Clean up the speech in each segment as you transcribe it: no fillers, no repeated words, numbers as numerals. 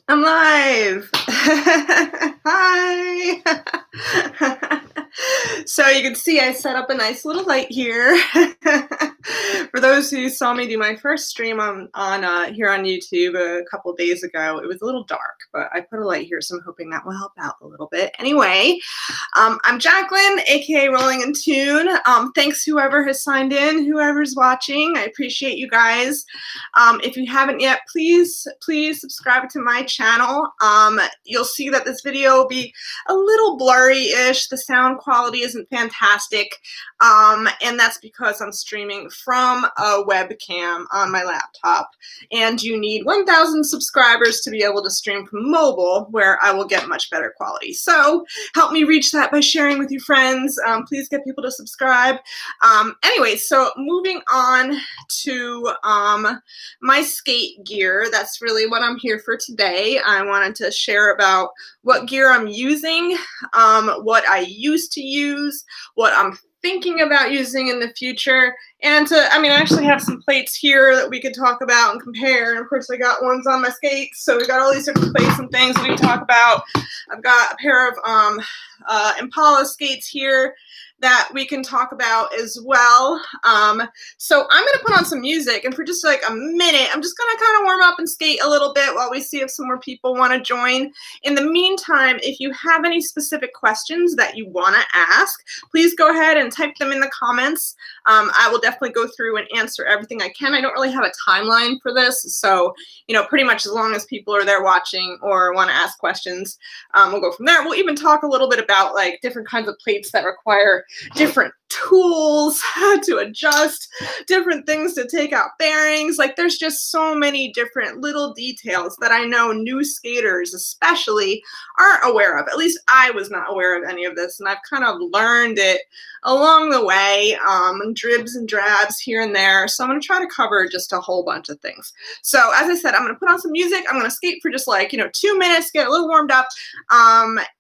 I'm live. Hi. So you can see I set up a nice little light here. For those who saw me do my first stream on here on YouTube a couple days ago, it was a little dark, but I put a light here, so I'm hoping that will help out a little bit. Anyway, I'm Jacqueline, aka Rolling in Tune. Thanks whoever has signed in, whoever's watching. I appreciate you guys. If you haven't yet, please subscribe to my channel. You'll see that this video will be a little blurry-ish. The sound quality isn't fantastic, and that's because I'm streaming from a webcam on my laptop, and you need 1,000 subscribers to be able to stream from mobile, where I will get much better quality. So help me reach that by sharing with your friends. Please get people to subscribe. Anyway, so moving on to my skate gear. That's really what I'm here for today. I wanted to share about what gear I'm using, what I used to use, what I'm thinking about using in the future, and I actually have some plates here that we could talk about and compare, and of course I got ones on my skates, so we got all these different plates and things that we can talk about. I've got a pair of Impala skates here that we can talk about as well. So I'm going to put on some music, and for just like a minute, I'm just going to kind of warm up and skate a little bit while we see if some more people want to join. In the meantime, if you have any specific questions that you want to ask, please go ahead and type them in the comments. I will definitely go through and answer everything I can. I don't really have a timeline for this, so pretty much as long as people are there watching or want to ask questions, we'll go from there. We'll even talk a little bit about like different kinds of plates that require different tools to adjust, different things to take out bearings. Like there's just so many different little details that I know new skaters especially aren't aware of. At least I was not aware of any of this, and I've kind of learned it along the way, dribs and drabs here and there. So I'm going to try to cover just a whole bunch of things. So as I said, I'm going to put on some music. I'm going to skate for just like 2 minutes, get a little warmed up,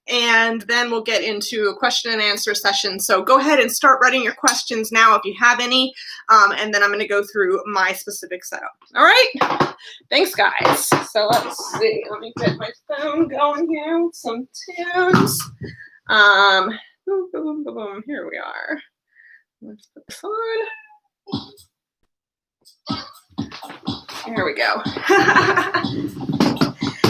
and then we'll get into a question and answer session. So go ahead and start writing your questions now if you have any, and then I'm going to go through my specific setup. All right? Thanks, guys. So let's see. Let me get my phone going here with some tunes. Boom, boom, boom, boom. Here we are. Let's put this on. Here we go.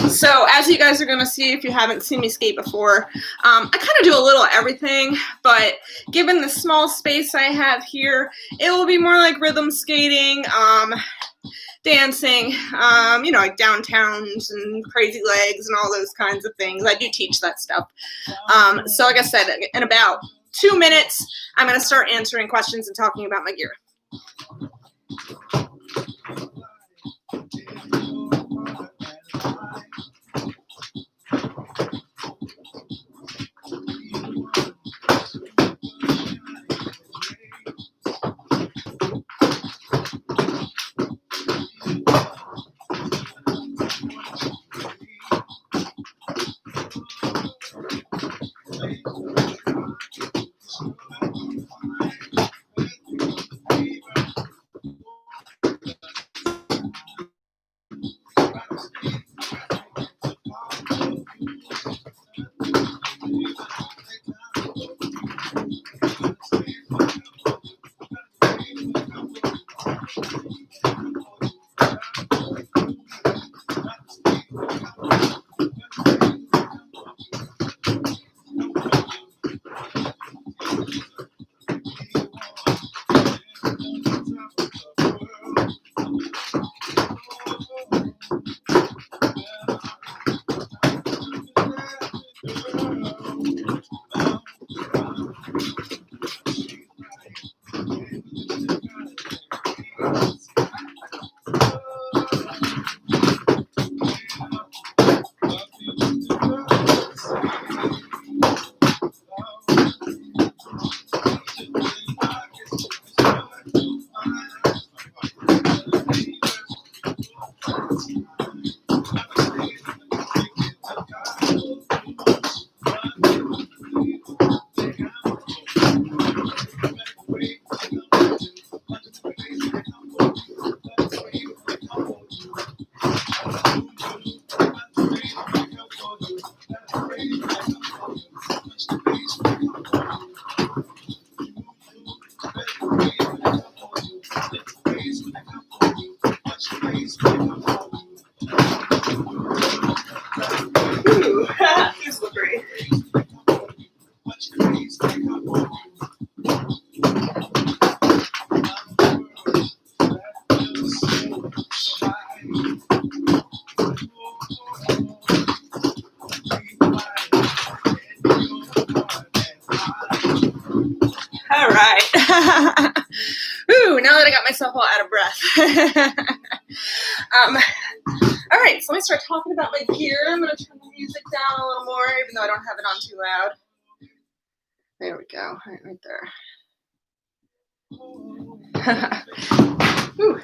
So as you guys are going to see, if you haven't seen me skate before, I kind of do a little everything, but given the small space I have here, it will be more like rhythm skating, dancing, like downtowns and crazy legs and all those kinds of things. I do teach that stuff. So like I said, in about 2 minutes, I'm going to start answering questions and talking about my gear. Ooh, now that I got myself all out of breath. All right, so let me start talking about my gear. I'm going to turn the music down a little more, even though I don't have it on too loud. There we go, right there. Ooh.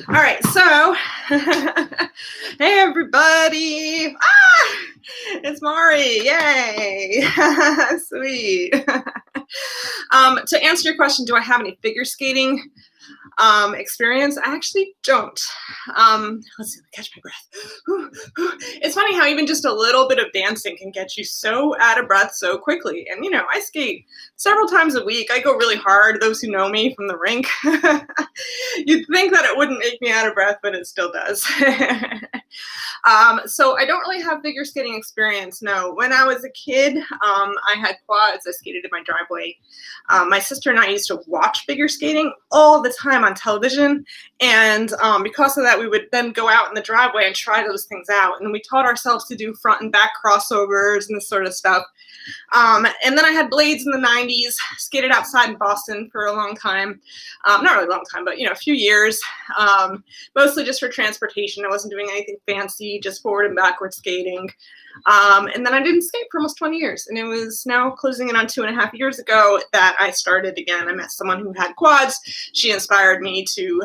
All right, so, hey everybody. It's Mari, yay, sweet. To answer your question, do I have any figure skating experience? I actually don't. Let's see, catch my breath. It's funny how even just a little bit of dancing can get you so out of breath so quickly. And, you know, I skate several times a week. I go really hard, those who know me from the rink. You'd think that it wouldn't make me out of breath, but it still does. So I don't really have figure skating experience, no. When I was a kid, I had quads. I skated in my driveway. My sister and I used to watch figure skating all the time on television, and because of that, we would then go out in the driveway and try those things out, and we taught ourselves to do front and back crossovers and this sort of stuff. And then I had blades in the 90s, skated outside in Boston for a long time. Not really a long time, but, you know, a few years, mostly just for transportation. I wasn't doing anything fancy, just forward and backward skating. And then I didn't skate for almost 20 years. And it was now closing in on 2.5 years ago that I started again. I met someone who had quads. She inspired me to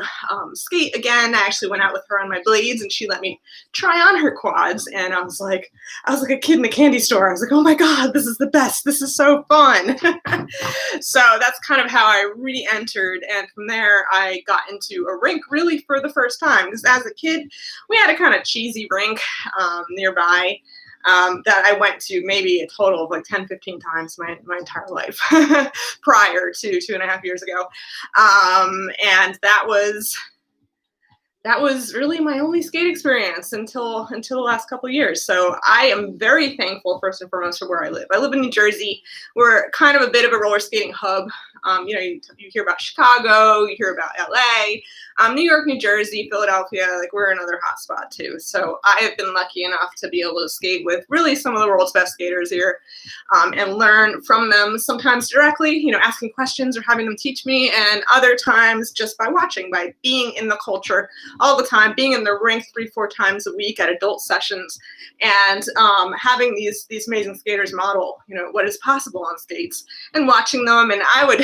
skate again. I actually went out with her on my blades and she let me try on her quads. And I was like a kid in a candy store. I was like, oh my God, this is the best. This is so fun. So that's kind of how I re-entered. And from there, I got into a rink really for the first time. Because as a kid, we had a kind of cheesy rink nearby. That I went to maybe a total of like 10, 15 times my entire life prior to 2.5 years ago. And that was really my only skate experience until the last couple of years. So I am very thankful, first and foremost, for where I live. I live in New Jersey. We're kind of a bit of a roller skating hub. You know, you hear about Chicago, you hear about LA, New York, New Jersey, Philadelphia, like we're another hot spot too. So I have been lucky enough to be able to skate with really some of the world's best skaters here, and learn from them, sometimes directly, you know, asking questions or having them teach me, and other times just by watching, by being in the culture all the time, being in the rink 3-4 times a week at adult sessions, and having these amazing skaters model, you know, what is possible on skates, and watching them. And I would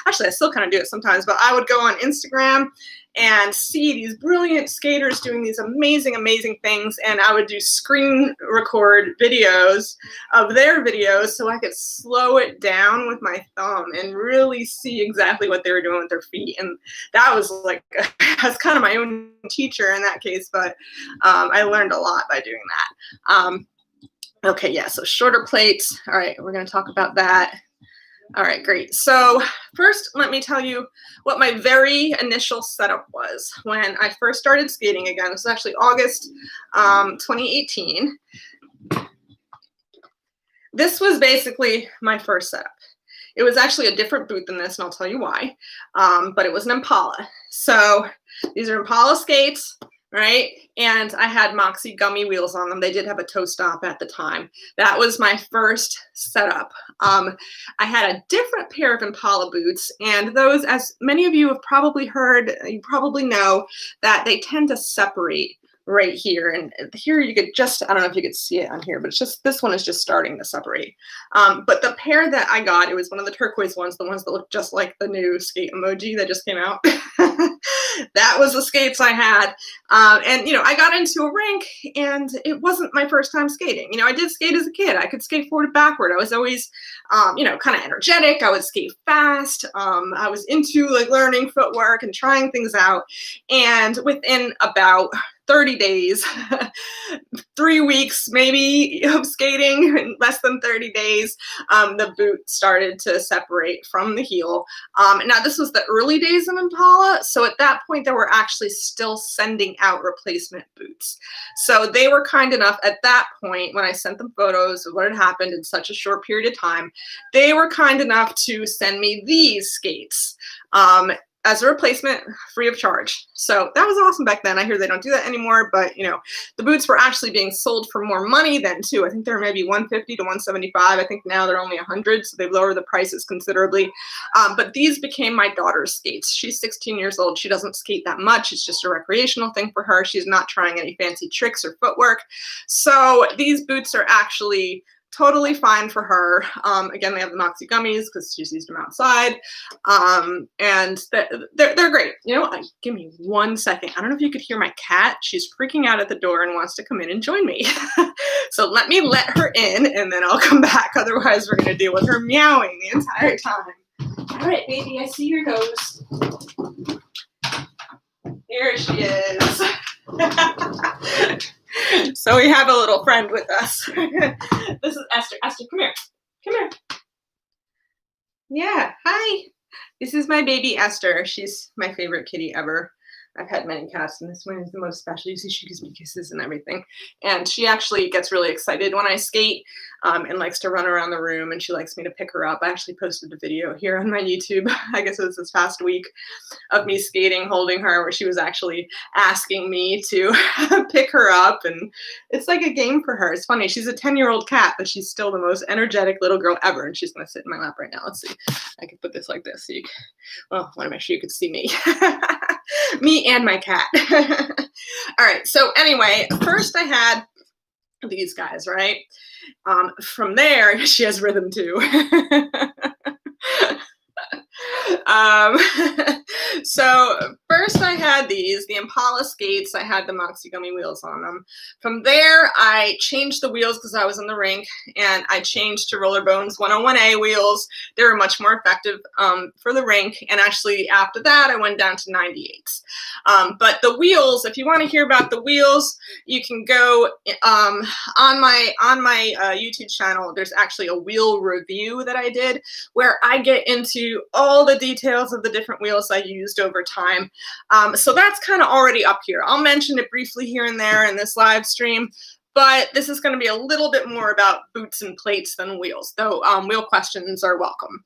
actually, I still kind of do it sometimes, but I would go on Instagram and see these brilliant skaters doing these amazing things, and I would do screen record videos of their videos so I could slow it down with my thumb and really see exactly what they were doing with their feet. And that was like, I was kind of my own teacher in that case, but I learned a lot by doing that. Okay, yeah, so shorter plates. All right, we're going to talk about that. All right, great. So first, let me tell you what my very initial setup was when I first started skating again. It was actually August 2018. This was basically my first setup. It was actually a different boot than this, and I'll tell you why, but it was an Impala. So these are Impala skates, right? And I had Moxi gummy wheels on them. They did have a toe stop at the time. That was my first setup. I had a different pair of Impala boots, and those, as many of you have probably heard, you probably know that they tend to separate right here. And here you could just, I don't know if you could see it on here, but it's just, this one is just starting to separate. But the pair that I got, it was one of the turquoise ones, the ones that look just like the new skate emoji that just came out. That was the skates I had. And, you know, I got into a rink and it wasn't my first time skating. You know, I did skate as a kid. I could skate forward and backward. I was always, you know, kind of energetic. I would skate fast. I was into like learning footwork and trying things out. And within about 30 days, 3 weeks maybe of skating, in less than 30 days, the boot started to separate from the heel. Now this was the early days of Impala, so at that point they were actually still sending out replacement boots. So they were kind enough at that point, when I sent them photos of what had happened in such a short period of time, they were kind enough to send me these skates. as a replacement, free of charge. So that was awesome back then. I hear they don't do that anymore, but you know, the boots were actually being sold for more money then too. I think they were maybe 150 to 175. I think now they're only 100, so they've lowered the prices considerably. But these became my daughter's skates. She's 16 years old. She doesn't skate that much. It's just a recreational thing for her. She's not trying any fancy tricks or footwork. So these boots are actually totally fine for her. Again, they have the Moxi gummies because she's used them outside. And they're great. You know, give me 1 second. I don't know if you could hear my cat. She's freaking out at the door and wants to come in and join me. So let me let her in and then I'll come back. Otherwise, we're going to deal with her meowing the entire time. All right, baby, I see your nose. Here she is. So we have a little friend with us. This is Esther. Esther, come here. Come here. Yeah, hi. This is my baby Esther. She's my favorite kitty ever. I've had many cats, and this one is the most special. You see, she gives me kisses and everything. And she actually gets really excited when I skate and likes to run around the room, and she likes me to pick her up. I actually posted a video here on my YouTube, I guess it was this past week, of me skating, holding her, where she was actually asking me to pick her up. And it's like a game for her. It's funny. She's a 10-year-old cat, but she's still the most energetic little girl ever. And she's going to sit in my lap right now. Let's see. I can put this like this. So you can, well, I want to make sure you can see me. Me and my cat. All right. So anyway, first I had these guys, right? From there, she has rhythm too. So first I had these, the Impala skates. I had the Moxi gummy wheels on them. From there, I changed the wheels because I was in the rink, and I changed to Roller Bones 101A wheels. They were much more effective for the rink. And actually after that, I went down to 98s. But the wheels, if you want to hear about the wheels, you can go on my YouTube channel. There's actually a wheel review that I did where I get into all the details of the different wheels I used over time. So that's kind of already up here. I'll mention it briefly here and there in this live stream, but this is going to be a little bit more about boots and plates than wheels, though wheel questions are welcome.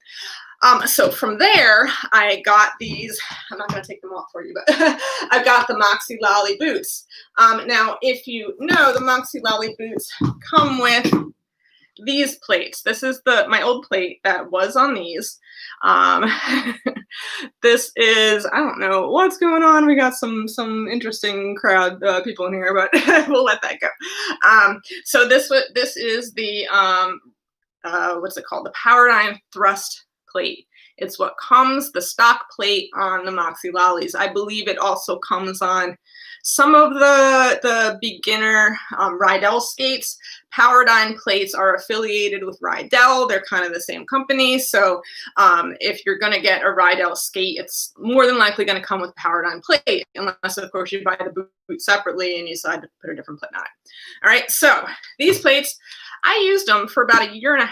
So from there, I got these, I'm not going to take them off for you, but I got the Moxi Lolli boots. Now, if you know, the Moxi Lolli boots come with these plates. This is my old plate that was on these. This is, I don't know what's going on. We got some interesting crowd people in here, but we'll let that go. So this is the what's it called? The Powerdyne thrust plate. It's what comes, the stock plate on the Moxi Lollis. I believe it also comes on some of the beginner Rydell skates. Powerdyne plates are affiliated with Rydell. They're kind of the same company. So if you're going to get a Rydell skate, it's more than likely going to come with Powerdyne plate, unless, of course, you buy the boot separately and you decide to put a different plate on it. All right, so these plates, I used them for about 1.5 years.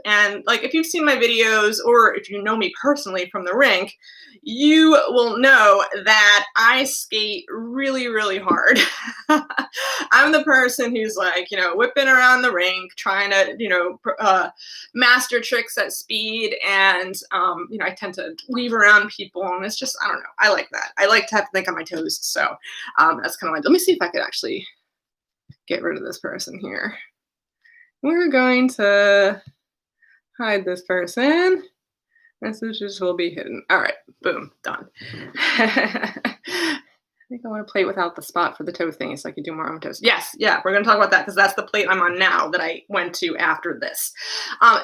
And like, if you've seen my videos, or if you know me personally from the rink, you will know that I skate really, really hard. I'm the person who's like, you know, whipping around the rink, trying to, you know, master tricks at speed. And, you know, I tend to weave around people. And it's just, I don't know. I like that. I like to have to think on my toes. So that's kind of like, let me see if I could actually get rid of this person here. We're going to hide this person. Messages will be hidden. All right, boom, done. I think I want to play without the spot for the toe thing so I can do more on toes. Yes, yeah, we're going to talk about that because that's the plate I'm on now that I went to after this.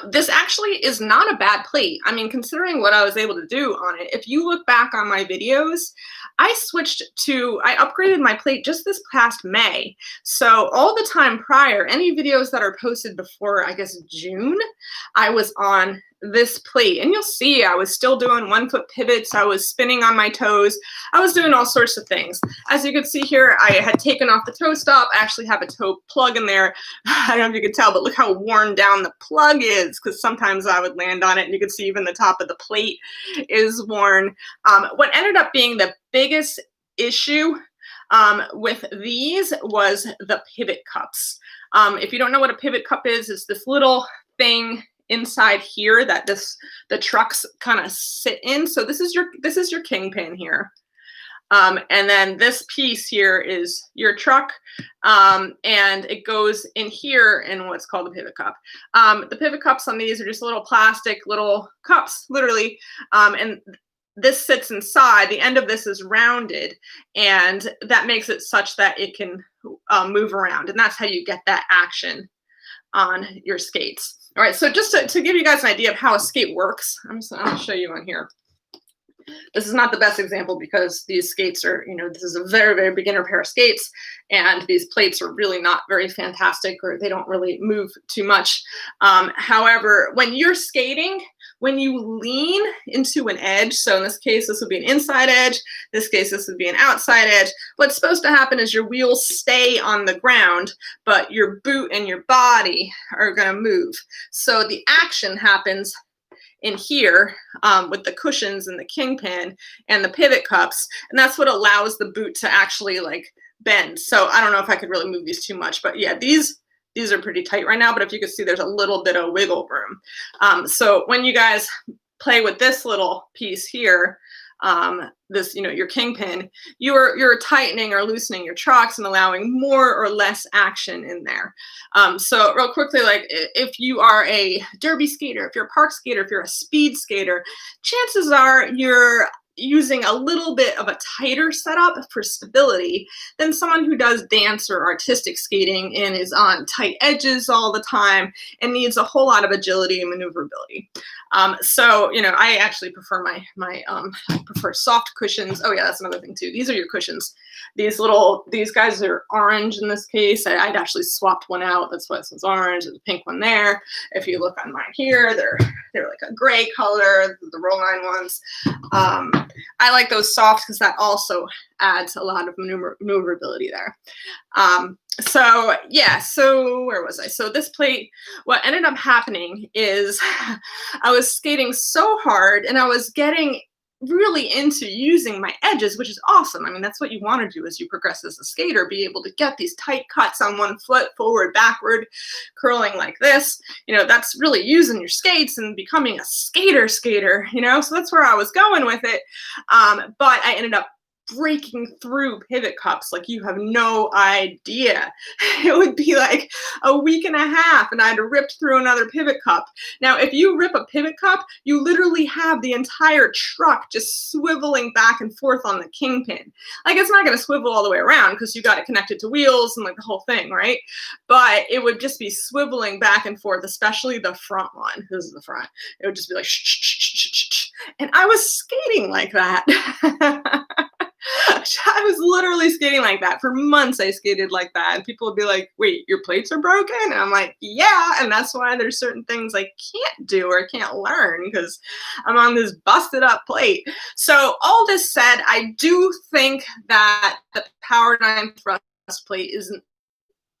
This actually is not a bad plate. I mean, considering what I was able to do on it, if you look back on my videos, I upgraded my plate just this past May. So all the time prior, any videos that are posted before, I guess, June, I was on this plate. And you'll see I was still doing 1-foot pivots. I was spinning on my toes. I was doing all sorts of things. As you can see here, I had taken off the toe stop. I actually have a toe plug in there. I don't know if you can tell, but look how worn down the plug is, because sometimes I would land on it and you can see even the top of the plate is worn. What ended up being the biggest issue with these was the pivot cups. If you don't know what a pivot cup is, it's this little thing inside here that the trucks kind of sit in. So this is your kingpin here. And then this piece here is your truck, and it goes in here in what's called the pivot cup. The pivot cups on these are just little plastic little cups, literally, and this sits inside. The end of this is rounded, and that makes it such that it can move around, and that's how you get that action on your skates. All right, so just to give you guys an idea of how a skate works, I'm going to show you on here. This is not the best example because these skates are, this is a very, very beginner pair of skates, and these plates are really not very fantastic, or they don't really move too much. However, when you're skating, when you lean into an edge, so in this case, this would be an inside edge, this case, this would be an outside edge, what's supposed to happen is your wheels stay on the ground, but your boot and your body are going to move. So the action happens in here with the cushions and the kingpin and the pivot cups, and that's what allows the boot to actually like bend. So I don't know if I could really move these too much, but yeah, these are pretty tight right now, but if you can see, there's a little bit of wiggle room. So when you guys play with this little piece here, this, your kingpin, you're tightening or loosening your trucks and allowing more or less action in there. So real quickly, like if you are a derby skater, if you're a park skater, if you're a speed skater, chances are you're using a little bit of a tighter setup for stability than someone who does dance or artistic skating and is on tight edges all the time and needs a whole lot of agility and maneuverability. So, I actually prefer I prefer soft cushions. Oh yeah, that's another thing too. These are your cushions. These guys are orange in this case. I'd actually swapped one out. That's why this one's orange. There's a pink one there. If you look on mine here, they're like a gray color, the Roll-Line ones. I like those soft because that also adds a lot of maneuverability there. So yeah, so where was I? So this plate, what ended up happening is I was skating so hard and I was getting really into using my edges, which is awesome. I mean, that's what you want to do as you progress as a skater, be able to get these tight cuts on one foot, forward, backward, curling like this. That's really using your skates and becoming a skater, so that's where I was going with it. But I ended up breaking through pivot cups like you have no idea. It would be like a week and a half and I'd ripped through another pivot cup. Now, if you rip a pivot cup, you literally have the entire truck just swiveling back and forth on the kingpin. Like, it's not going to swivel all the way around because you got it connected to wheels and like the whole thing, right? But it would just be swiveling back and forth, especially the front one. This is the front. It would just be like shh, shh, shh, shh, shh, shh. And I was skating like that. I was literally skating like that. For months I skated like that. And people would be like, wait, your plates are broken? And I'm like, yeah. And that's why there's certain things I can't do or can't learn because I'm on this busted up plate. So all this said, I do think that the Power 9 thrust plate is an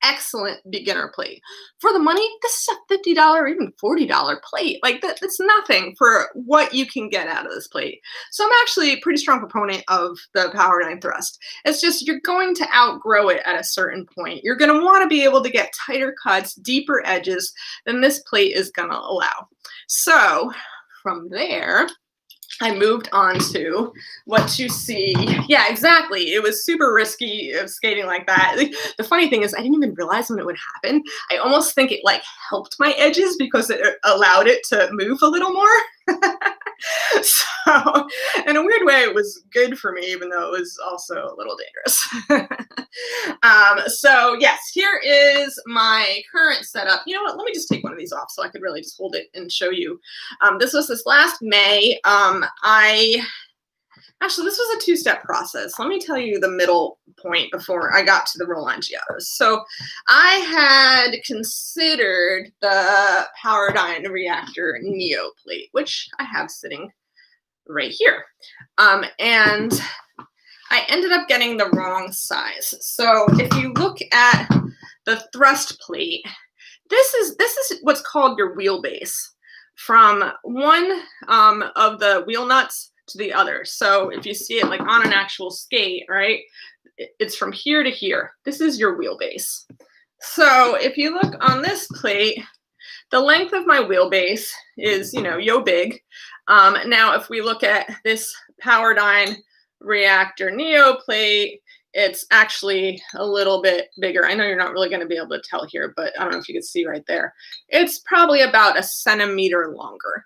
excellent beginner plate. For the money, this is a $50 or even $40 plate. Like, that's nothing for what you can get out of this plate. So I'm actually a pretty strong proponent of the Power 9 thrust. It's just you're going to outgrow it at a certain point. You're going to want to be able to get tighter cuts, deeper edges than this plate is going to allow. So from there, I moved on to what you see. Yeah, exactly. It was super risky of skating like that. The funny thing is I didn't even realize when it would happen. I almost think it like helped my edges because it allowed it to move a little more. So in a weird way, it was good for me, even though it was also a little dangerous. So yes, here is my current setup. You know what? Let me just take one of these off so I could really just hold it and show you. This was this last May. Actually, this was a two-step process. Let me tell you the middle point before I got to the Roll-Line Giottos. So I had considered the Power 9 Reactor Neo plate, which I have sitting right here. And I ended up getting the wrong size. So if you look at the thrust plate, this is what's called your wheelbase, from one of the wheel nuts to the other. So if you see it like on an actual skate, right, it's from here to here. This is your wheelbase. So if you look on this plate, The length of my wheelbase is, yo big. Now, if we look at this Powerdyne Reactor Neo plate, it's actually a little bit bigger. I know you're not really going to be able to tell here, but I don't know if you can see right there. It's probably about a centimeter longer.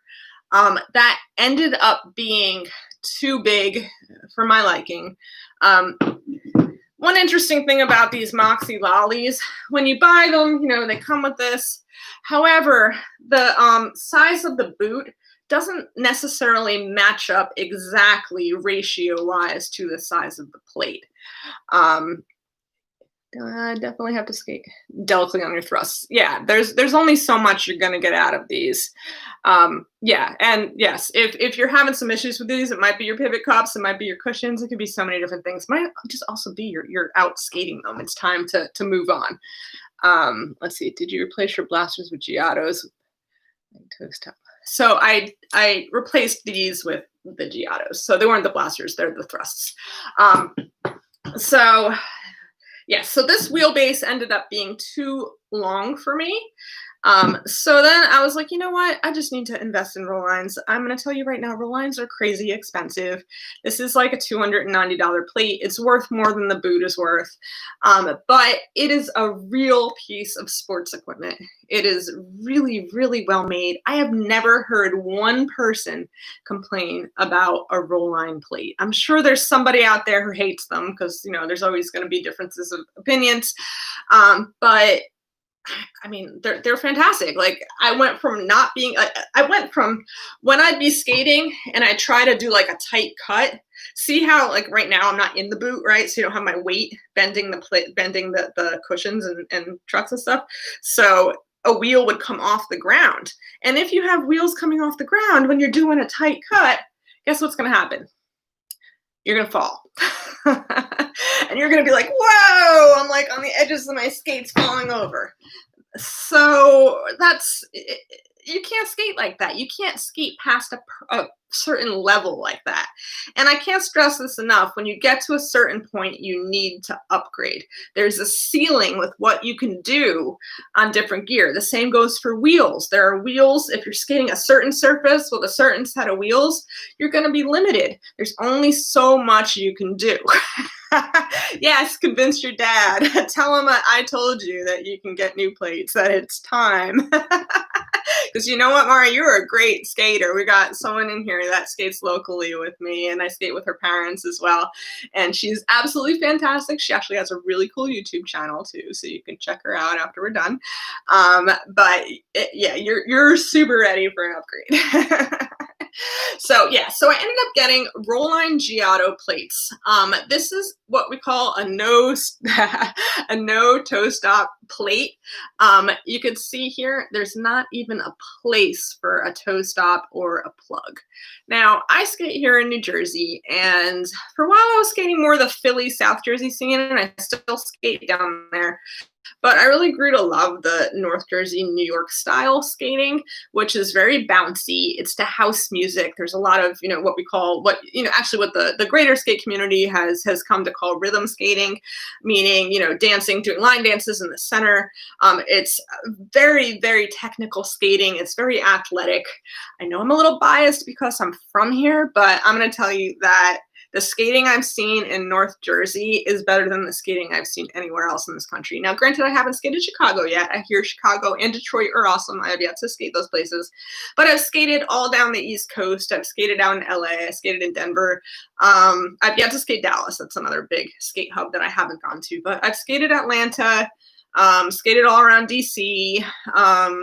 That ended up being too big for my liking. One interesting thing about these Moxi Lollis, when you buy them, they come with this. However, the size of the boot doesn't necessarily match up exactly ratio-wise to the size of the plate. Definitely have to skate delicately on your thrusts. Yeah, there's only so much you're gonna get out of these. Yeah, and yes, if you're having some issues with these, it might be your pivot cups, it might be your cushions, it could be so many different things. It might just also be you're out skating them. It's time to move on. Let's see, did you replace your blasters with Giottos? So I replaced these with the Giottos. So they weren't the blasters, they're the thrusts. So yeah, so this wheelbase ended up being too long for me. So then I was like, you know what? I just need to invest in roll lines. I'm going to tell you right now, roll lines are crazy expensive. This is like a $290 plate. It's worth more than the boot is worth. But it is a real piece of sports equipment. It is really, really well made. I have never heard one person complain about a roll line plate. I'm sure there's somebody out there who hates them because, there's always going to be differences of opinions. But I mean, they're fantastic. Like I went from when I'd be skating and I try to do like a tight cut. See how like right now I'm not in the boot, right? So you don't have my weight bending the cushions and trucks and stuff. So a wheel would come off the ground. And if you have wheels coming off the ground when you're doing a tight cut, guess what's going to happen? You're going to fall. And you're going to be like, whoa, I'm like on the edges of my skates falling over. So you can't skate like that. You can't skate past a certain level like that. And I can't stress this enough. When you get to a certain point, you need to upgrade. There's a ceiling with what you can do on different gear. The same goes for wheels. There are wheels, if you're skating a certain surface with a certain set of wheels, you're going to be limited. There's only so much you can do. Yes, convince your dad. Tell him I told you that you can get new plates, that it's time. Because you know what, Mara, you're a great skater. We got someone in here that skates locally with me, and I skate with her parents as well. And she's absolutely fantastic. She actually has a really cool YouTube channel too, so you can check her out after we're done. Yeah, you're super ready for an upgrade. So yeah, so I ended up getting Roll-Line Giotto plates. This is what we call a no toe stop plate. You can see here, there's not even a place for a toe stop or a plug. Now, I skate here in New Jersey, and for a while I was skating more the Philly, South Jersey scene, and I still skate down there. But I really grew to love the North Jersey, New York style skating, which is very bouncy. It's to house music. There's a lot of, what the greater skate community has come to call rhythm skating, meaning, dancing, doing line dances in the center. It's very, very technical skating. It's very athletic. I know I'm a little biased because I'm from here, but I'm going to tell you that the skating I've seen in North Jersey is better than the skating I've seen anywhere else in this country. Now, granted, I haven't skated Chicago yet. I hear Chicago and Detroit are awesome. I have yet to skate those places. But I've skated all down the East Coast. I've skated down in LA. I skated in Denver. I've yet to skate Dallas. That's another big skate hub that I haven't gone to. But I've skated Atlanta, skated all around DC,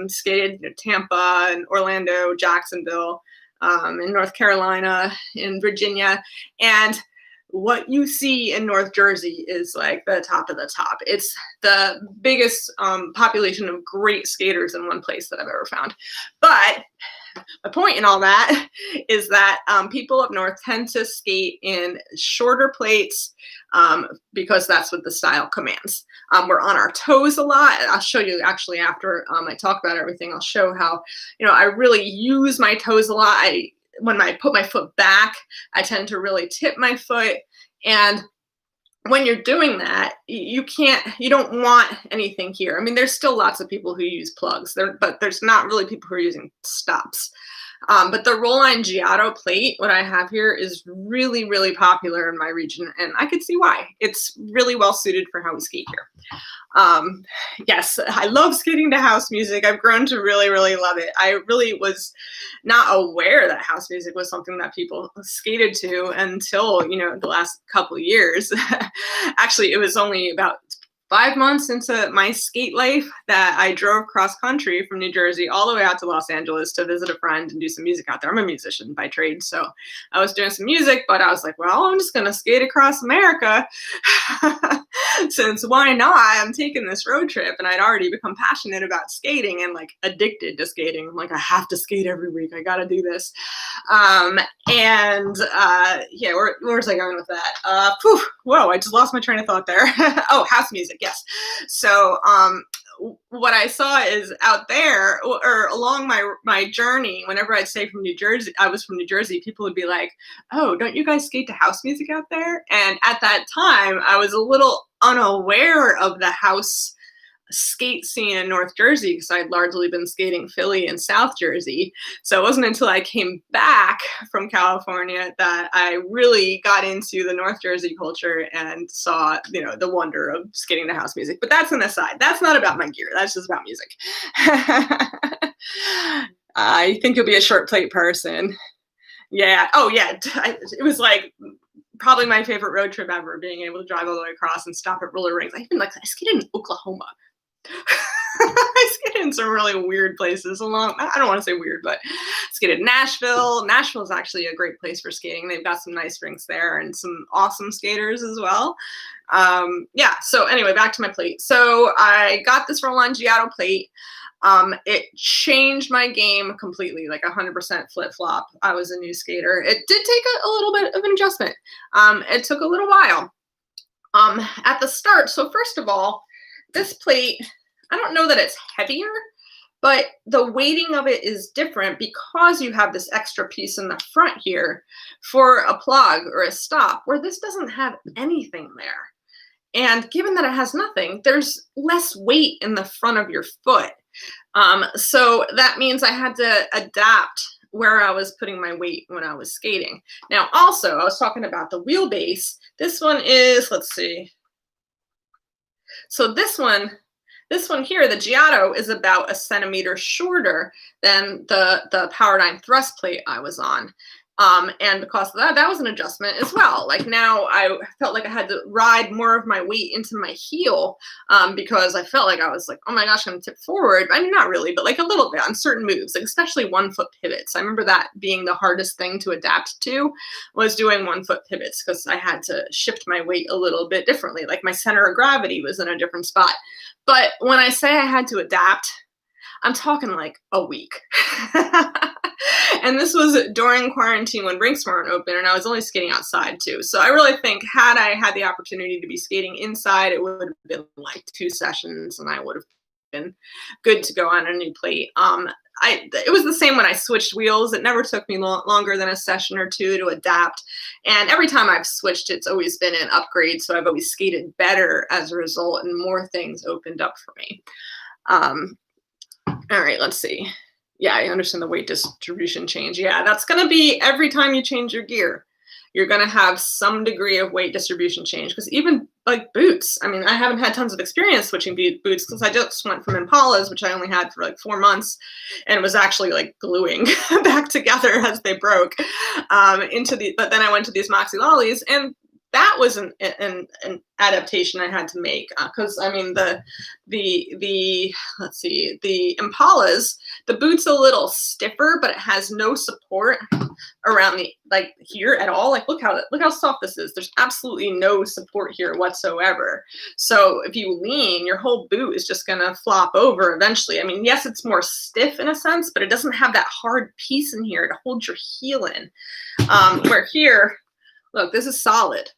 skated Tampa and Orlando, Jacksonville, in North Carolina, in Virginia. And what you see in North Jersey is like the top of the top. It's the biggest population of great skaters in one place that I've ever found. But my point in all that is that people up north tend to skate in shorter plates because that's what the style commands. We're on our toes a lot. I'll show you actually after I talk about everything. I'll show how, I really use my toes a lot. When I put my foot back, I tend to really tip my foot. And when you're doing that, you don't want anything here. I mean, there's still lots of people who use plugs there, but there's not really people who are using stops. But the roll-line Giotto plate, what I have here, is really, really popular in my region, and I could see why. It's really well suited for how we skate here. Yes, I love skating to house music. I've grown to really, really love it. I really was not aware that house music was something that people skated to until, the last couple of years. Actually, it was only about 5 months into my skate life that I drove cross country from New Jersey all the way out to Los Angeles to visit a friend and do some music out there. I'm a musician by trade, so I was doing some music, but I was like, well, I'm just going to skate across America since why not? I'm taking this road trip, and I'd already become passionate about skating and like addicted to skating. I'm like, I have to skate every week. I got to do this. Yeah, where was I going with that? Whoa, I just lost my train of thought there. Oh, house music. Yes. So, what I saw is out there or along my journey, whenever I'd say I was from New Jersey, people would be like, oh, don't you guys skate to house music out there? And at that time, I was a little unaware of the house skate scene in North Jersey because I'd largely been skating Philly and South Jersey. So it wasn't until I came back from California that I really got into the North Jersey culture and saw, the wonder of skating to house music. But that's an aside. That's not about my gear. That's just about music. I think you'll be a short plate person. Yeah. Oh, yeah. It was like probably my favorite road trip ever, being able to drive all the way across and stop at roller rings. I skated in Oklahoma. I skated in some really weird places I don't want to say weird, but skated in Nashville. Nashville is actually a great place for skating. They've got some nice rinks there and some awesome skaters as well. Yeah, so anyway, back to my plate. So I got this roll-on Giotto plate. It changed my game completely, like 100% flip-flop. I was a new skater. It did take a little bit of an adjustment. It took a little while. At the start, so first of all, this plate, I don't know that it's heavier, but the weighting of it is different because you have this extra piece in the front here for a plug or a stop, where this doesn't have anything there. And given that it has nothing, there's less weight in the front of your foot. So that means I had to adapt where I was putting my weight when I was skating. Now, also, I was talking about the wheelbase. This one is, let's see. So this one here, the Giotto, is about 1 centimeter shorter than the Powerdyne thrust plate I was on. And because of that was an adjustment as well. Like now I felt like I had to ride more of my weight into my heel because I felt like I was like, oh my gosh, I'm going to tip forward. I mean, not really, but like a little bit on certain moves, like especially 1-foot pivots. I remember that being the hardest thing to adapt to, was doing 1-foot pivots, because I had to shift my weight a little bit differently. Like my center of gravity was in a different spot. But when I say I had to adapt, I'm talking like a week. And this was during quarantine when rinks weren't open, and I was only skating outside too. So I really think had I had the opportunity to be skating inside, it would have been like 2 sessions and I would have been good to go on a new plate. It was the same when I switched wheels. It never took me longer than a session or 2 to adapt. And every time I've switched, it's always been an upgrade. So I've always skated better as a result, and more things opened up for me. All right, let's see. Yeah, I understand the weight distribution change. Yeah, that's going to be every time you change your gear. You're going to have some degree of weight distribution change, because even like boots, I mean, I haven't had tons of experience switching boots because I just went from Impalas, which I only had for like 4 months, and it was actually like gluing back together as they broke but then I went to these Moxi Lollis, and that was an adaptation I had to make, because I mean the let's see, the Impalas, the boot's a little stiffer, but it has no support around the like here at all. Like look how soft this is. There's absolutely no support here whatsoever. So if you lean, your whole boot is just gonna flop over eventually. I mean, yes, it's more stiff in a sense, but it doesn't have that hard piece in here to hold your heel in. Where here, look, this is solid.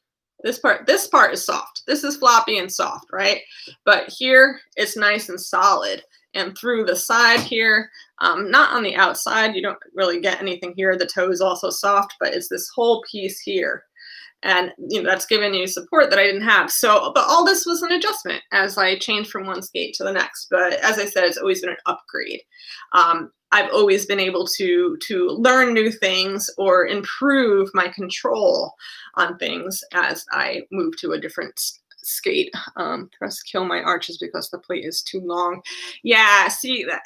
This part is soft. This is floppy and soft, right? But here it's nice and solid. And through the side here, not on the outside, you don't really get anything here. The toe is also soft, but it's this whole piece here. And that's given you support that I didn't have. So, but all this was an adjustment as I changed from one skate to the next. But as I said, it's always been an upgrade. I've always been able to learn new things or improve my control on things as I move to a different skate. Press kill my arches because the plate is too long. Yeah, see that.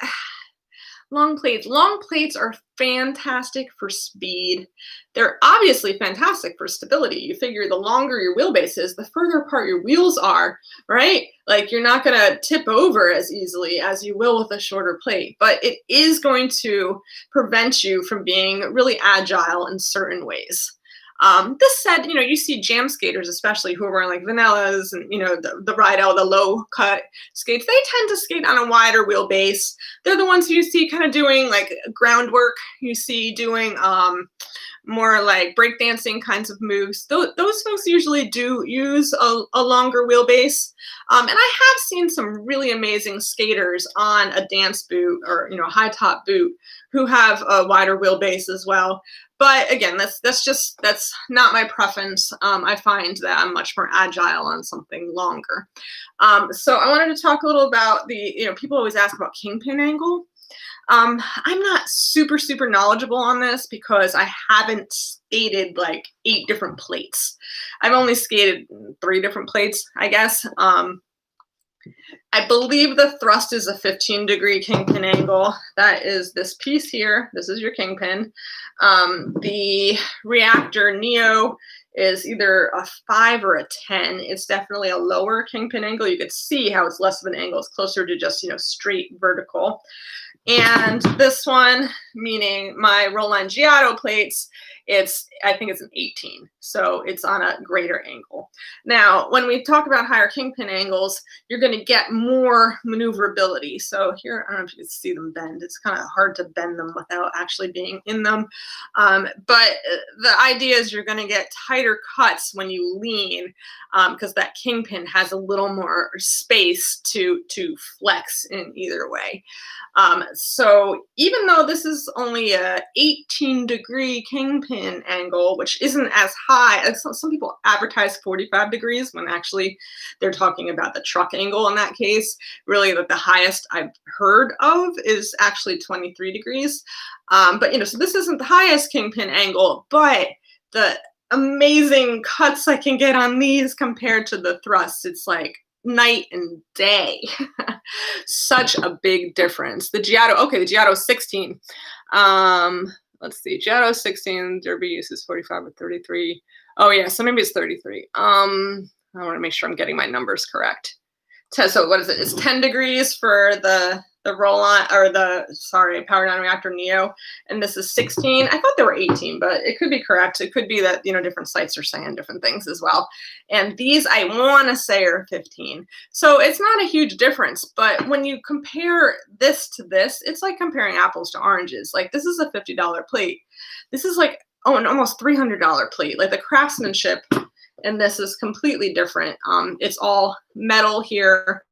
Long plates are fantastic for speed. They're obviously fantastic for stability. You figure the longer your wheelbase is, the further apart your wheels are, right? Like you're not gonna tip over as easily as you will with a shorter plate, but it is going to prevent you from being really agile in certain ways. This said, you see jam skaters, especially who are wearing like vanillas and, the Rydell, the low cut skates, they tend to skate on a wider wheelbase. They're the ones who you see kind of doing like groundwork. You see doing more like breakdancing kinds of moves. Those folks usually do use a longer wheelbase. And I have seen some really amazing skaters on a dance boot or, a high top boot who have a wider wheelbase as well. But again, that's not my preference. I find that I'm much more agile on something longer. So I wanted to talk a little about people always ask about Kingpin Angle. I'm not super knowledgeable on this because I haven't skated like 8 different plates. I've only skated 3 different plates, I guess. I believe the thrust is a 15-degree Kingpin angle. That is this piece here. This is your Kingpin. The reactor Neo is either a 5 or a 10. It's definitely a lower Kingpin angle. You could see how it's less of an angle. It's closer to just, straight vertical. And this one, meaning my Rollline Giotto plates, I think it's an 18. So it's on a greater angle. Now, when we talk about higher Kingpin angles, you're going to get more maneuverability. So here, I don't know if you can see them bend. It's kind of hard to bend them without actually being in them. But the idea is you're going to get tighter cuts when you lean because that Kingpin has a little more space to flex in either way. So even though this is only a 18-degree Kingpin angle, which isn't as high, some people advertise 45 degrees when actually they're talking about the truck angle in that case. Really, the highest I've heard of is actually 23 degrees. But so this isn't the highest Kingpin angle, but the amazing cuts I can get on these compared to the thrust, it's like night and day. Such a big difference. The Giotto 16. Let's see, Giotto 16, derby use is 45 or 33. Oh yeah, so maybe it's 33. I want to make sure I'm getting my numbers correct. So what is it? It's 10 degrees for the roll-on, or power down reactor Neo, and this is 16. I thought they were 18, but it could be correct. It could be that different sites are saying different things as well. And these I want to say are 15. So it's not a huge difference, but when you compare this to this, it's like comparing apples to oranges. Like this is a $50 plate. This is like an almost $300 plate. Like the craftsmanship and this is completely different. It's all metal here.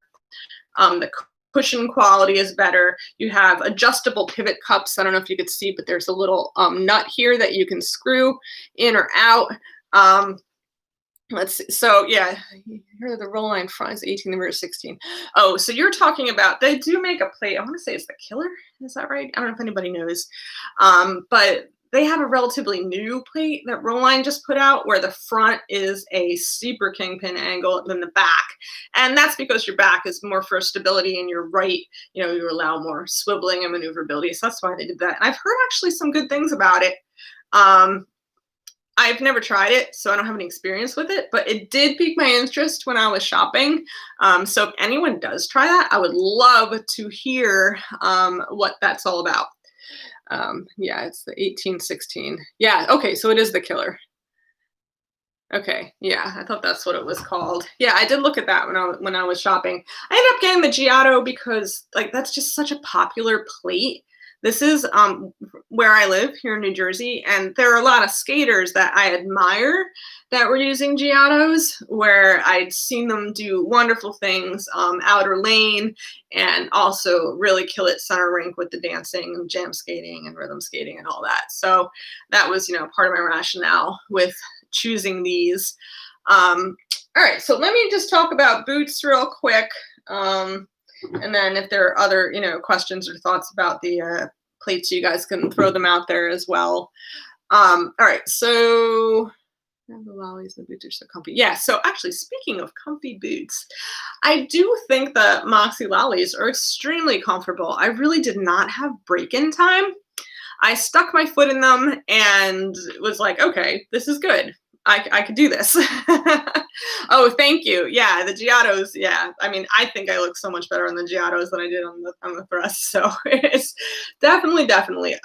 The cushion quality is better. You have adjustable pivot cups. I don't know if you could see, but there's a little nut here that you can screw in or out. Let's see. So yeah, here the Rollline front is 18, the rear is 16. Oh, so you're talking about, they do make a plate. I want to say it's the Killer. Is that right? I don't know if anybody knows. But they have a relatively new plate that Rollline just put out where the front is a steeper Kingpin angle than the back. And that's because your back is more for stability and your right, you allow more swiveling and maneuverability. So that's why they did that. And I've heard actually some good things about it. I've never tried it, so I don't have any experience with it, but it did pique my interest when I was shopping. So if anyone does try that, I would love to hear what that's all about. Yeah, it's the 1816. Yeah, okay, so it is the Killer. Okay, yeah, I thought that's what it was called. Yeah, I did look at that when I was shopping. I ended up getting the Giotto because that's just such a popular plate. This is where I live here in New Jersey, and there are a lot of skaters that I admire that were using Giottos, where I'd seen them do wonderful things outer lane and also really kill it center rink with the dancing and jam skating and rhythm skating and all that. So that was, part of my rationale with choosing these. All right, so let me just talk about boots real quick. And then if there are other, questions or thoughts about the plates, you guys can throw them out there as well. All right, so the Lollies, the boots are so comfy. Yeah, so actually, speaking of comfy boots, I do think the Moxi Lollies are extremely comfortable. I really did not have break-in time. I stuck my foot in them and was like, okay, this is good. I could do this. Oh, thank you. Yeah, the Giottos. Yeah, I mean, I think I look so much better on the Giottos than I did on the Thrust. So it's definitely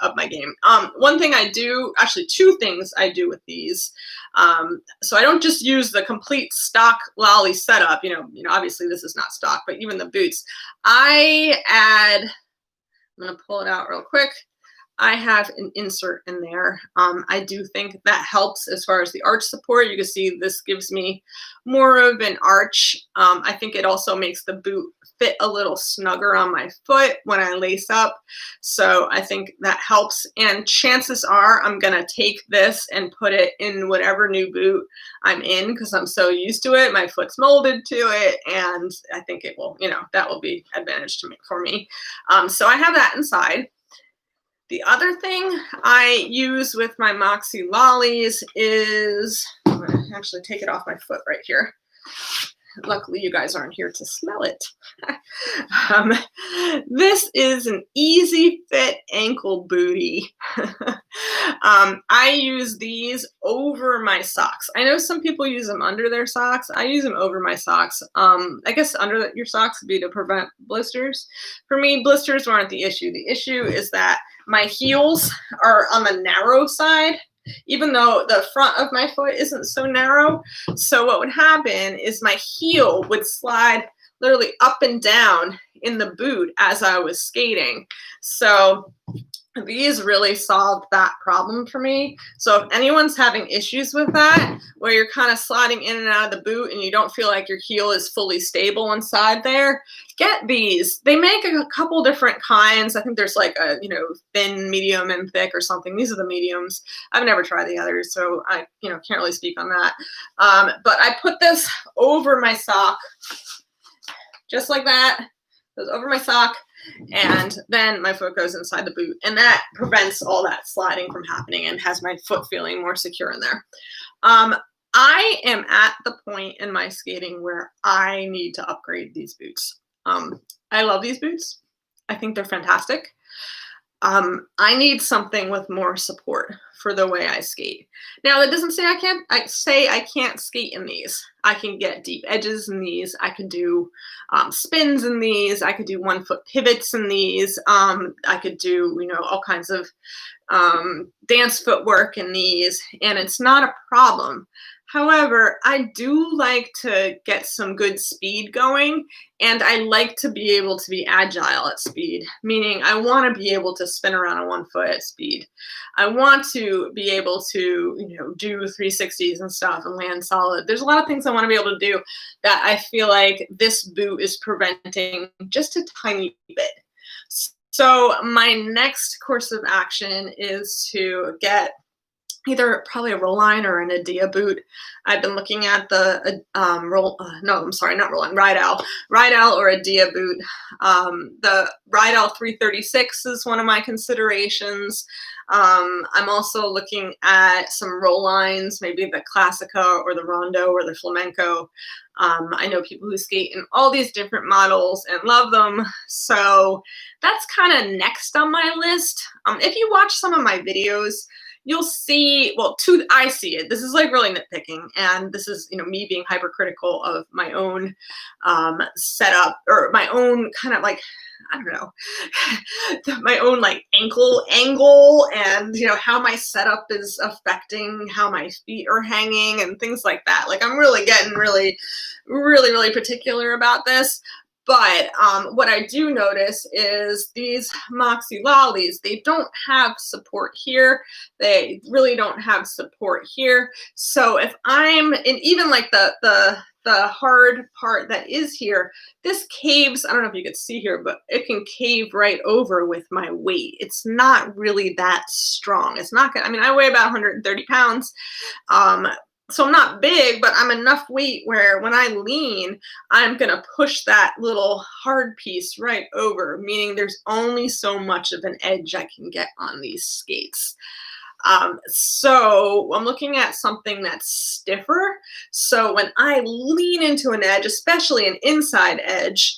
up my game. One thing I do, actually, two things I do with these. So I don't just use the complete stock Lolli setup. Obviously this is not stock, but even the boots, I add. I'm gonna pull it out real quick. I have an insert in there. I do think that helps as far as the arch support. You can see this gives me more of an arch. I think it also makes the boot fit a little snugger on my foot when I lace up. So I think that helps. And chances are I'm going to take this and put it in whatever new boot I'm in because I'm so used to it. My foot's molded to it. And I think it will, that will be advantage for me. So I have that inside. The other thing I use with my Moxi Lollies is, I'm going to actually take it off my foot right here. Luckily, you guys aren't here to smell it. This is an easy fit ankle bootie. I use these over my socks. I know some people use them under their socks. I use them over my socks. I guess under your socks would be to prevent blisters. For me, blisters aren't the issue. The issue is that my heels are on the narrow side, even though the front of my foot isn't so narrow. So what would happen is my heel would slide literally up and down in the boot as I was skating. So these really solved that problem for me. So if anyone's having issues with that, where you're kind of sliding in and out of the boot and you don't feel like your heel is fully stable inside there, get these. They make a couple different kinds. I think there's like a, thin, medium, and thick or something. These are the mediums. I've never tried the others, so I, can't really speak on that. But I put this over my sock, just like that. Goes over my sock. And then my foot goes inside the boot, and that prevents all that sliding from happening and has my foot feeling more secure in there. I am at the point in my skating where I need to upgrade these boots. I love these boots. I think they're fantastic. I need something with more support for the way I skate. Now that doesn't say I can't skate in these. I can get deep edges in these. I could do spins in these. I could do 1 foot pivots in these. I could do, all kinds of dance footwork in these, and it's not a problem. However, I do like to get some good speed going, and I like to be able to be agile at speed, meaning I want to be able to spin around on 1 foot at speed. I want to be able to, do 360s and stuff and land solid. There's a lot of things I want to be able to do that I feel like this boot is preventing just a tiny bit. So my next course of action is to get either probably a roll line or an Adia boot. I've been looking at the Rydell or Adia boot. The Rydell 336 is one of my considerations. I'm also looking at some roll lines, maybe the Classica or the Rondo or the Flamenco. I know people who skate in all these different models and love them. So that's kind of next on my list. If you watch some of my videos, you'll see, I see it. This is like really nitpicking, and this is, me being hypercritical of my own setup, or my own kind of like, I don't know, my own like ankle angle, and how my setup is affecting how my feet are hanging and things like that. Like I'm really getting really particular about this. But what I do notice is these Moxi Lollies, they don't have support here. They really don't have support here. So if I'm in even like the hard part that is here, this caves, I don't know if you could see here, but it can cave right over with my weight. It's not really that strong. It's not gonna, I weigh about 130 pounds. So I'm not big, but I'm enough weight where when I lean, I'm going to push that little hard piece right over, meaning there's only so much of an edge I can get on these skates. So I'm looking at something that's stiffer. So when I lean into an edge, especially an inside edge,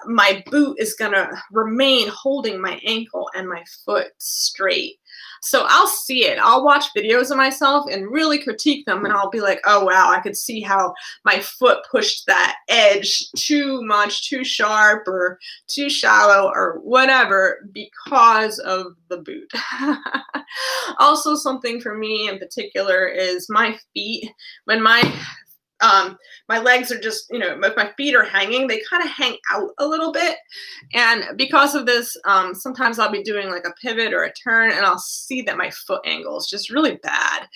my boot is going to remain holding my ankle and my foot straight. So I'll see it. I'll watch videos of myself and really critique them, and I'll be like, oh, wow, I could see how my foot pushed that edge too much, too sharp, or too shallow, or whatever, because of the boot. Also, something for me in particular is my feet. When my legs are just, if my feet are hanging, they kind of hang out a little bit. And because of this, sometimes I'll be doing like a pivot or a turn, and I'll see that my foot angle is just really bad.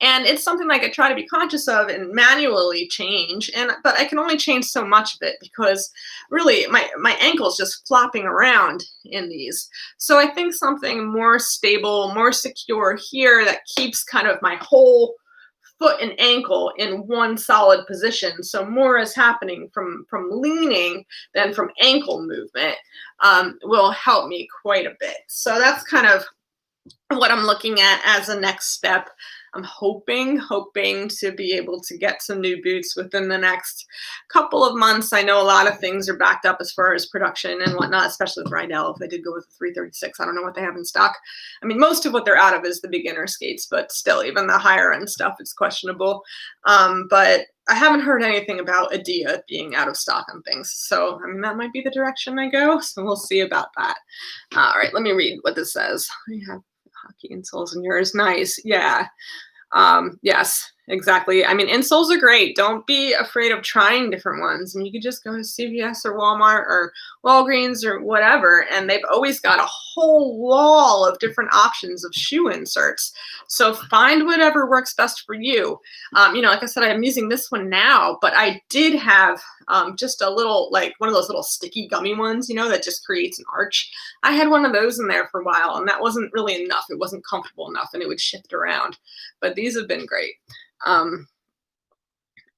And it's something like I try to be conscious of and manually change. But I can only change so much of it because really my ankle is just flopping around in these. So I think something more stable, more secure here that keeps kind of my whole foot and ankle in one solid position. So more is happening from leaning than from ankle movement, will help me quite a bit. So that's kind of what I'm looking at as a next step. I'm hoping to be able to get some new boots within the next couple of months. I know a lot of things are backed up as far as production and whatnot, especially with Rydell. If they did go with the 336, I don't know what they have in stock. I mean, most of what they're out of is the beginner skates, but still, even the higher end stuff is questionable. But I haven't heard anything about Adia being out of stock on things. So, I mean, that might be the direction I go. So we'll see about that. All right, let me read what this says. We have hockey insoles in yours. Nice. Yeah. Yes, exactly. I mean, insoles are great. Don't be afraid of trying different ones. And you could just go to CVS or Walmart or Walgreens or whatever, and they've always got a whole wall of different options of shoe inserts. So find whatever works best for you. Like I said, I'm using this one now, but I did have just a little, like one of those little sticky gummy ones, that just creates an arch. I had one of those in there for a while, and that wasn't really enough. It wasn't comfortable enough, and it would shift around. But these have been great.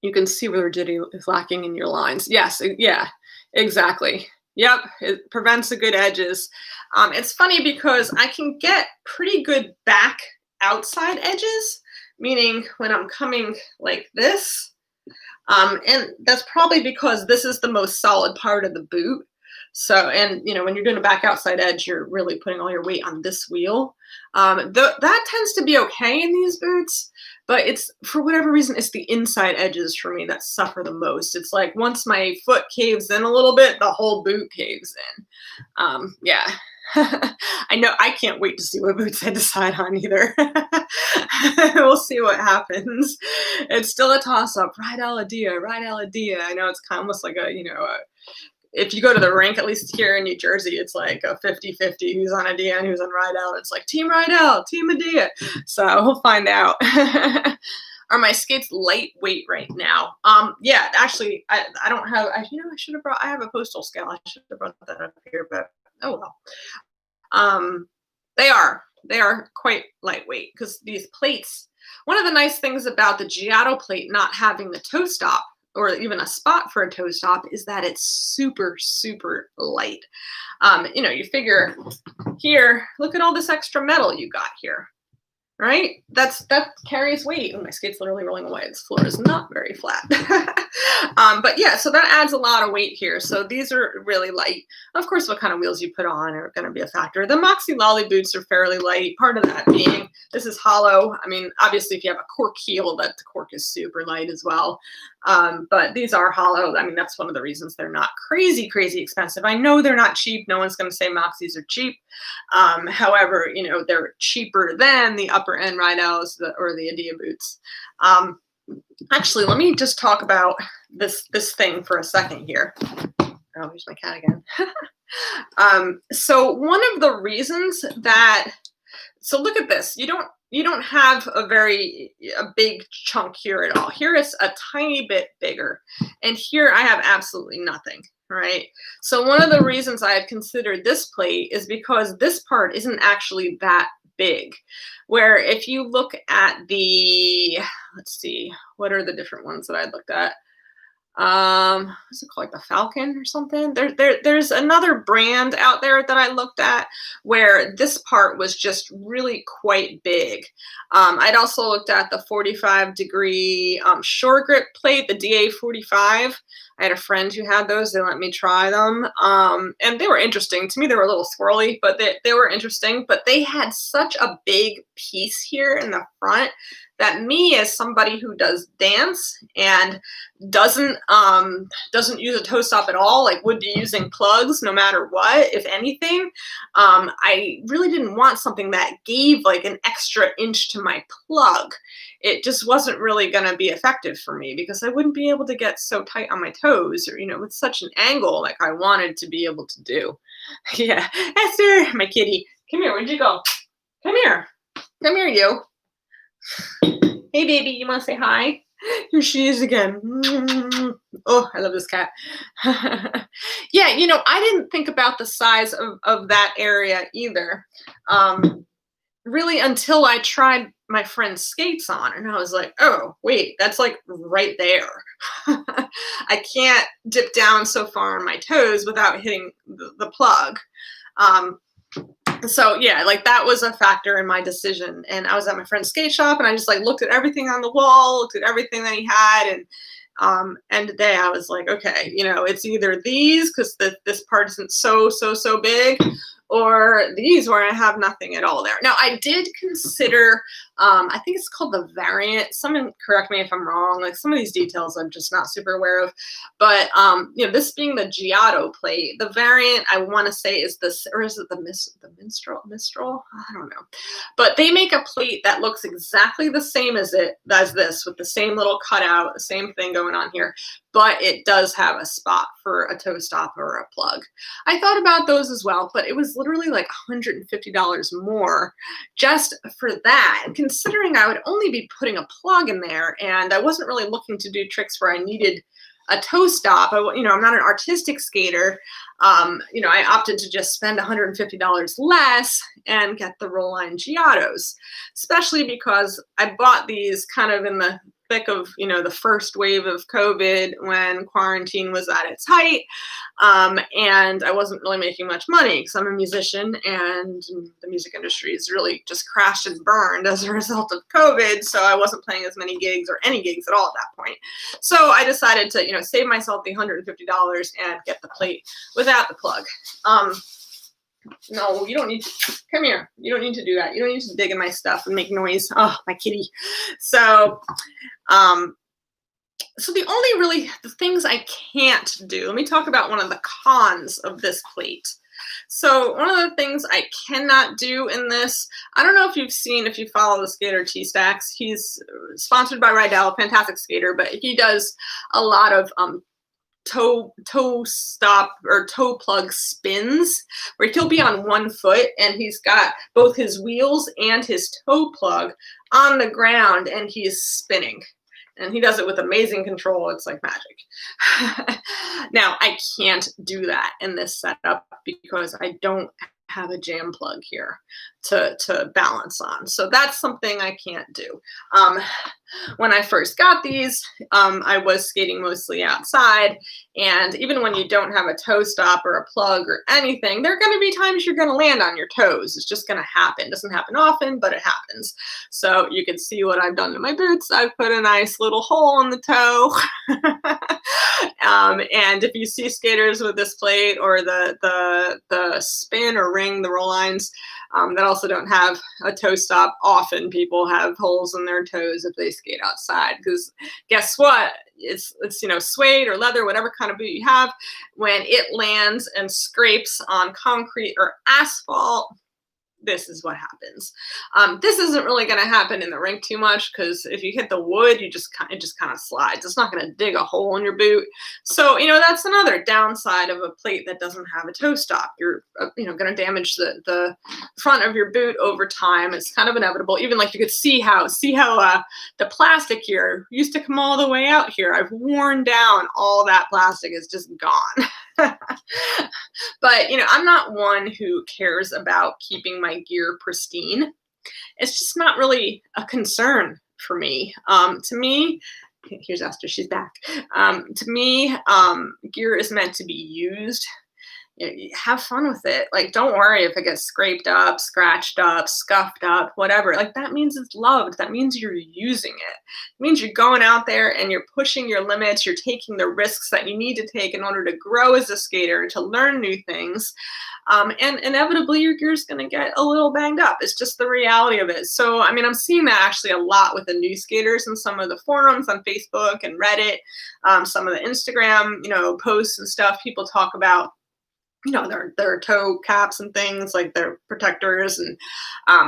You can see where the rigidity is lacking in your lines. Yes, yeah, exactly. Yep, it prevents the good edges. It's funny because I can get pretty good back outside edges, meaning when I'm coming like this, and that's probably because this is the most solid part of the boot. So, and when you're doing a back outside edge, you're really putting all your weight on this wheel. That tends to be okay in these boots, but it's, for whatever reason, it's the inside edges for me that suffer the most. It's like once my foot caves in a little bit, the whole boot caves in. Yeah. I know, I can't wait to see what boots I decide on either. We'll see what happens. It's still a toss-up. Rydell Adia. I know it's kind of almost like if you go to the rink, at least here in New Jersey, it's like a 50-50 who's on Adia and who's on Rydell. It's like Team Rydell, Team Adia. So we'll find out. Are my skates lightweight right now? Yeah, actually, I don't have, I should have brought, I have a postal scale. I should have brought that up here, but oh well. They are quite lightweight because these plates, one of the nice things about the Giotto plate not having the toe stop or even a spot for a toe stop is that it's super, super light. You figure here, look at all this extra metal you got here, right? That carries weight. And my skate's literally rolling away. This floor is not very flat. But yeah, so that adds a lot of weight here. So these are really light. Of course, what kind of wheels you put on are going to be a factor. The Moxi Lolli boots are fairly light. Part of that being this is hollow. I mean, obviously, if you have a cork heel, that the cork is super light as well. But these are hollow. I mean, that's one of the reasons they're not crazy, crazy expensive. I know they're not cheap. No one's going to say Moxis are cheap. However, they're cheaper than the upper end Rydells or the Adia boots. Actually, let me just talk about this thing for a second here. Oh, here's my cat again. So one of the reasons so look at this. You don't have a big chunk here at all. Here it's a tiny bit bigger. And here I have absolutely nothing, right? So one of the reasons I had considered this plate is because this part isn't actually that big. Where if you look at the, let's see, what are the different ones that I looked at? What's it called, like the Falcon or something? There's another brand out there that I looked at where this part was just really quite big. I'd also looked at the 45-degree shore grip plate, the DA45. I had a friend who had those. They let me try them, and they were interesting. To me, they were a little swirly, but they were interesting. But they had such a big piece here in the front that me, as somebody who does dance and doesn't use a toe stop at all, like would be using plugs no matter what, if anything, I really didn't want something that gave like an extra inch to my plug. It just wasn't really going to be effective for me because I wouldn't be able to get so tight on my toes, or with such an angle like I wanted to be able to do. Yeah, Esther, my kitty, come here. Where'd you go? Come here, you. Hey, baby, you want to say hi? Here she is again. Oh, I love this cat. Yeah, I didn't think about the size of that area either, really, until I tried my friend's skates on, and I was like, oh, wait, that's like right there. I can't dip down so far on my toes without hitting the plug. So yeah, like that was a factor in my decision. And I was at my friend's skate shop, and I just like looked at everything on the wall, looked at everything that he had, and end of the day I was like, okay, it's either these because this part isn't so big, or these where I have nothing at all there. Now I did consider, I think it's called the variant. Someone correct me if I'm wrong. Like some of these details I'm just not super aware of, but this being the Giotto plate, the variant I want to say is this, or is it the Mistral? I don't know. But they make a plate that looks exactly the same as this, with the same little cutout, the same thing going on here, but it does have a spot for a toe stop or a plug. I thought about those as well, but it was literally like $150 more just for that. And considering I would only be putting a plug in there, and I wasn't really looking to do tricks where I needed a toe stop. I'm not an artistic skater. I opted to just spend $150 less and get the Roll-Line Giottos, especially because I bought these kind of in the thick of, the first wave of COVID when quarantine was at its height. And I wasn't really making much money because I'm a musician, and the music industry has really just crashed and burned as a result of COVID. So I wasn't playing as many gigs or any gigs at all at that point. So I decided to, save myself the $150 and get the plate without the plug. No, you don't need to. Come here. You don't need to do that. You don't need to dig in my stuff and make noise. Oh, my kitty. So, the things I can't do. Let me talk about one of the cons of this plate. So one of the things I cannot do in this, I don't know if if you follow the skater T-Stacks, he's sponsored by Rydell, fantastic skater, but he does a lot of toe stop or toe plug spins where he'll be on one foot and he's got both his wheels and his toe plug on the ground and he's spinning. And he does it with amazing control. It's like magic. Now, I can't do that in this setup because I don't have a jam plug here to balance on. So that's something I can't do. When I first got these, I was skating mostly outside. And even when you don't have a toe stop or a plug or anything, there are going to be times you're going to land on your toes. It's just going to happen. It doesn't happen often, but it happens. So you can see what I've done to my boots. I've put a nice little hole in the toe. And if you see skaters with this plate or the spin or ring, the Roll-Lines, that also don't have a toe stop, often people have holes in their toes if they skate outside, because guess what? It's suede or leather, whatever kind of boot you have, when it lands and scrapes on concrete or asphalt, this is what happens. This isn't really going to happen in the rink too much because if you hit the wood, it just kind of slides. It's not going to dig a hole in your boot. So, that's another downside of a plate that doesn't have a toe stop. You're, going to damage the front of your boot over time. It's kind of inevitable. Even like you could see how the plastic here used to come all the way out here. I've worn down all that plastic. Is just gone. But, I'm not one who cares about keeping my gear pristine. it's just not really a concern for me. To me, here's Esther, she's back. To me, gear is meant to be used. Have fun with it. Like, don't worry if it gets scraped up, scratched up, scuffed up, whatever. Like, that means it's loved. That means you're using it. It means you're going out there and you're pushing your limits. You're taking the risks that you need to take in order to grow as a skater, to learn new things. And inevitably, your gear's going to get a little banged up. It's just the reality of it. So, I mean, I'm seeing that actually a lot with the new skaters and some of the forums on Facebook and Reddit, some of the Instagram, posts and stuff. People talk about their toe caps and things, like their protectors, and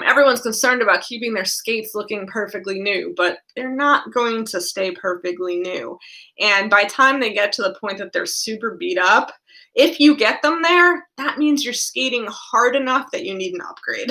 everyone's concerned about keeping their skates looking perfectly new, but they're not going to stay perfectly new. And by the time they get to the point that they're super beat up, if you get them there, that means you're skating hard enough that you need an upgrade.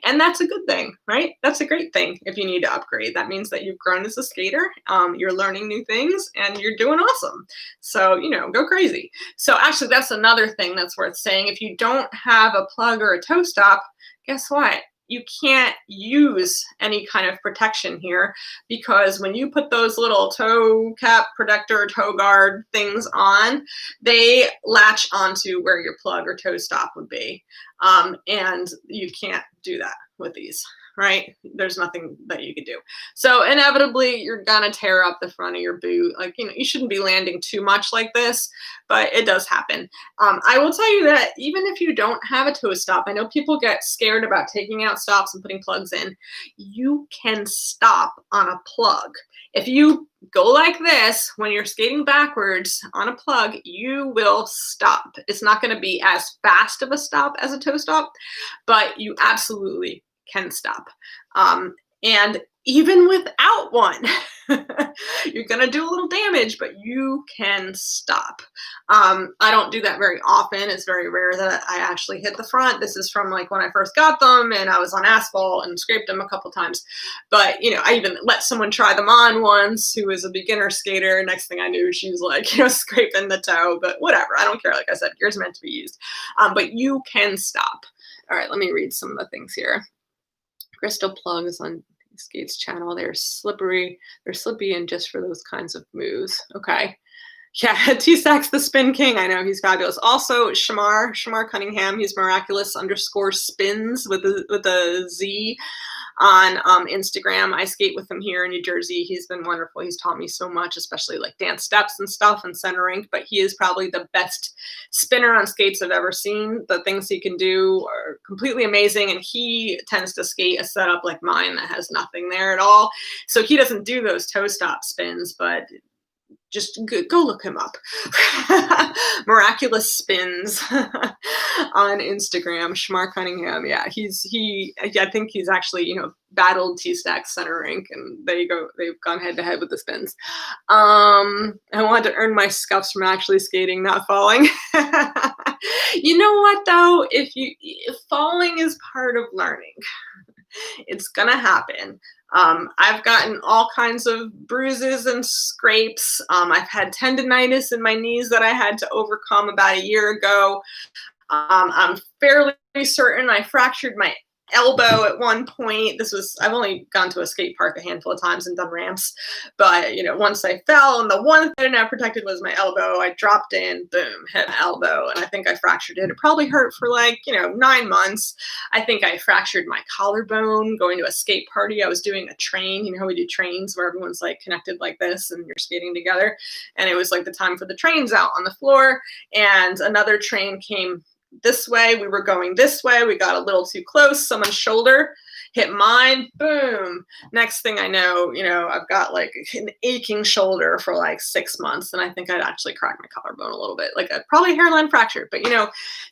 And that's a good thing, right? That's a great thing if you need to upgrade. That means that you've grown as a skater, you're learning new things, and you're doing awesome. So, go crazy. So actually, that's another thing that's worth saying. If you don't have a plug or a toe stop, guess what? You can't use any kind of protection here, because when you put those little toe cap protector, toe guard things on, they latch onto where your plug or toe stop would be. And you can't do that with these, right? There's nothing that you could do. So inevitably, you're gonna tear up the front of your boot. Like, you shouldn't be landing too much like this, but it does happen. I will tell you that even if you don't have a toe stop, I know people get scared about taking out stops and putting plugs in. You can stop on a plug. If you go like this when you're skating backwards on a plug, you will stop. It's not going to be as fast of a stop as a toe stop, but you absolutely can stop. And even without one, you're going to do a little damage, but you can stop. I don't do that very often. It's very rare that I actually hit the front. This is from like when I first got them and I was on asphalt and scraped them a couple times. But, I even let someone try them on once who was a beginner skater. Next thing I knew, she was like, scraping the toe, but whatever. I don't care. Like I said, gear's meant to be used. But you can stop. All right, let me read some of the things here. Crystal plugs on Skates channel. They're slippery. They're slippy and just for those kinds of moves. Okay. Yeah, T-Sax the Spin King. I know, he's fabulous. Also, Shamar Cunningham. He's miraculous_spins with a Z on Instagram. I skate with him here in New Jersey. He's been wonderful. He's taught me so much, especially like dance steps and stuff and center rink. But he is probably the best spinner on skates I've ever seen. The things he can do are completely amazing. And he tends to skate a setup like mine that has nothing there at all. So he doesn't do those toe stop spins, but just go look him up. Miraculous Spins on Instagram. Shamar Cunningham. Yeah, I think he's actually, battled T-Stack center rink, and there you go. They've gone head to head with the spins. I wanted to earn my scuffs from actually skating, not falling. You know what though? If falling is part of learning, it's gonna happen. I've gotten all kinds of bruises and scrapes. I've had tendonitis in my knees that I had to overcome about a year ago. I'm fairly certain I fractured my elbow at one point. I've only gone to a skate park a handful of times and done ramps, but once I fell, and the one thing I didn't have protected was my elbow. I dropped in, boom, hit my elbow, and I think I fractured it. It probably hurt for 9 months. I think I fractured my collarbone going to a skate party. I was doing a train. You know how we do trains where everyone's like connected like this and you're skating together, and it was like the time for the trains out on the floor, and another train came this way. We were going this way. We got a little too close. Someone's shoulder hit mine. Boom. Next thing I know, I've got like an aching shoulder for like 6 months. And I think I'd actually cracked my collarbone a little bit, like a probably hairline fracture. But,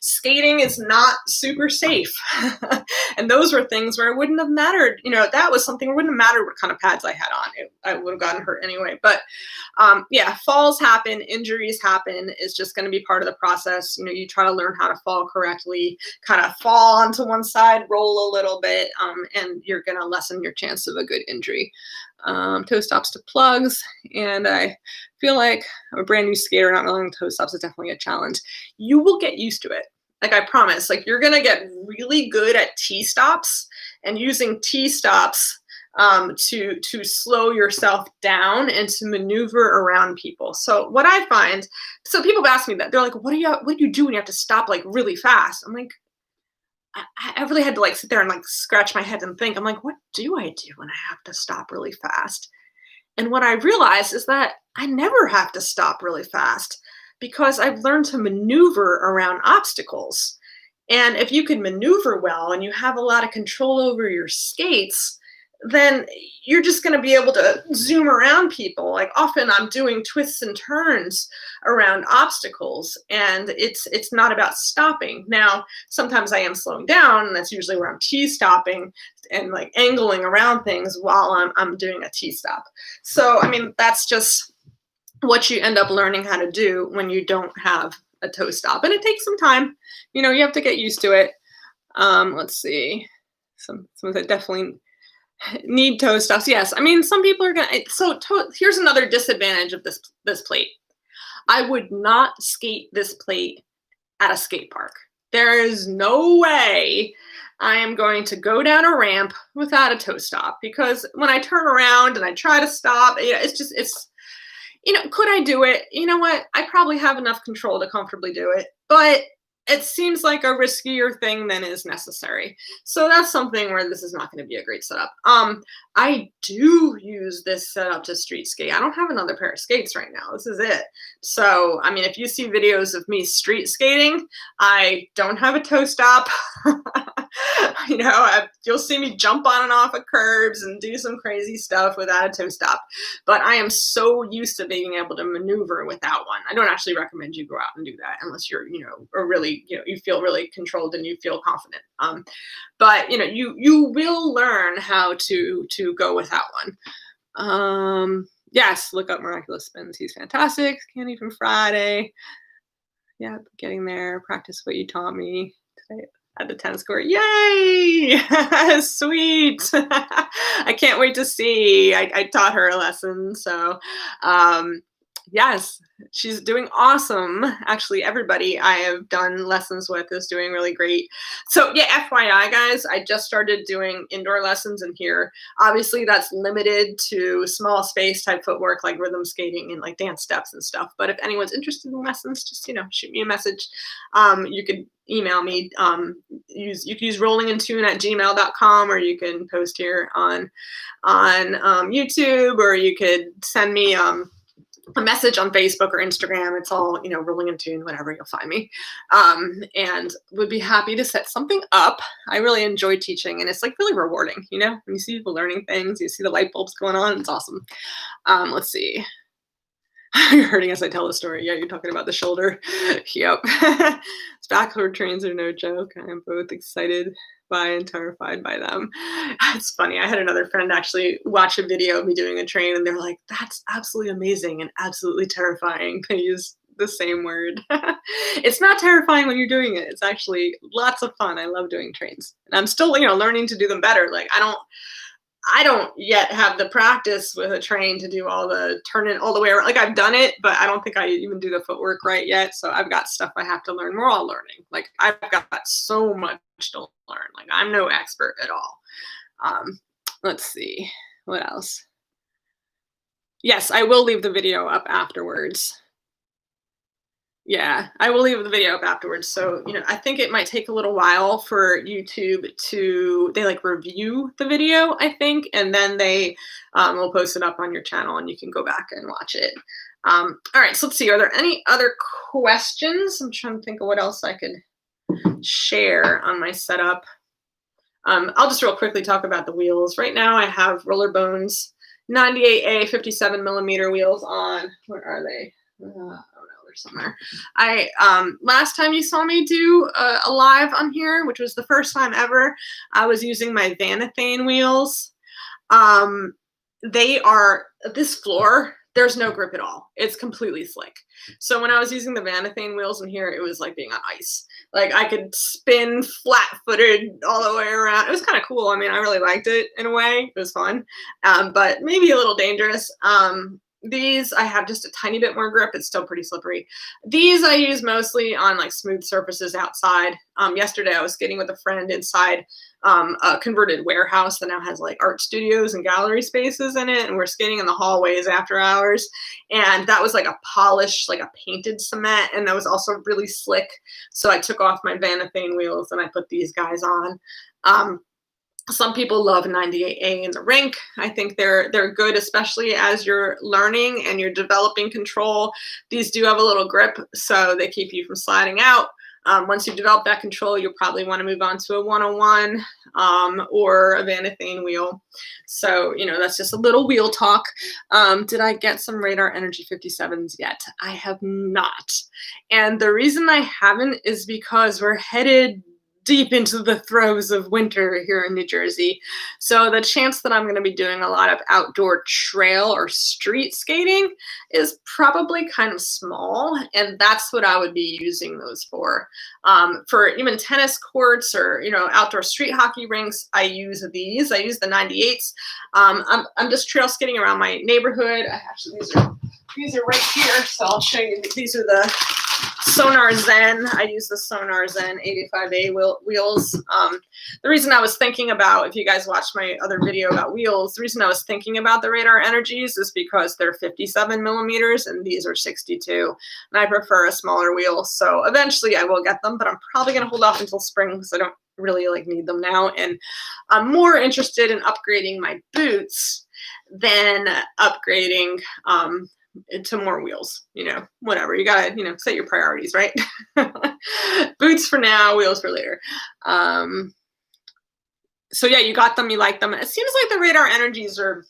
skating is not super safe. And those were things where it wouldn't have mattered. That was something, it wouldn't have mattered what kind of pads I had on. I would have gotten hurt anyway. But yeah, falls happen, injuries happen. It's just going to be part of the process. You try to learn how to fall correctly, kind of fall onto one side, roll a little bit, and you're going to lessen your chance of a good injury. Toe stops to plugs. And I feel like I'm a brand new skater, not knowing toe stops is definitely a challenge. You will get used to it. Like I promise, like you're going to get really good at T-stops and using T-stops to slow yourself down and to maneuver around people. So what I find, so people have asked me that, they're like, what do you do when you have to stop like really fast? I'm like, I really had to like sit there and like scratch my head and think. I'm like, what do I do when I have to stop really fast? And what I realized is that I never have to stop really fast because I've learned to maneuver around obstacles. And if you can maneuver well and you have a lot of control over your skates, then you're just going to be able to zoom around people. Like often I'm doing twists and turns around obstacles, and it's not about stopping. Now, sometimes I am slowing down, and that's usually where I'm T-stopping and like angling around things while I'm doing a T-stop. So, I mean, that's just what you end up learning how to do when you don't have a toe stop. And it takes some time. You know, you have to get used to it. Let's see. Some that definitely need toe stops. Yes, I mean some people are gonna. Here's another disadvantage of this plate. I would not skate this plate at a skate park. There is no way I am going to go down a ramp without a toe stop, because when I turn around and I try to stop, it's could I do it? You know what? I probably have enough control to comfortably do it, but it seems like a riskier thing than is necessary. So that's something where this is not going to be a great setup. I do use this setup to street skate. I don't have another pair of skates right now. This is it. So, I mean, if you see videos of me street skating, I don't have a toe stop. You'll see me jump on and off of curbs and do some crazy stuff without a toe stop. But I am so used to being able to maneuver without one. I don't actually recommend you go out and do that unless you're, you feel really controlled and you feel confident. But you will learn how to go without one. Yes, look up Miraculous Spins. He's fantastic. Candy from Friday. Yeah, getting there. Practice what you taught me today at the tennis court. Yay! Sweet. I can't wait to see. I taught her a lesson. So, yes, she's doing awesome. Actually, everybody I have done lessons with is doing really great. So yeah, FYI guys, I just started doing indoor lessons in here. Obviously that's limited to small space type footwork like rhythm skating and like dance steps and stuff. But if anyone's interested in lessons, just, shoot me a message. You could email me. You can use rollingintune@gmail.com, or you can post here on YouTube, or you could send me a message on Facebook or Instagram. It's all, Rolling in Tune, whatever, you'll find me. And would be happy to set something up. I really enjoy teaching, and it's like really rewarding, when you see people learning things, you see the light bulbs going on, it's awesome. Let's see. You're hurting as I tell the story. Yeah, you're talking about the shoulder. Yep. Backward trains are no joke. I am both excited by and terrified by them. It's funny. I had another friend actually watch a video of me doing a train, and they're like, that's absolutely amazing and absolutely terrifying. They use the same word. It's not terrifying when you're doing it. It's actually lots of fun. I love doing trains, and I'm still, learning to do them better. Like I don't yet have the practice with a train to do all the turning all the way around. Like I've done it, but I don't think I even do the footwork right yet. So I've got stuff I have to learn. We're all learning. Like I've got so much to learn. Like I'm no expert at all. Let's see what else. Yes, I will leave the video up afterwards. Yeah, I will leave the video up afterwards. So, I think it might take a little while for YouTube they like review the video, I think, and then they will post it up on your channel and you can go back and watch it. All right, so let's see. Are there any other questions? I'm trying to think of what else I could share on my setup. I'll just real quickly talk about the wheels. Right now I have Roller Bones 98A 57 millimeter wheels on. Where are they? Somewhere. Last time you saw me do a live on here, which was the first time ever, I was using my Vanathane wheels. This floor, there's no grip at all. It's completely slick. So when I was using the Vanathane wheels in here, it was like being on ice. Like I could spin flat-footed all the way around. It was kind of cool. I mean, I really liked it in a way. It was fun, but maybe a little dangerous. These I have just a tiny bit more grip. It's still pretty slippery. These I use mostly on like smooth surfaces outside. Yesterday I was skating with a friend inside a converted warehouse that now has like art studios and gallery spaces in it, and we're skating in the hallways after hours. And that was like a polished, like a painted cement, and that was also really slick. So I took off my Vanathane wheels and I put these guys on. Some people love 98A in the rink. I think they're good, especially as you're learning and you're developing control. These do have a little grip, so they keep you from sliding out. Once you develop that control, you'll probably want to move on to a 101 or a Vanathane wheel. So, that's just a little wheel talk. Did I get some Radar Energy 57s yet? I have not. And the reason I haven't is because we're headed deep into the throes of winter here in New Jersey. So the chance that I'm going to be doing a lot of outdoor trail or street skating is probably kind of small. And that's what I would be using those for. For even tennis courts or, outdoor street hockey rinks, I use these. I use the 98s. I'm just trail skating around my neighborhood. Actually, these are right here. So I'll show you. These are the Sonar Zen. I use the Sonar Zen 85A wheels. The reason I was thinking about, if you guys watched my other video about wheels, the reason I was thinking about the Radar Energies is because they're 57 millimeters and these are 62. And I prefer a smaller wheel. So eventually I will get them, but I'm probably going to hold off until spring because I don't really need them now. And I'm more interested in upgrading my boots than upgrading to more wheels. Whatever, you gotta set your priorities, right? Boots for now, wheels for later. So yeah, you got them, you like them. It seems like the Radar Energies are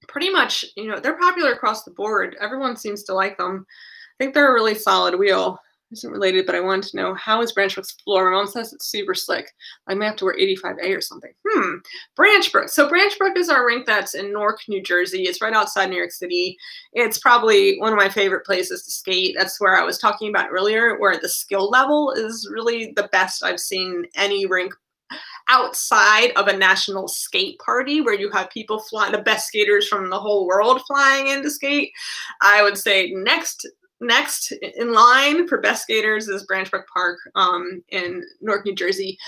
pretty much, they're popular across the board. Everyone seems to like them. I think they're a really solid wheel. Isn't related, but I wanted to know, how is Branchbrook's floor? My mom says it's super slick. I may have to wear 85A or something. Branchbrook. So Branchbrook is our rink that's in Newark, New Jersey. It's right outside New York City. It's probably one of my favorite places to skate. That's where I was talking about earlier, where the skill level is really the best I've seen any rink outside of a national skate party where you have people flying, the best skaters from the whole world flying in to skate. I would say next in line for best skaters is Branchbrook Park in Newark, New Jersey.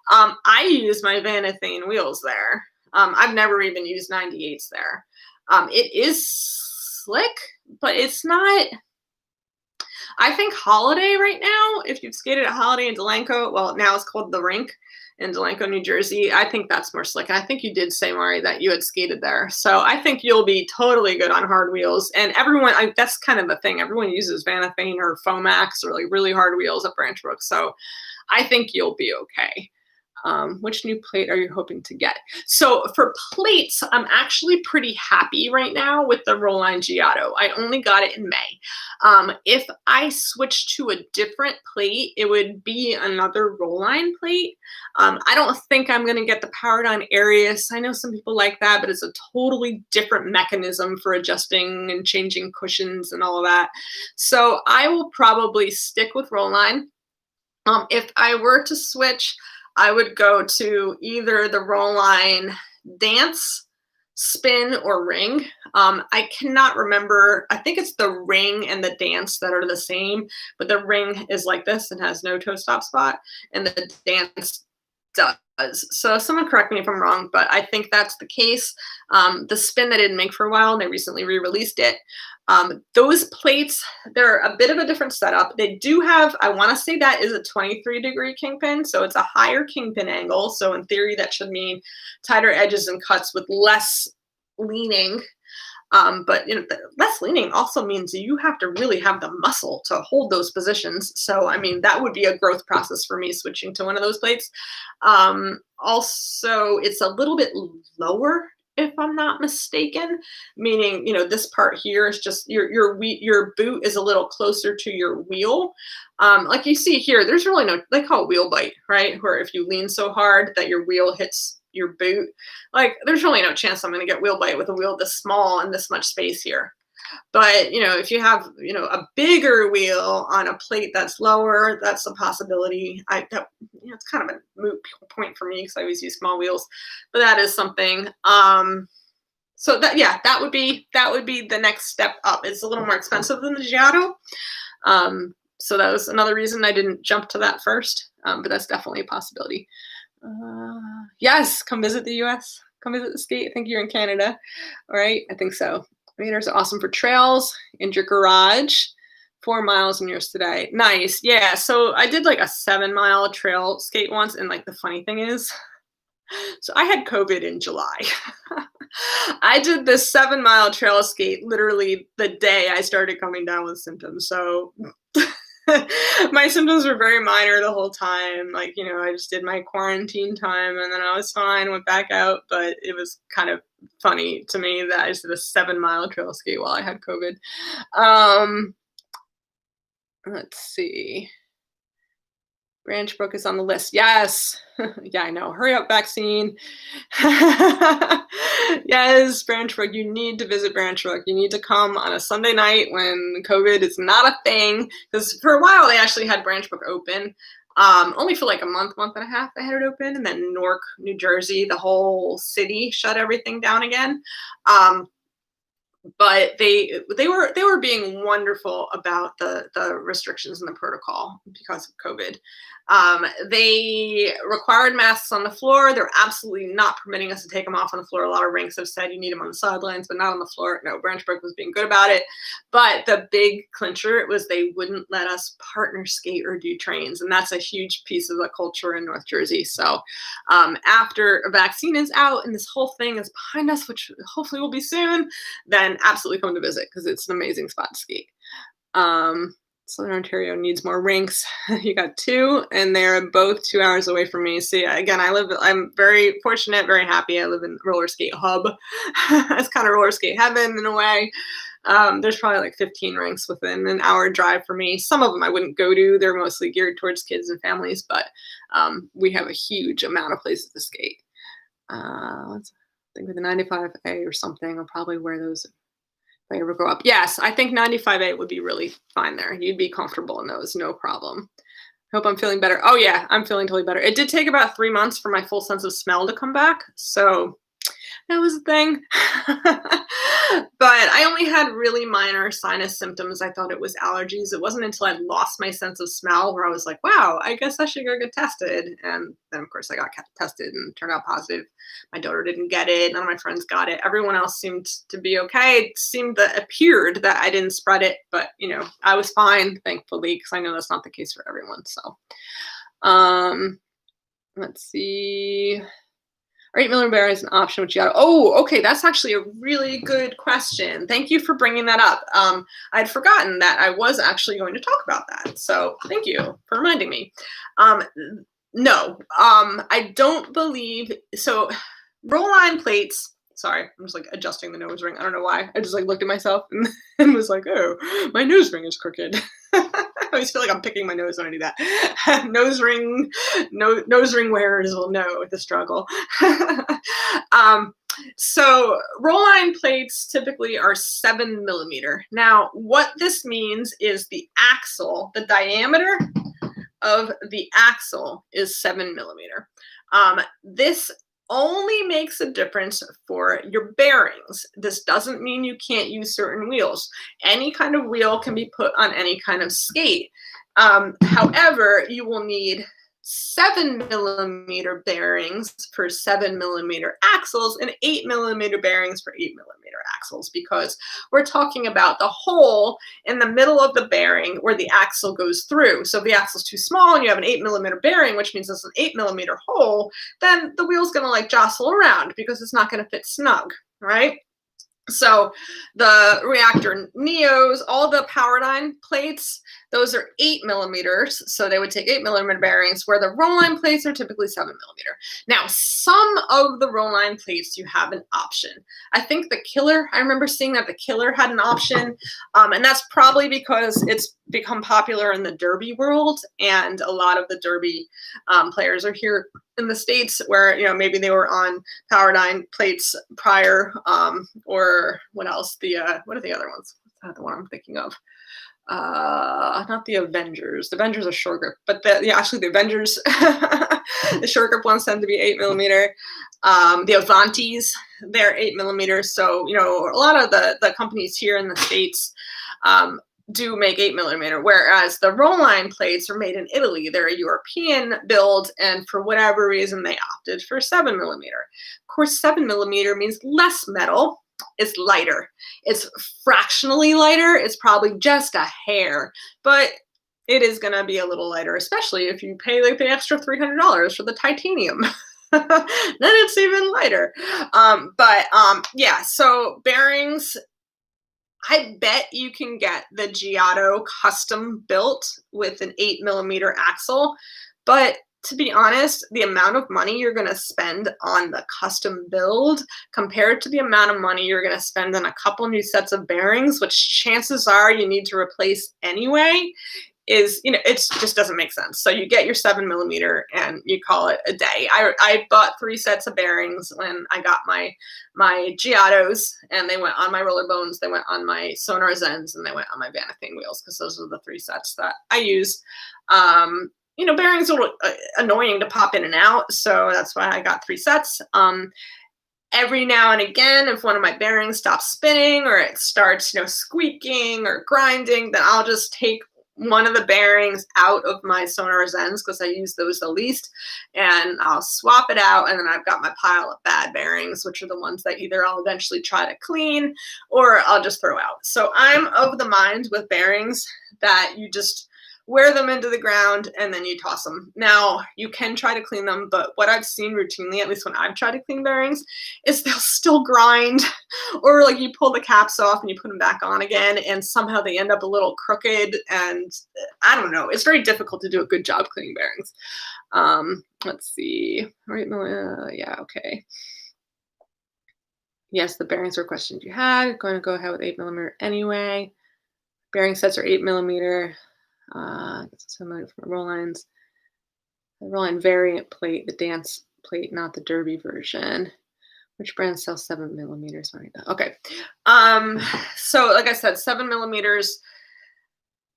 I use my Vanathane wheels there. I've never even used 98s there. It is slick, but it's not. I think Holiday right now, if you've skated at Holiday in Delanco, well, now it's called The Rink in Delanco, New Jersey, I think that's more slick. And I think you did say, Mari, that you had skated there. So I think you'll be totally good on hard wheels. And everyone, that's kind of the thing. Everyone uses Vanathane or Fomax or like really hard wheels at Branchbrook. So I think you'll be okay. Which new plate are you hoping to get? So for plates, I'm actually pretty happy right now with the Roline Giotto. I only got it in May. If I switched to a different plate, it would be another Roline plate. I don't think I'm going to get the Paradigm Arius. I know some people like that, but it's a totally different mechanism for adjusting and changing cushions and all of that. So I will probably stick with Roline. If I were to switch, I would go to either the Roline Dance, Spin, or Ring. I cannot remember. I think it's the Ring and the Dance that are the same, but the Ring is like this and has no toe stop spot, and the Dance does. So someone correct me if I'm wrong, but I think that's the case. The Spin they didn't make for a while, and they recently re-released it. Those plates, they're a bit of a different setup. They do have, I want to say that is a 23-degree kingpin, so it's a higher kingpin angle. So in theory, that should mean tighter edges and cuts with less leaning. But less leaning also means you have to really have the muscle to hold those positions. So, I mean, that would be a growth process for me switching to one of those plates. Also, it's a little bit lower, if I'm not mistaken, meaning, this part here is just your boot is a little closer to your wheel. Like you see here, there's really no, they call it wheel bite, right? Where if you lean so hard that your wheel hits your boot, like there's really no chance I'm going to get wheel bite with a wheel this small and this much space here. But, if you have, a bigger wheel on a plate that's lower, that's a possibility. It's kind of a moot point for me because I always use small wheels, but that is something. So that, yeah, that would be the next step up. It's a little more expensive than the Giotto. So that was another reason I didn't jump to that first. But that's definitely a possibility. Yes, come visit the US. Come visit the skate. I think you're in Canada. All right, I think so. Raiders are awesome for trails in your garage. 4 miles in yours today. Nice. Yeah. So I did like a 7-mile trail skate once. And like the funny thing is, so I had COVID in July. I did this 7-mile trail skate literally the day I started coming down with symptoms. So my symptoms were very minor the whole time. Like, you know, I just did my quarantine time and then I was fine, went back out. But it was kind of funny to me that I just did a 7-mile trail skate while I had COVID. Let's see. Branch Brook is on the list. Yes. Yeah, I know. Hurry up, vaccine. Yes, Branch Brook. You need to visit Branch Brook. You need to come on a Sunday night when COVID is not a thing. Because for a while, they actually had Branch Brook open. Only for like a month and a half, they had it open. And then Newark, New Jersey, the whole city shut everything down again. But they were being wonderful about the restrictions and the protocol because of COVID. They required masks on the floor. They're absolutely not permitting us to take them off on the floor. A lot of rinks have said you need them on the sidelines, but not on the floor. No, Branch Brook was being good about it. But the big clincher was they wouldn't let us partner skate or do trains. And that's a huge piece of the culture in North Jersey. So after a vaccine is out and this whole thing is behind us, which hopefully will be soon, then absolutely come to visit because it's an amazing spot to skate. Southern Ontario needs more rinks. You got 2, and they're both 2 hours away from me. See, again, I'm very fortunate, very happy. I live in roller skate hub. It's kind of roller skate heaven in a way. There's probably like 15 rinks within an hour drive for me. Some of them I wouldn't go to. They're mostly geared towards kids and families, but we have a huge amount of places to skate. I think with the 95A or something, I'll probably wear those if I ever grow up. Yes, I think 95A would be really fine there. You'd be comfortable in those, no problem. Hope I'm feeling better. Oh yeah, I'm feeling totally better. It did take about 3 months for my full sense of smell to come back. So that was a thing. But I only had really minor sinus symptoms. I thought it was allergies. It wasn't until I lost my sense of smell where I was like, wow, I guess I should go get tested. And then, of course, I got tested and turned out positive. My daughter didn't get it. None of my friends got it. Everyone else seemed to be okay. It appeared that I didn't spread it. But, you know, I was fine, thankfully, because I know that's not the case for everyone. So let's see. Are 8mm bearings an option with Giotto? Oh, okay. That's actually a really good question. Thank you for bringing that up. I'd forgotten that I was actually going to talk about that. So thank you for reminding me. No, I don't believe so. Roll line plates. Sorry, I'm just like adjusting the nose ring. I don't know why. I just like looked at myself and was like, oh, my nose ring is crooked. I always feel like I'm picking my nose when I do that. Nose ring wearers will know the struggle. So roll line plates typically are 7mm. Now, what this means is the axle, the diameter of the axle is 7mm. This only makes a difference for your bearings. This doesn't mean you can't use certain wheels. Any kind of wheel can be put on any kind of skate. However, you will need 7mm bearings for 7mm axles and 8mm bearings for 8mm axles, because we're talking about the hole in the middle of the bearing where the axle goes through. So if the axle's too small and you have an 8mm bearing, which means it's an 8mm hole, then the wheel's going to like jostle around because it's not going to fit snug, right? So the reactor Neos, all the Powerline plates, those are 8mm. So they would take 8mm bearings, where the roll line plates are typically 7mm. Now, some of the roll line plates, you have an option. I think the Killer, I remember seeing that the Killer had an option. And that's probably because it's become popular in the derby world. And a lot of the derby players are here in the States, where, you know, maybe they were on Powerline plates prior, or what else? What are the other ones? What's that, the one I'm thinking of? Not the Avengers. The Avengers are short grip, but actually the Avengers, the short grip ones tend to be 8mm. The Avantis, they're 8 millimeters. So, you know, a lot of the companies here in the States do make 8 millimeter, whereas the roll line plates are made in Italy. They're a European build, and for whatever reason, they opted for 7 millimeter. Of course, 7 millimeter means less metal. It's lighter. It's fractionally lighter. It's probably just a hair, but it is going to be a little lighter, especially if you pay like the extra $300 for the titanium. Then it's even lighter. Yeah, so bearings, I bet you can get the Giotto custom built with an 8 millimeter axle, but to be honest, the amount of money you're going to spend on the custom build compared to the amount of money you're going to spend on a couple new sets of bearings, which chances are you need to replace anyway, is, you know, it just doesn't make sense. So you get your 7 millimeter and you call it a day. I bought 3 sets of bearings when I got my Giottos, and they went on my roller bones, they went on my Sonar Zens, and they went on my Vanithing wheels, because those are the 3 sets that I use. You know, bearings are a little annoying to pop in and out, so that's why I got 3 sets. Every now and again, if one of my bearings stops spinning or it starts, you know, squeaking or grinding, then I'll just take one of the bearings out of my Sonar Zens, because I use those the least, and I'll swap it out, and then I've got my pile of bad bearings, which are the ones that either I'll eventually try to clean or I'll just throw out. So I'm of the mind with bearings that you just wear them into the ground and then you toss them. Now, you can try to clean them, but what I've seen routinely, at least when I've tried to clean bearings, is they'll still grind, or like you pull the caps off and you put them back on again, and somehow they end up a little crooked, and I don't know. It's very difficult to do a good job cleaning bearings. Let's see. Right, yeah, okay. Yes, the bearings were questions you had. Going to go ahead with 8 millimeter anyway. Bearing sets are 8 millimeter. Similar from roll lines. The roll line variant plate, the dance plate, not the derby version. Which brand sells 7 millimeters? Okay. So like I said, 7 millimeters.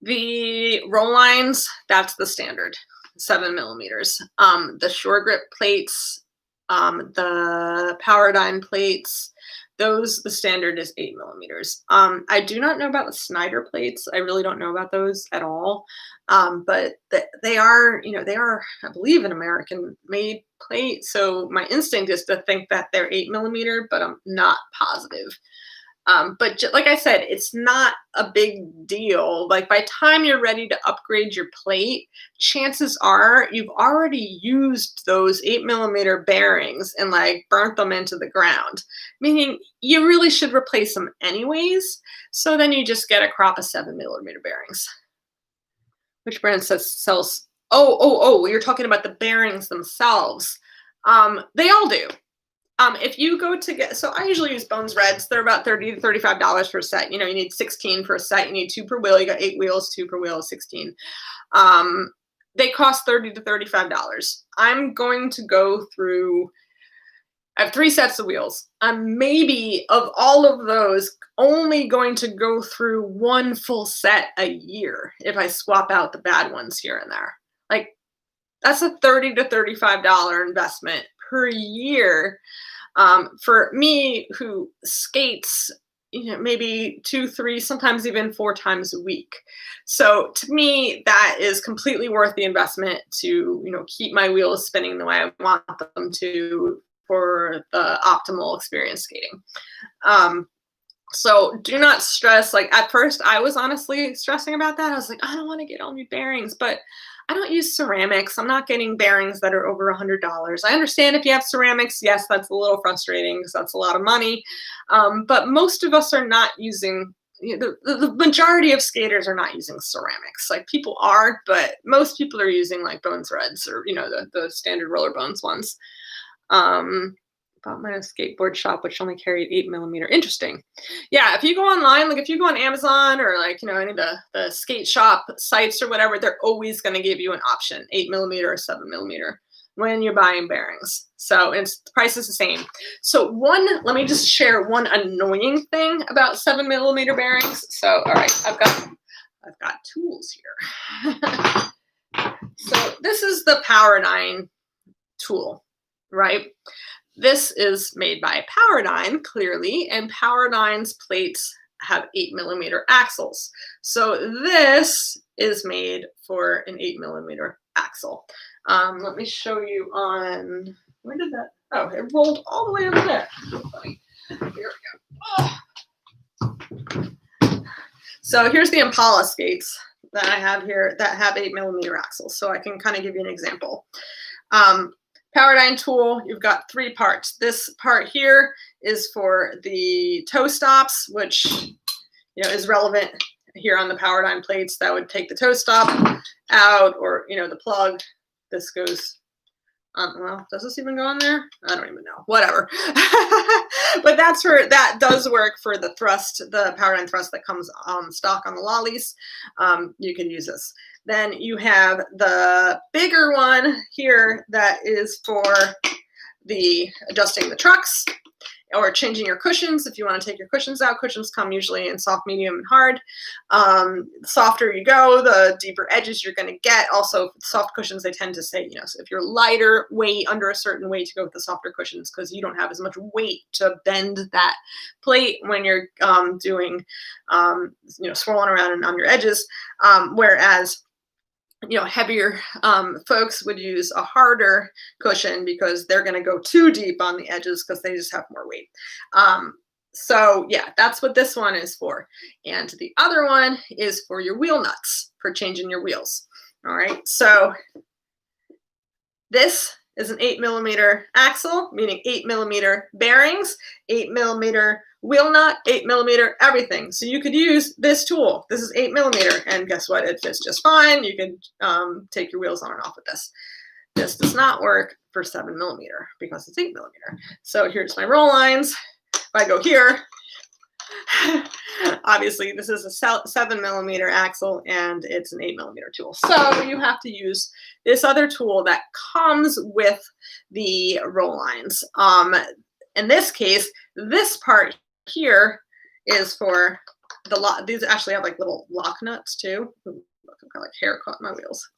The roll lines, that's the standard, 7 millimeters. The Shore Grip plates, the Powerdyne plates, those, the standard is 8 millimeters. I do not know about the Snyder plates. I really don't know about those at all. But they are, you know, they are, I believe, an American made plate. So my instinct is to think that they're 8 millimeter, but I'm not positive. But like I said, it's not a big deal. Like by the time you're ready to upgrade your plate, chances are you've already used those 8 millimeter bearings and like burnt them into the ground, meaning you really should replace them anyways. So then you just get a crop of 7 millimeter bearings. Which brand sells? Oh, you're talking about the bearings themselves. They all do. If you go to get, so I usually use Bones Reds. They're about $30 to $35 for a set. You know, you need 16 for a set. You need 2 per wheel. You got 8 wheels, 2 per wheel is 16. They cost $30 to $35. I'm going to go through, I have 3 sets of wheels. I'm maybe of all of those only going to go through 1 full set a year if I swap out the bad ones here and there. Like that's a $30 to $35 investment per year. For me, who skates, you know, maybe 2, 3, sometimes even 4 times a week. So to me, that is completely worth the investment to, you know, keep my wheels spinning the way I want them to for the optimal experience skating. So do not stress. Like at first I was honestly stressing about that. I was like, I don't want to get all new bearings, but I don't use ceramics. I'm not getting bearings that are over $100. I understand if you have ceramics, yes, that's a little frustrating because that's a lot of money. But most of us are not using, you know, the majority of skaters are not using ceramics. Like people are, but most people are using like Bones Reds or, you know, the standard roller bones ones. Bought my skateboard shop, which only carried 8 millimeter. Interesting. Yeah, if you go online, like if you go on Amazon or like, you know, any of the skate shop sites or whatever, they're always going to give you an option, 8 millimeter or 7 millimeter when you're buying bearings. So the price is the same. So let me just share one annoying thing about 7 millimeter bearings. So, all right, I've got tools here. So this is the Powerdyne tool, right? This is made by Powerdyne, clearly, and Powerdyne's plates have 8mm axles. So this is made for an 8mm axle. Let me show you on, where did that, oh, it rolled all the way over there. Funny. Here we go. Oh. So here's the Impala skates that I have here that have 8mm axles. So I can kind of give you an example. Powerdyne tool, you've got 3 parts. This part here is for the toe stops, which is relevant here on the Powerdyne plates. That would take the toe stop out, or the plug. This goes well, does this even go on there? I don't even know. Whatever. But that does work for the thrust, the Powerdyne thrust that comes stock on the Lollis. You can use this. Then you have the bigger one here that is for the adjusting the trucks or changing your cushions. If you want to take your cushions out, cushions come usually in soft, medium, and hard. The softer you go, the deeper edges you're going to get. Also, soft cushions, they tend to say, so if you're lighter weight, under a certain weight, to go with the softer cushions, because you don't have as much weight to bend that plate when you're doing, swirling around and on your edges. Whereas heavier folks would use a harder cushion because they're going to go too deep on the edges because they just have more weight. So yeah, that's what this one is for. And the other one is for your wheel nuts, for changing your wheels. All right, so this is an 8mm axle, meaning 8mm bearings, 8mm wheel nut, 8mm everything. So you could use this tool. This is 8mm, and guess what? It fits just fine. You can take your wheels on and off with this. This does not work for 7mm because it's 8mm. So here's my roll lines. If I go here, obviously this is a 7mm axle and it's an 8mm tool. So you have to use this other tool that comes with the roll lines. In this case, this part here is for the lock. These actually have like little lock nuts too. Ooh, look, I've got like hair caught in my wheels.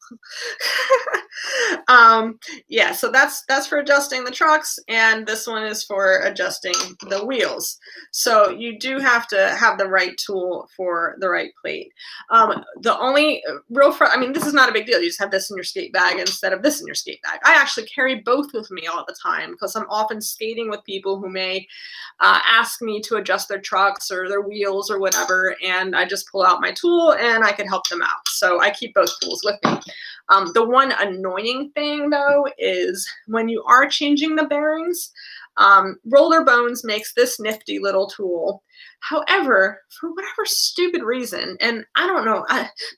Yeah, so that's for adjusting the trucks, and this one is for adjusting the wheels. So you do have to have the right tool for the right plate. The only this is not a big deal. You just have this in your skate bag instead of this in your skate bag. I actually carry both with me all the time because I'm often skating with people who may ask me to adjust their trucks or their wheels or whatever, and I just pull out my tool and I can help them out. So I keep both tools with me. The one annoying thing though is when you are changing the bearings, Roller Bones makes this nifty little tool. However, for whatever stupid reason, and I don't know,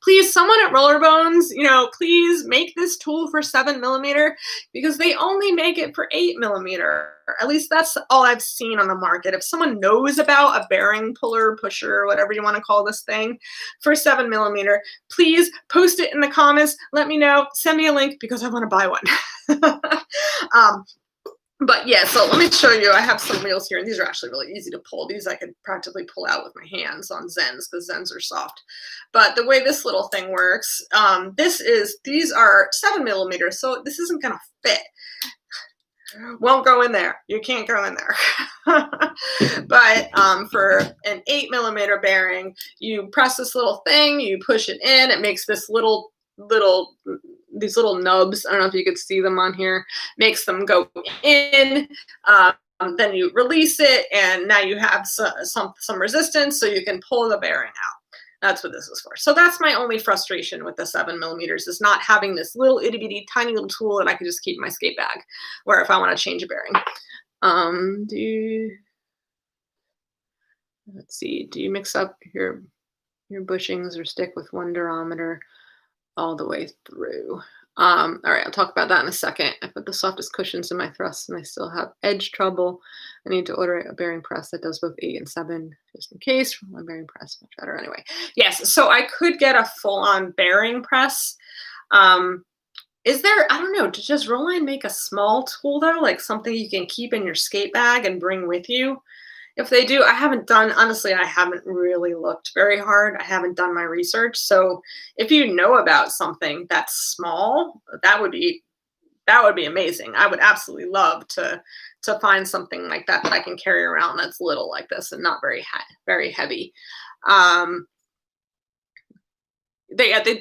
please, someone at Roller Bones, please make this tool for 7mm because they only make it for 8mm. At least that's all I've seen on the market. If someone knows about a bearing puller, pusher, whatever you want to call this thing, for 7mm, please post it in the comments. Let me know. Send me a link because I want to buy one. But yeah, so let me show you. I have some wheels here, and these are actually really easy to pull. These I could practically pull out with my hands on Zens because Zens are soft. But the way this little thing works, these are 7mm, so this isn't going to fit. Won't go in there. You can't go in there. But for an 8mm bearing, you press this little thing, you push it in, it makes this these little nubs. I don't know if you could see them on here. Makes them go in. Then you release it, and now you have some resistance, so you can pull the bearing out. That's what this is for. So that's my only frustration with the 7mm is not having this little itty bitty tiny little tool that I can just keep in my skate bag, where if I want to change a bearing. Let's see. Do you mix up your bushings or stick with one durometer all the way through? All right, I'll talk about that in a second. I put the softest cushions in my thrusts and I still have edge trouble. I need to order a bearing press that does both 8 and 7 just in case. One bearing press, much better anyway. Yes, so I could get a full-on bearing press. Is there, I don't know, does Roline make a small tool though? Like something you can keep in your skate bag and bring with you? If they do, honestly, I haven't really looked very hard. I haven't done my research. So if you know about something that's small, that would be amazing. I would absolutely love to to find something like that that I can carry around that's little like this and not very heavy. Um,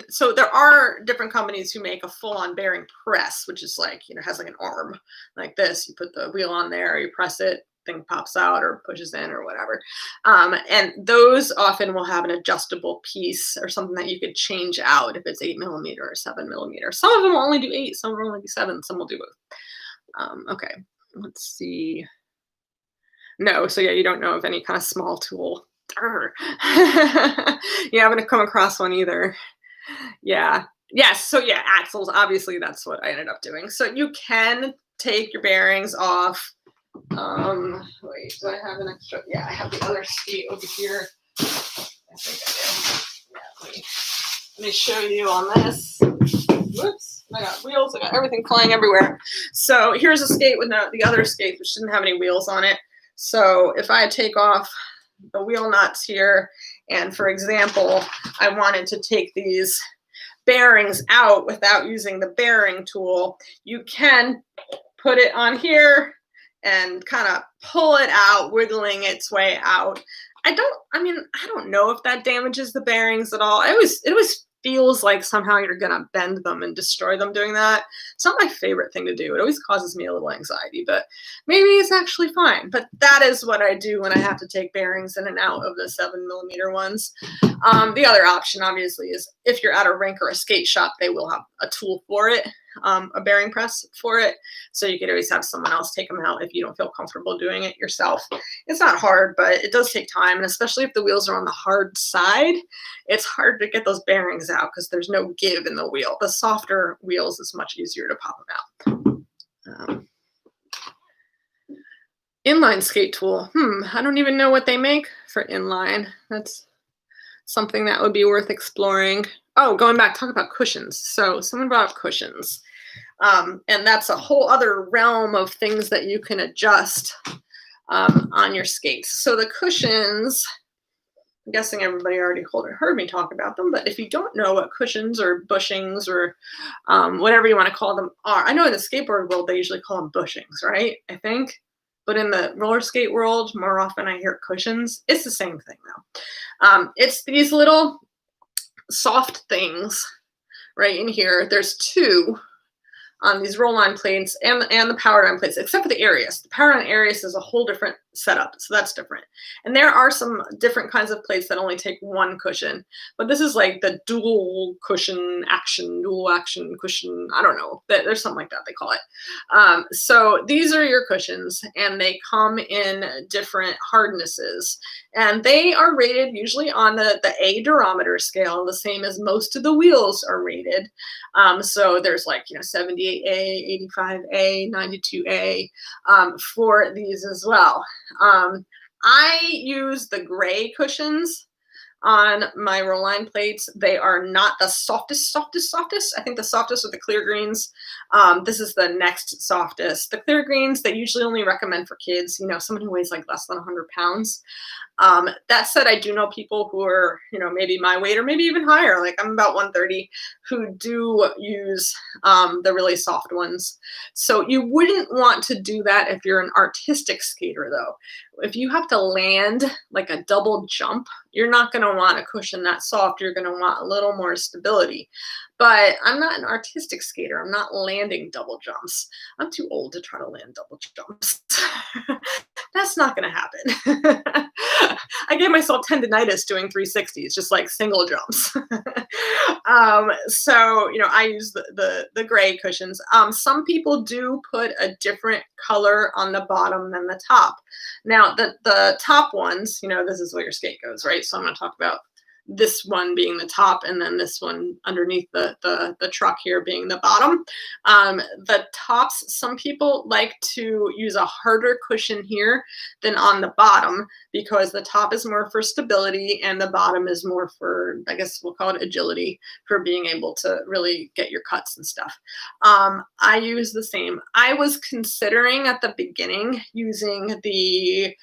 so there are different companies who make a full-on bearing press, which is like, has like an arm like this. You put the wheel on there, you press it, thing pops out or pushes in or whatever. And those often will have an adjustable piece or something that you could change out if it's 8mm or 7mm. Some of them will only do 8, some will only do 7, some will do both. Okay, let's see. No, so yeah, you don't know of any kind of small tool. You haven't come across one either. Yeah. Yes. So yeah, axles. Obviously, that's what I ended up doing. So you can take your bearings off. Wait, do I have an extra? Yeah, I have the other skate over here. I think I do. Yeah, let me show you on this. Whoops, I got wheels. I got everything flying everywhere. So here's a skate with the other skate, which didn't have any wheels on it. So if I take off the wheel nuts here, and for example, I wanted to take these bearings out without using the bearing tool, you can put it on here and kind of pull it out, wiggling its way out. I don't know if that damages the bearings at all. It always feels like somehow you're gonna bend them and destroy them doing that. It's not my favorite thing to do. It always causes me a little anxiety, but maybe it's actually fine. But that is what I do when I have to take bearings in and out of the 7mm ones. The other option, obviously, is if you're at a rink or a skate shop, they will have a tool for it, a bearing press for it. So you could always have someone else take them out if you don't feel comfortable doing it yourself. It's not hard, but it does take time. And especially if the wheels are on the hard side, it's hard to get those bearings out because there's no give in the wheel. The softer wheels is much easier to pop them out. Inline skate tool. I don't even know what they make for inline. That's something that would be worth exploring. Oh, going back, talk about cushions. So someone brought up cushions. And that's a whole other realm of things that you can adjust on your skates. So the cushions, I'm guessing everybody already heard me talk about them, but if you don't know what cushions or bushings or whatever you want to call them are, I know in the skateboard world, they usually call them bushings, right? I think. But in the roller skate world, more often I hear cushions. It's the same thing though. It's these little soft things right in here. There's two on these roll line plates and the power line plates, except for the Arius. The power line Arius is a whole different setup, so that's different. And there are some different kinds of plates that only take one cushion, but this is like the dual action cushion. I don't know. There's something like that they call it. So these are your cushions, and they come in different hardnesses, and they are rated usually on the A Durometer scale, the same as most of the wheels are rated. So there's like 78A, 85A, 92A for these as well. I use the gray cushions on my roll line plates. They are not the softest. I think the softest are the clear greens. This is the next softest. The clear greens, they usually only recommend for kids, someone who weighs like less than 100 pounds. That said, I do know people who are, maybe my weight or maybe even higher, like I'm about 130, who do use the really soft ones. So you wouldn't want to do that if you're an artistic skater, though. If you have to land like a double jump, you're not going to want a cushion that soft. You're going to want a little more stability. But I'm not an artistic skater. I'm not landing double jumps. I'm too old to try to land double jumps. That's not going to happen. I gave myself tendinitis doing 360s, just like single jumps. So, I use the gray cushions. Some people do put a different color on the bottom than the top. Now, the top ones, this is where your skate goes, right? So I'm going to talk about this one being the top, and then this one underneath the truck here being the bottom. The tops, some people like to use a harder cushion here than on the bottom, because the top is more for stability and the bottom is more for, I guess we'll call it agility, for being able to really get your cuts and stuff. I use the same. I was considering at the beginning using the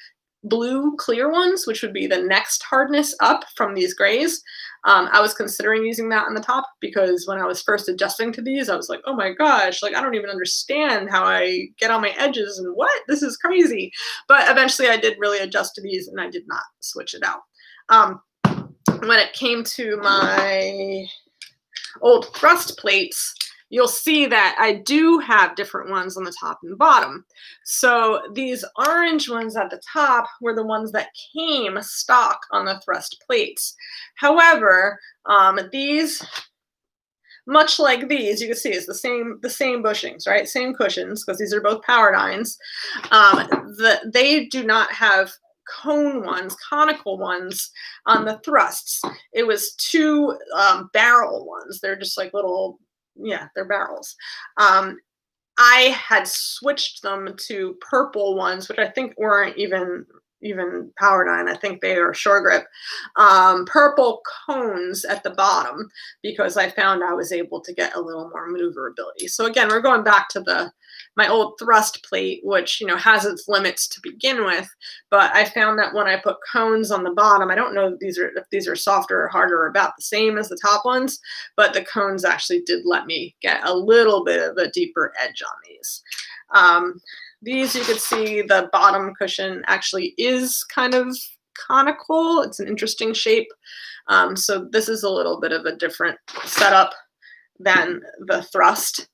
blue clear ones, which would be the next hardness up from these grays. I was considering using that on the top because when I was first adjusting to these, I was like, oh my gosh, like I don't even understand how I get on my edges and what? This is crazy. But eventually I did really adjust to these and I did not switch it out. When it came to my old thrust plates, you'll see that I do have different ones on the top and bottom. So these orange ones at the top were the ones that came stock on the thrust plates. However, these, much like these, you can see it's the same bushings, right? Same cushions, because these are both powered irons. They do not have cone ones, conical ones on the thrusts. It was two barrel ones. They're just like little, yeah, they're barrels. I had switched them to purple ones, which I think weren't even powered iron. I think they are shore grip. Purple cones at the bottom because I found I was able to get a little more maneuverability. So again, we're going back to my old thrust plate, which, you know, has its limits to begin with, but I found that when I put cones on the bottom, I don't know if these are softer or harder or about the same as the top ones, but the cones actually did let me get a little bit of a deeper edge on these. These, you could see the bottom cushion actually is kind of conical. It's an interesting shape. So this is a little bit of a different setup than the thrust.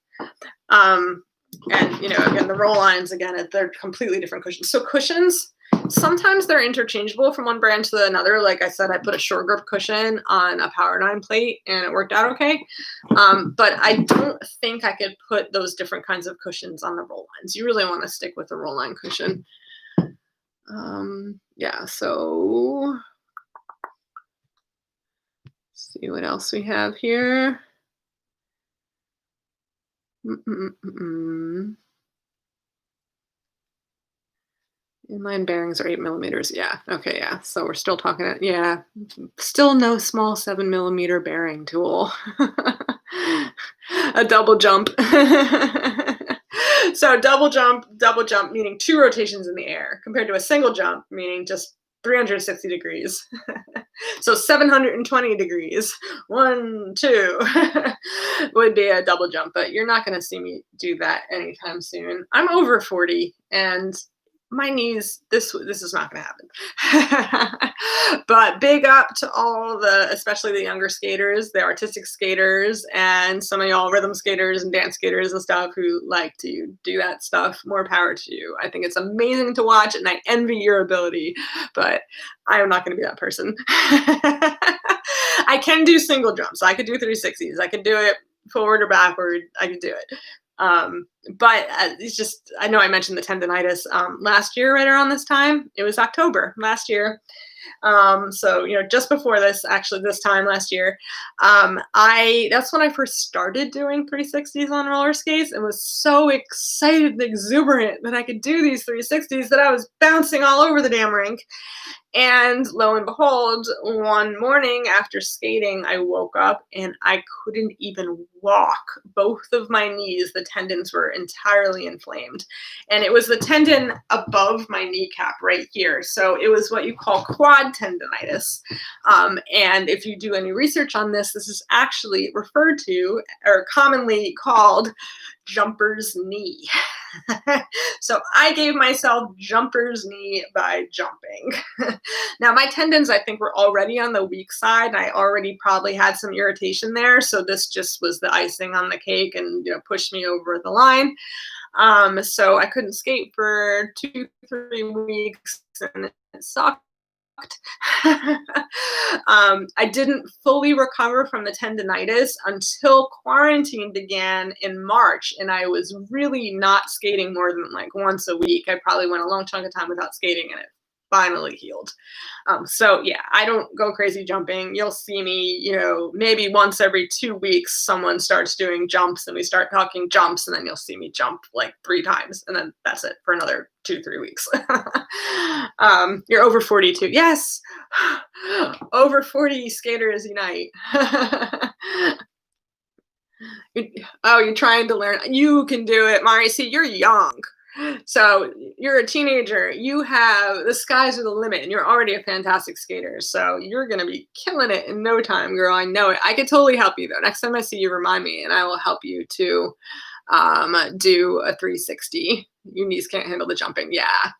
And, you know, again, the roll lines, again, they're completely different cushions. So cushions, sometimes they're interchangeable from one brand to another. Like I said, I put a shore grip cushion on a Power 9 plate and it worked out okay. But I don't think I could put those different kinds of cushions on the roll lines. You really want to stick with the roll line cushion. Yeah, so let's see what else we have here. Inline bearings are 8 millimeters. Yeah. Okay. Yeah. So we're still talking. Yeah. Still no small 7 millimeter bearing tool. A double jump. So double jump meaning 2 rotations in the air compared to a single jump meaning just 360 degrees. So 720 degrees, 1, 2, would be a double jump, but you're not going to see me do that anytime soon. I'm over 40 and my knees, this is not going to happen. But big up to all especially the younger skaters, the artistic skaters, and some of y'all rhythm skaters and dance skaters and stuff who like to do that stuff. More power to you. I think it's amazing to watch and I envy your ability, but I am not going to be that person. I can do single jumps. I could do 360s. I could do it forward or backward. I could do it. But it's just, I know I mentioned the tendonitis last year right around this time. It was October last year. So, you know, just before this, actually this time last year, that's when I first started doing 360s on roller skates and was so excited and exuberant that I could do these 360s that I was bouncing all over the damn rink. And lo and behold, one morning after skating, I woke up and I couldn't even walk. Both of my knees, the tendons were entirely inflamed. And it was the tendon above my kneecap right here. So it was what you call quad tendonitis. And if you do any research on this, this is actually referred to or commonly called jumper's knee. So I gave myself jumper's knee by jumping. Now my tendons, I think, were already on the weak side. I already probably had some irritation there. So this just was the icing on the cake and, you know, pushed me over the line. So I couldn't skate for 2-3 weeks and it sucked. I didn't fully recover from the tendonitis until quarantine began in March, and I was really not skating more than like once a week. I probably went a long chunk of time without skating, and it finally healed. So yeah, I don't go crazy jumping. You'll see me, you know, maybe once every 2 weeks, someone starts doing jumps and we start talking jumps, and then you'll see me jump like 3 times, and then that's it for another 2-3 weeks. You're over 42. Yes. Over 40 skaters unite. Oh, you're trying to learn. You can do it, Mari. See, you're young. So you're a teenager, you have the skies are the limit, and you're already a fantastic skater. So you're gonna be killing it in no time, girl. I know it. I could totally help you though. Next time I see you, remind me, and I will help you to do a 360. Your knees can't handle the jumping. Yeah.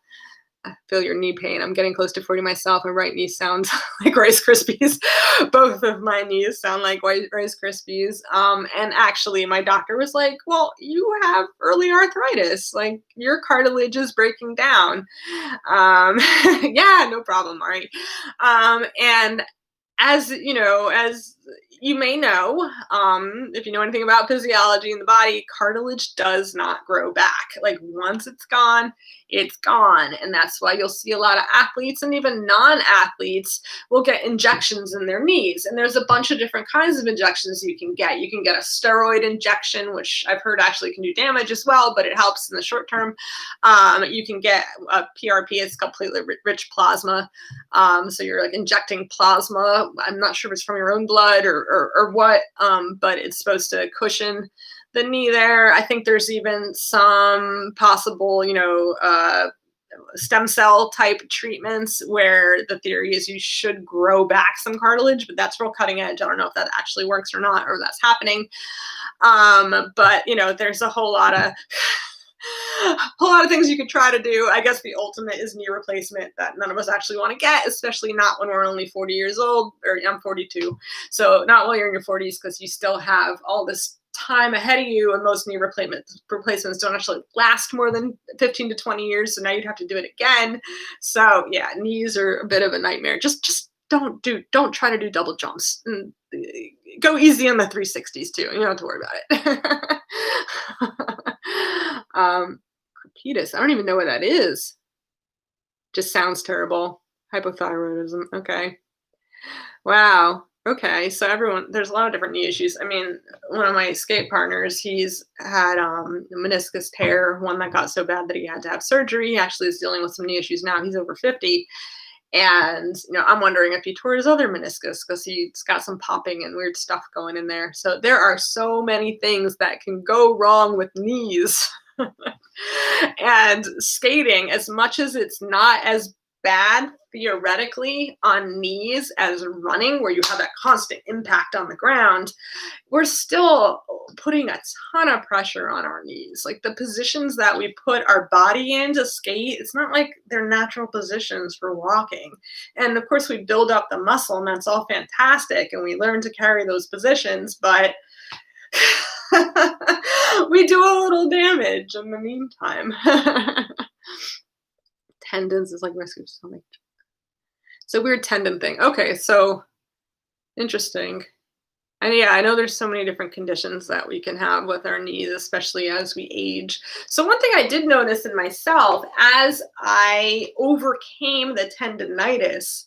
I feel your knee pain. I'm getting close to 40 myself. My right knee sounds like Rice Krispies. Both of my knees sound like Rice Krispies. And actually, my doctor was like, "Well, you have early arthritis. Like your cartilage is breaking down." Yeah, no problem. All right. And as you may know, if you know anything about physiology in the body, cartilage does not grow back. Like once it's gone, it's gone. And that's why you'll see a lot of athletes and even non-athletes will get injections in their knees. And there's a bunch of different kinds of injections you can get. You can get a steroid injection, which I've heard actually can do damage as well, but it helps in the short term. You can get a PRP, it's called platelet rich plasma. So you're like injecting plasma. I'm not sure if it's from your own blood or what, but it's supposed to cushion the knee there. I think there's even some possible, stem cell type treatments where the theory is you should grow back some cartilage, but that's real cutting edge. I don't know if that actually works or not, or that's happening. But there's a whole lot of things you could try to do. I guess the ultimate is knee replacement that none of us actually want to get, especially not when we're only 40 years old, or I'm 42. So not while you're in your 40s, because you still have all this time ahead of you, and most knee replacements don't actually last more than 15 to 20 years. So now you'd have to do it again. So yeah, knees are a bit of a nightmare. Just don't try to do double jumps. And go easy on the 360s too. You don't have to worry about it. Crepitus. I don't even know what that is. Just sounds terrible. Hypothyroidism. Okay. Wow. Okay. So there's a lot of different knee issues. I mean, one of my skate partners, he's had a meniscus tear, one that got so bad that he had to have surgery. He actually is dealing with some knee issues now. He's over 50. And, I'm wondering if he tore his other meniscus because he's got some popping and weird stuff going in there. So there are so many things that can go wrong with knees. And skating, as much as it's not as bad theoretically on knees as running, where you have that constant impact on the ground, we're still putting a ton of pressure on our knees. Like the positions that we put our body in to skate, it's not like they're natural positions for walking. And of course, we build up the muscle, and that's all fantastic. And we learn to carry those positions, but we do a little damage in the meantime. Tendons is like rescue stomach. So weird tendon thing. Okay, so interesting. And yeah, I know there's so many different conditions that we can have with our knees, especially as we age. So one thing I did notice in myself, as I overcame the tendonitis,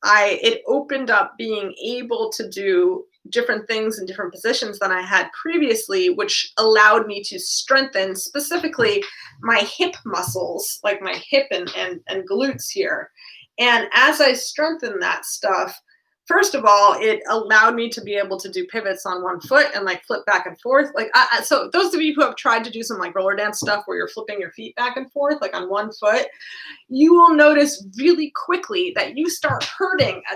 it opened up being able to do different things in different positions than I had previously, which allowed me to strengthen specifically my hip muscles, like my hip and glutes here. And as I strengthened that stuff, first of all, it allowed me to be able to do pivots on one foot and like flip back and forth. Like, so those of you who have tried to do some like roller dance stuff where you're flipping your feet back and forth, like on one foot, you will notice really quickly that you start hurting a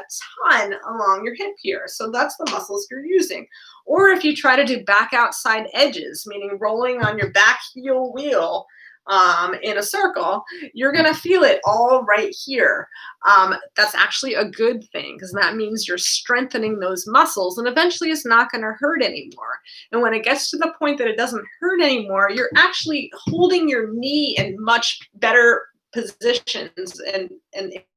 ton along your hip here. So that's the muscles you're using. Or if you try to do back outside edges, meaning rolling on your back heel wheel, in a circle, you're going to feel it all right here. That's actually a good thing because that means you're strengthening those muscles, and eventually it's not going to hurt anymore. And when it gets to the point that it doesn't hurt anymore, you're actually holding your knee in much better positions and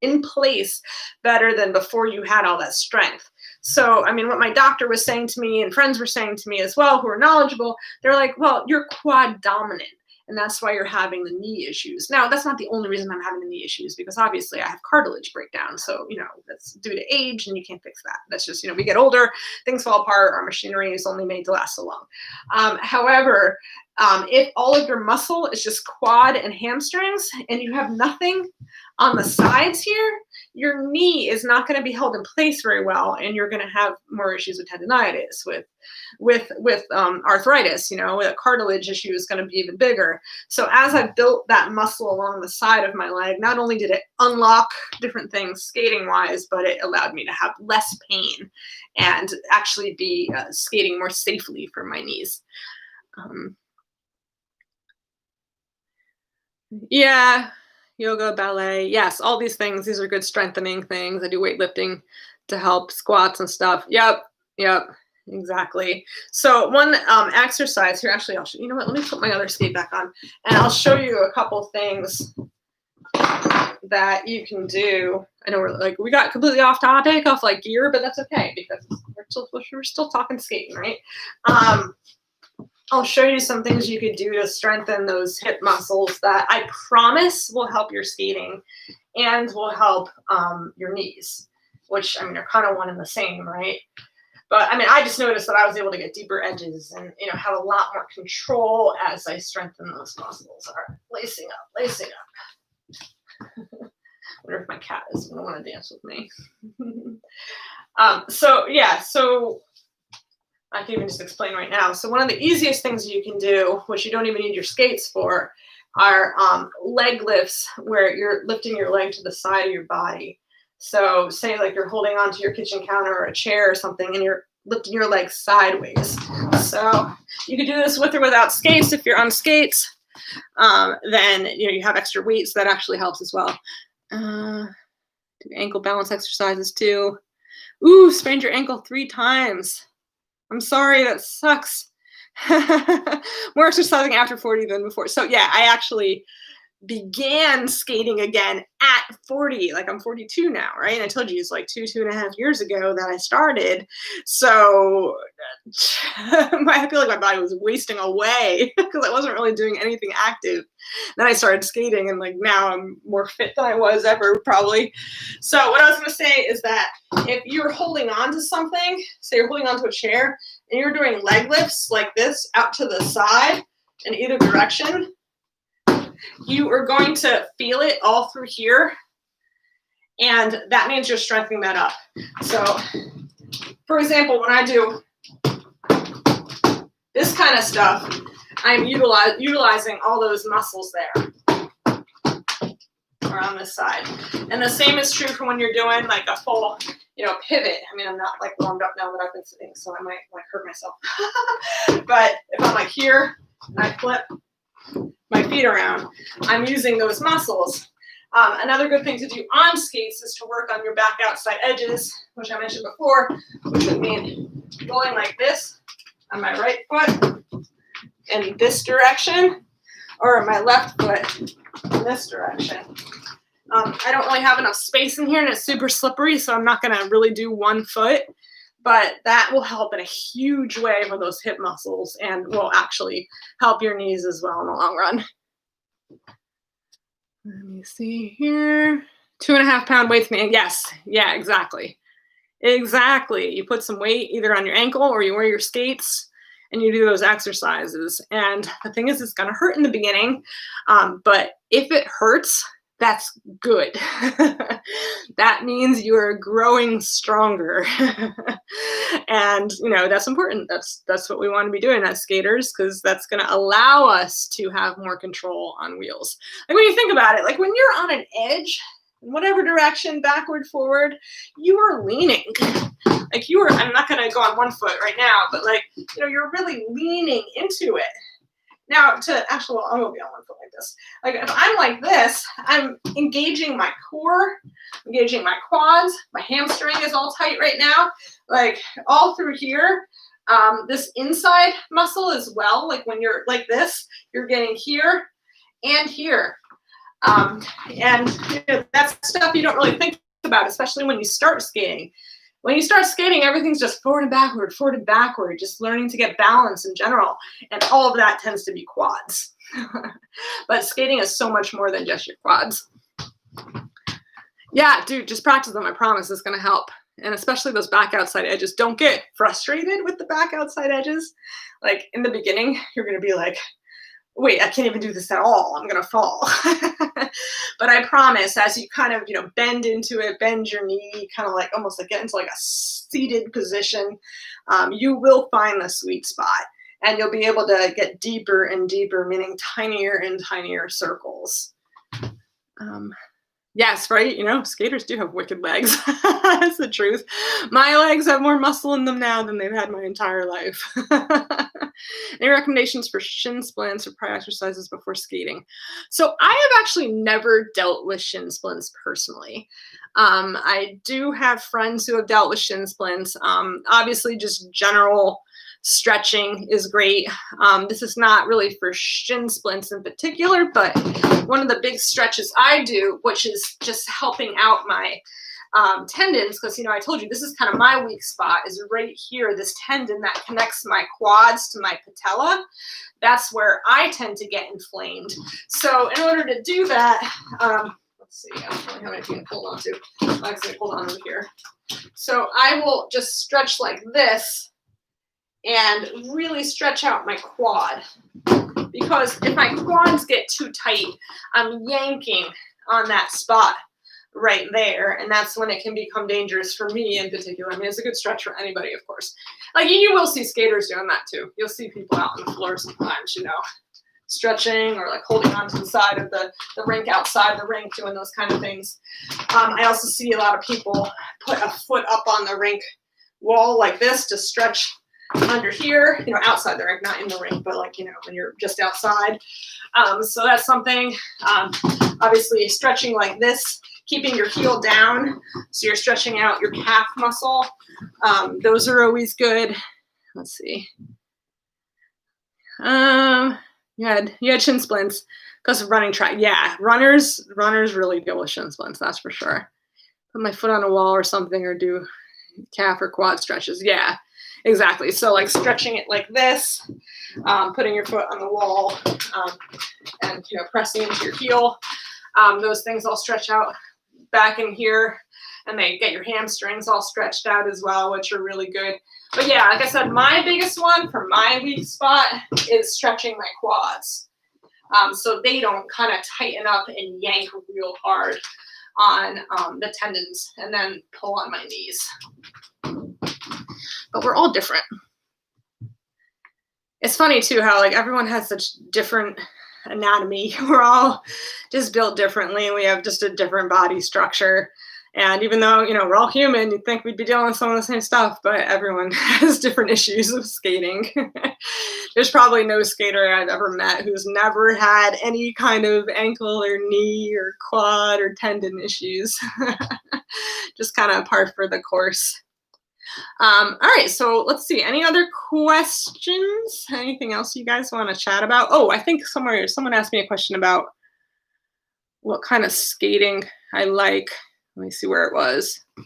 in place better than before you had all that strength. So, I mean, what my doctor was saying to me and friends were saying to me as well, who are knowledgeable, they're like, well, you're quad dominant. And that's why you're having the knee issues. Now, that's not the only reason I'm having the knee issues, because obviously I have cartilage breakdown. So, that's due to age and you can't fix that. That's just, we get older, things fall apart, our machinery is only made to last so long. However, if all of your muscle is just quad and hamstrings and you have nothing on the sides here, your knee is not going to be held in place very well, and you're going to have more issues with tendonitis, with arthritis. You know, the cartilage issue is going to be even bigger. So as I built that muscle along the side of my leg, not only did it unlock different things skating wise, but it allowed me to have less pain and actually be skating more safely for my knees. Yeah, yoga, ballet. Yes, all these things. These are good strengthening things. I do weightlifting to help squats and stuff. Yep, yep, exactly. So one exercise here, actually, you know what? Let me put my other skate back on, and I'll show you a couple things that you can do. I know we got completely off topic, off like gear, but that's okay because we're still talking skating, right? I'll show you some things you could do to strengthen those hip muscles that I promise will help your skating and will help your knees, which, I mean, are kind of one and the same, right? But I mean, I just noticed that I was able to get deeper edges and, you know, have a lot more control as I strengthen those muscles. All right, lacing up, lacing up. I wonder if my cat is going to want to dance with me. So I can even just explain right now. So one of the easiest things you can do, which you don't even need your skates for, are leg lifts where you're lifting your leg to the side of your body. So say like you're holding onto your kitchen counter or a chair or something and you're lifting your leg sideways. So you could do this with or without skates. If you're on skates, then you have extra weights. That actually helps as well. Do ankle balance exercises too. Ooh, sprained your ankle 3 times. I'm sorry, that sucks. More exercising after 40 than before. So yeah, I actually began skating again at 40. Like I'm 42 now, right? And I told you it's like 2.5 years ago that I started. So I feel like my body was wasting away because I wasn't really doing anything active. Then I started skating and like now I'm more fit than I was ever probably. So what I was going to say is that if you're holding on to something, say you're holding on to a chair and you're doing leg lifts like this out to the side in either direction, you are going to feel it all through here. And that means you're strengthening that up. So, for example, when I do this kind of stuff, I'm utilizing all those muscles there or on this side. And the same is true for when you're doing like a full, pivot. I mean, I'm not like warmed up now that I've been sitting, so I might like hurt myself. But if I'm like here, and I flip my feet around, I'm using those muscles. Another good thing to do on skates is to work on your back outside edges, which I mentioned before, which would mean going like this on my right foot in this direction, or my left foot in this direction. I don't really have enough space in here and it's super slippery, so I'm not going to really do one foot, but that will help in a huge way for those hip muscles and will actually help your knees as well in the long run. Let me see here. 2.5 pound weights, man. Yes. Yeah, exactly. Exactly. You put some weight either on your ankle or you wear your skates and you do those exercises. And the thing is, it's going to hurt in the beginning. But if it hurts, that's good. That means you are growing stronger. And, that's important. That's what we want to be doing as skaters, because that's going to allow us to have more control on wheels. Like when you think about it, like when you're on an edge, in whatever direction, backward, forward, you are leaning. Like I'm not going to go on one foot right now, but like, you're really leaning into it. Now, I'm going to be on one foot like this. Like if I'm like this, I'm engaging my core, engaging my quads. My hamstring is all tight right now. Like all through here, this inside muscle as well. Like when you're like this, you're getting here and here. And that's stuff you don't really think about, especially when you start skating. When you start skating, everything's just forward and backward, just learning to get balance in general. And all of that tends to be quads. But skating is so much more than just your quads. Yeah, dude, just practice them. I promise it's going to help. And especially those back outside edges. Don't get frustrated with the back outside edges. Like in the beginning, you're going to be like, wait, I can't even do this at all. I'm gonna fall. But I promise, as you kind of, bend into it, bend your knee, kind of like almost like get into like a seated position, you will find the sweet spot. And you'll be able to get deeper and deeper, meaning tinier and tinier circles. Um, Yes, right? Skaters do have wicked legs. That's the truth. My legs have more muscle in them now than they've had my entire life. Any recommendations for shin splints or prior exercises before skating? So I have actually never dealt with shin splints personally. I do have friends who have dealt with shin splints. Obviously, just general stretching is great. This is not really for shin splints in particular, but one of the big stretches I do, which is just helping out my tendons, because I told you this is kind of my weak spot, is right here, this tendon that connects my quads to my patella. That's where I tend to get inflamed. So in order to do that, let's see, I don't really have anything to hold on to. I'm actually hold on over here. So I will just stretch like this and really stretch out my quad, because if my quads get too tight, I'm yanking on that spot right there, and that's when it can become dangerous for me in particular. I mean, it's a good stretch for anybody, of course. Like, you will see skaters doing that too. You'll see people out on the floor sometimes, stretching or like holding onto the side of the rink, outside the rink, doing those kind of things. I also see a lot of people put a foot up on the rink wall like this to stretch under here, outside the rink, not in the rink, but like, when you're just outside. So that's something. Obviously stretching like this, keeping your heel down, so you're stretching out your calf muscle. Those are always good. Let's see. You had shin splints because of running track. Yeah, runners really deal with shin splints, that's for sure. Put my foot on a wall or something, or do calf or quad stretches. Yeah. Exactly. So like stretching it like this, putting your foot on the wall, and pressing into your heel. Those things all stretch out back in here, and they get your hamstrings all stretched out as well, which are really good. But yeah, like I said, my biggest one for my weak spot is stretching my quads, so they don't kind of tighten up and yank real hard on the tendons and then pull on my knees. But we're all different. It's funny too how like everyone has such different anatomy. We're all just built differently, and we have just a different body structure. And even though we're all human, you'd think we'd be dealing with some of the same stuff, but everyone has different issues with skating. There's probably no skater I've ever met who's never had any kind of ankle or knee or quad or tendon issues. Just kind of par for the course. All right, so let's see. Any other questions? Anything else you guys want to chat about? Oh, I think someone asked me a question about what kind of skating I like. Let me see where it was. I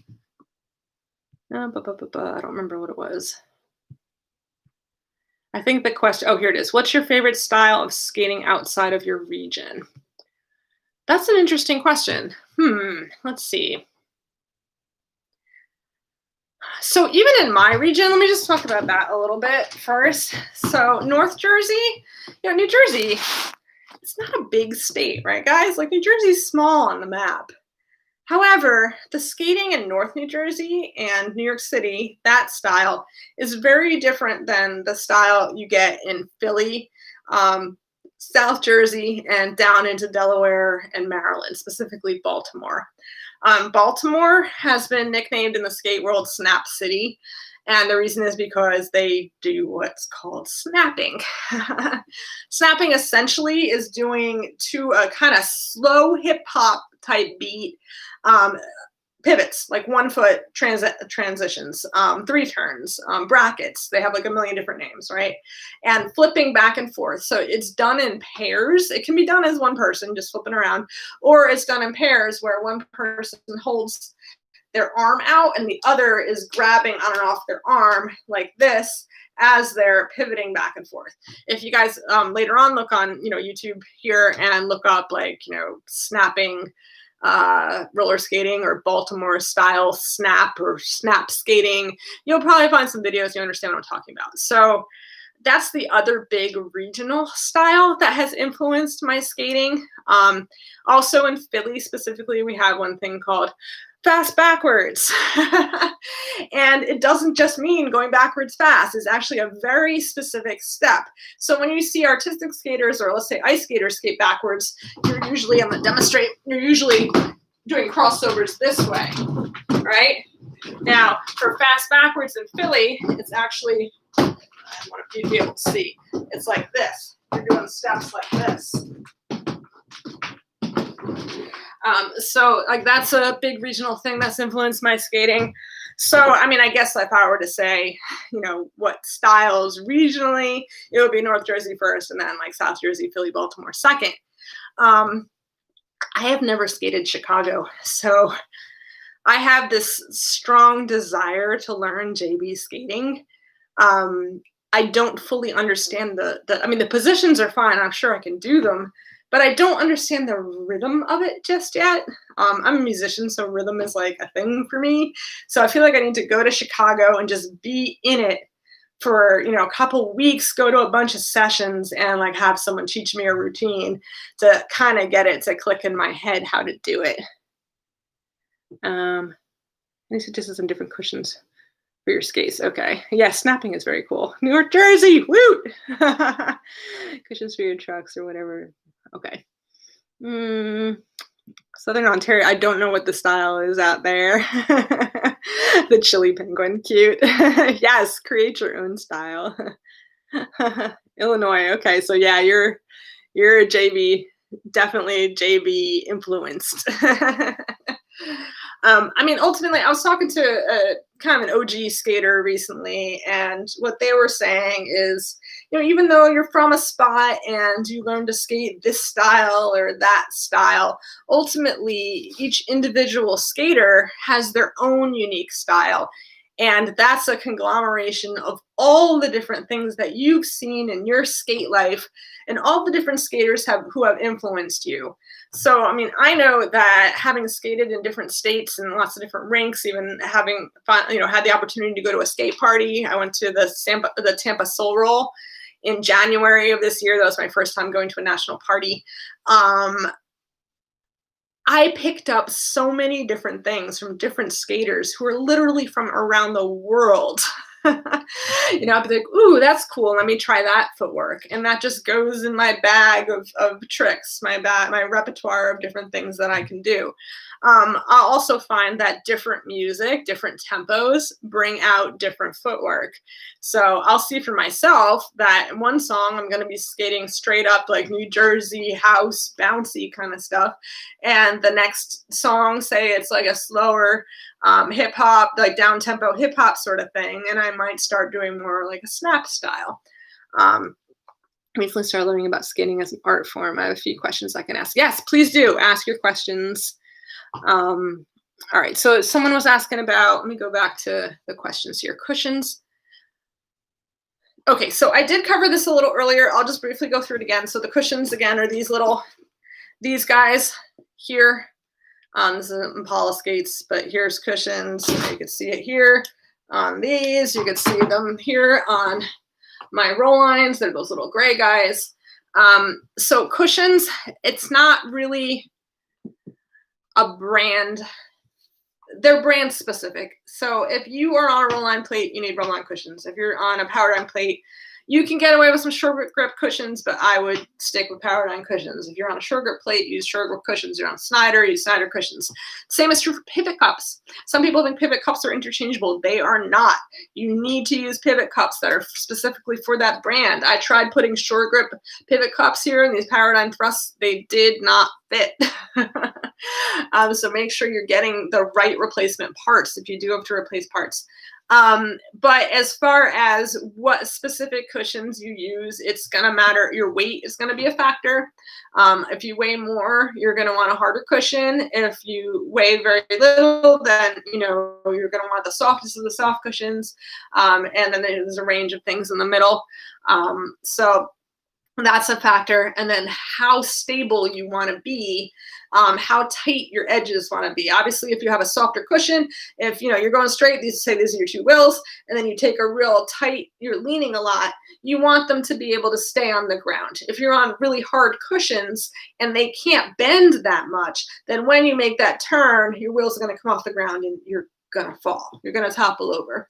don't remember what it was. I think the question, oh, here it is. What's your favorite style of skating outside of your region? That's an interesting question. Let's see. So even in my region, let me just talk about that a little bit first. So North Jersey, New Jersey, it's not a big state, right, guys? Like, New Jersey's small on the map. However, the skating in North New Jersey and New York City, that style, is very different than the style you get in Philly, South Jersey, and down into Delaware and Maryland, specifically Baltimore. Baltimore has been nicknamed in the skate world Snap City, and the reason is because they do what's called snapping. Snapping essentially is doing to a kind of slow hip hop type beat, pivots, like 1 foot transitions, 3 turns, brackets. They have like a million different names, right? And flipping back and forth. So it's done in pairs. It can be done as one person just flipping around, or it's done in pairs where one person holds their arm out and the other is grabbing on and off their arm like this as they're pivoting back and forth. If you guys later on look on YouTube here and look up like snapping roller skating or Baltimore style snap or snap skating, you'll probably find some videos. You understand what I'm talking about. So that's the other big regional style that has influenced my skating. Also in Philly specifically, we have one thing called fast backwards. And it doesn't just mean going backwards fast. It's actually a very specific step. So when you see artistic skaters, or let's say ice skaters, skate backwards, you're usually, I'm gonna demonstrate, you're usually doing crossovers this way, right? Now, for fast backwards in Philly, it's actually, I want you to be able to see, it's like this. You're doing steps like this. So like that's a big regional thing that's influenced my skating. So, I mean, I guess if I were to say, you know, what styles regionally, it would be North Jersey first, and then like South Jersey, Philly, Baltimore second. I have never skated Chicago, so I have this strong desire to learn JB skating. I don't fully understand I mean, the positions are fine. I'm sure I can do them, but I don't understand the rhythm of it just yet. I'm a musician, so rhythm is like a thing for me. So I feel like I need to go to Chicago and just be in it for, you know, a couple weeks, go to a bunch of sessions and like have someone teach me a routine to kind of get it to click in my head how to do it. Any suggestions on different cushions for your skates? Okay. Yeah, snapping is very cool. New York, Jersey, woot! Cushions for your trucks or whatever. Okay. Southern Ontario, I don't know what the style is out there. The chili penguin, cute. Yes, create your own style. Illinois, okay, so yeah, you're a JB, definitely JB influenced. I mean, ultimately, I was talking to a kind of an OG skater recently, and what they were saying is, you know, even though you're from a spot and you learn to skate this style or that style, ultimately, each individual skater has their own unique style. And that's a conglomeration of all the different things that you've seen in your skate life and all the different skaters who have influenced you. So, I mean, I know that having skated in different states and lots of different rinks, even having you know, had the opportunity to go to a skate party. I went to the Tampa Soul Roll in January of this year. That was my first time going to a national party. I picked up so many different things from different skaters who are literally from around the world. You know, I'd be like, ooh, that's cool. Let me try that footwork. And that just goes in my bag of tricks, my repertoire of different things that I can do. I also find that different music, different tempos bring out different footwork. So I'll see for myself that in one song, I'm going to be skating straight up like New Jersey house, bouncy kind of stuff. And the next song, say it's like a slower hip hop, like down tempo hip hop sort of thing. And I might start doing more like a snap style. I recently started learning about skating as an art form. I have a few questions I can ask. Yes, please do ask your questions. All right, so someone was asking about, let me go back to the questions here. Cushions. Okay, so I did cover this a little earlier. I'll just briefly go through it again. So the cushions, again, are these guys here. This is Impala skates, but here's cushions. You can see it here on these. You can see them here on my roll lines. They're those little gray guys. So cushions, it's not really a brand. They're brand specific. So if you are on a roll line plate, you need roll line cushions. If you're on a power down plate, you can get away with some short grip cushions, but I would stick with power down cushions. If you're on a short grip plate, use short grip cushions. You're on Snyder, use Snyder cushions. Same is true for pivot cups. Some people think pivot cups are interchangeable. They are not. You need to use pivot cups that are specifically for that brand. I tried putting short grip pivot cups here in these power down thrusts. They did not fit. So make sure you're getting the right replacement parts if you do have to replace parts. But as far as what specific cushions you use, it's going to matter. Your weight is going to be a factor. If you weigh more, you're going to want a harder cushion. If you weigh very little, then, you know, you're going to want the softest of the soft cushions. And then there's a range of things in the middle. So That's a factor. And then how stable you want to be, how tight your edges want to be. Obviously, if you have a softer cushion, if you're going straight, these are your two wheels, and then you take a real tight, you're leaning a lot, you want them to be able to stay on the ground. If you're on really hard cushions and they can't bend that much, then when you make that turn, your wheels are going to come off the ground and you're gonna fall. You're gonna topple over.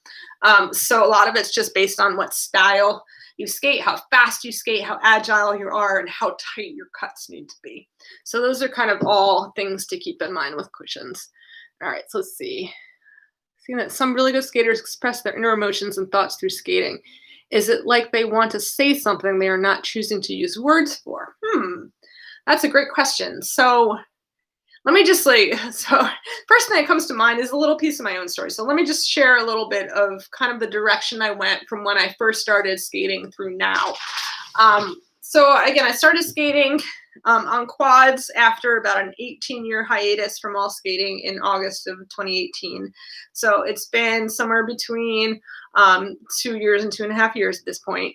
So a lot of it's just based on what style you skate, how fast you skate, how agile you are, and how tight your cuts need to be. So those are kind of all things to keep in mind with cushions. All right, so let's see. Seeing that some really good skaters express their inner emotions and thoughts through skating. Is it like they want to say something they are not choosing to use words for? That's a great question. So let me just first thing that comes to mind is a little piece of my own story. So let me just share a little bit of kind of the direction I went from when I first started skating through now. So again, I started skating on quads after about an 18-year hiatus from all skating in August of 2018. So it's been somewhere between 2 years and 2.5 years at this point.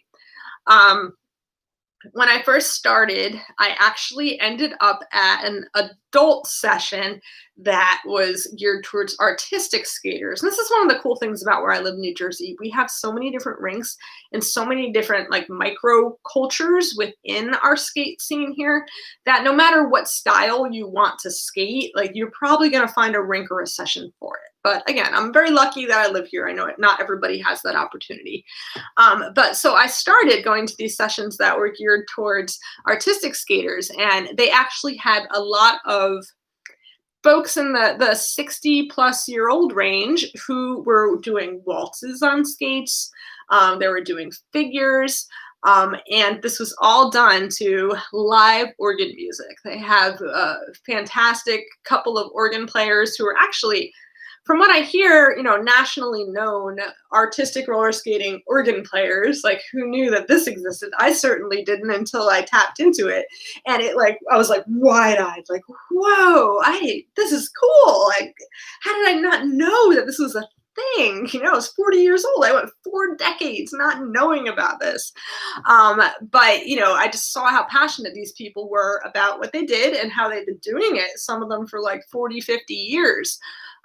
When I first started, I actually ended up at an adult session that was geared towards artistic skaters. And this is one of the cool things about where I live in New Jersey. We have so many different rinks and so many different like micro cultures within our skate scene here that no matter what style you want to skate, like you're probably going to find a rink or a session for it. But again, I'm very lucky that I live here. I know not everybody has that opportunity. But so I started going to these sessions that were geared towards artistic skaters, and they actually had a lot of folks in the 60-plus-year-old range who were doing waltzes on skates. They were doing figures. And this was all done to live organ music. They have a fantastic couple of organ players who are actually, from what I hear, nationally known artistic roller skating organ players. Like, who knew that this existed? I certainly didn't until I tapped into it. And I was like wide-eyed, like, whoa, this is cool. Like, how did I not know that this was a thing? I was 40 years old. I went 4 decades not knowing about this. But, I just saw how passionate these people were about what they did and how they've been doing it, some of them for like 40, 50 years.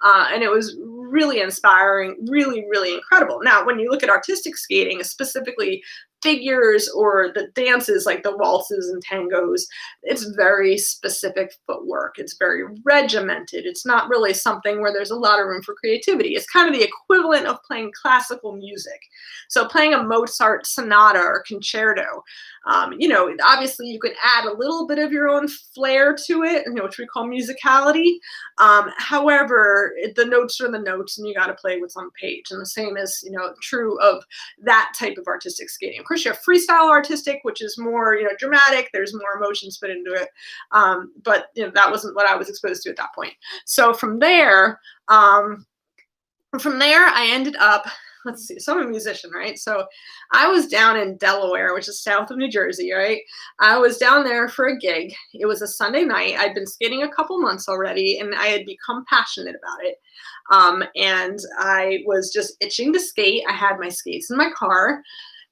And it was really inspiring, really, really incredible. Now, when you look at artistic skating, specifically figures or the dances like the waltzes and tangos, it's very specific footwork. It's very regimented. It's not really something where there's a lot of room for creativity. It's kind of the equivalent of playing classical music. So playing a Mozart sonata or concerto, obviously you can add a little bit of your own flair to it, which we call musicality. However, the notes are the notes and you got to play what's on page. And the same is, true of that type of artistic skating. Of course, you have freestyle artistic, which is more, dramatic. There's more emotions put into it. But that wasn't what I was exposed to at that point. So from there, I ended up, let's see, so I'm a musician, right? So I was down in Delaware, which is south of New Jersey, right? I was down there for a gig. It was a Sunday night. I'd been skating a couple months already, and I had become passionate about it. And I was just itching to skate. I had my skates in my car.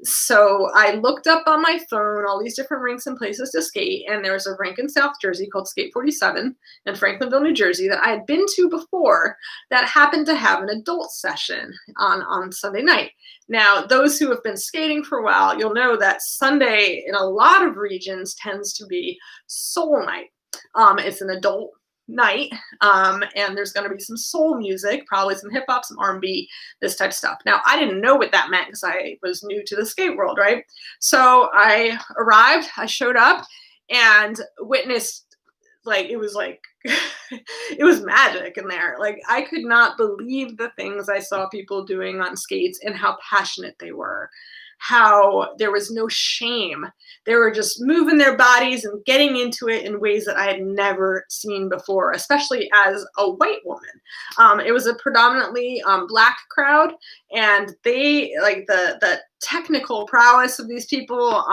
So I looked up on my phone all these different rinks and places to skate, and there was a rink in South Jersey called Skate 47 in Franklinville, New Jersey that I had been to before that happened to have an adult session on Sunday night. Now, those who have been skating for a while, you'll know that Sunday in a lot of regions tends to be soul night. It's an adult night, and there's going to be some soul music, probably some hip hop, some R&B, this type of stuff. Now, I didn't know what that meant because I was new to the skate world, right? So I arrived, I showed up, and witnessed, it was it was magic in there. Like, I could not believe the things I saw people doing on skates and how passionate they were. How there was no shame. They were just moving their bodies and getting into it in ways that I had never seen before, especially as a white woman. It was a predominantly Black crowd, and they, like, the technical prowess of these people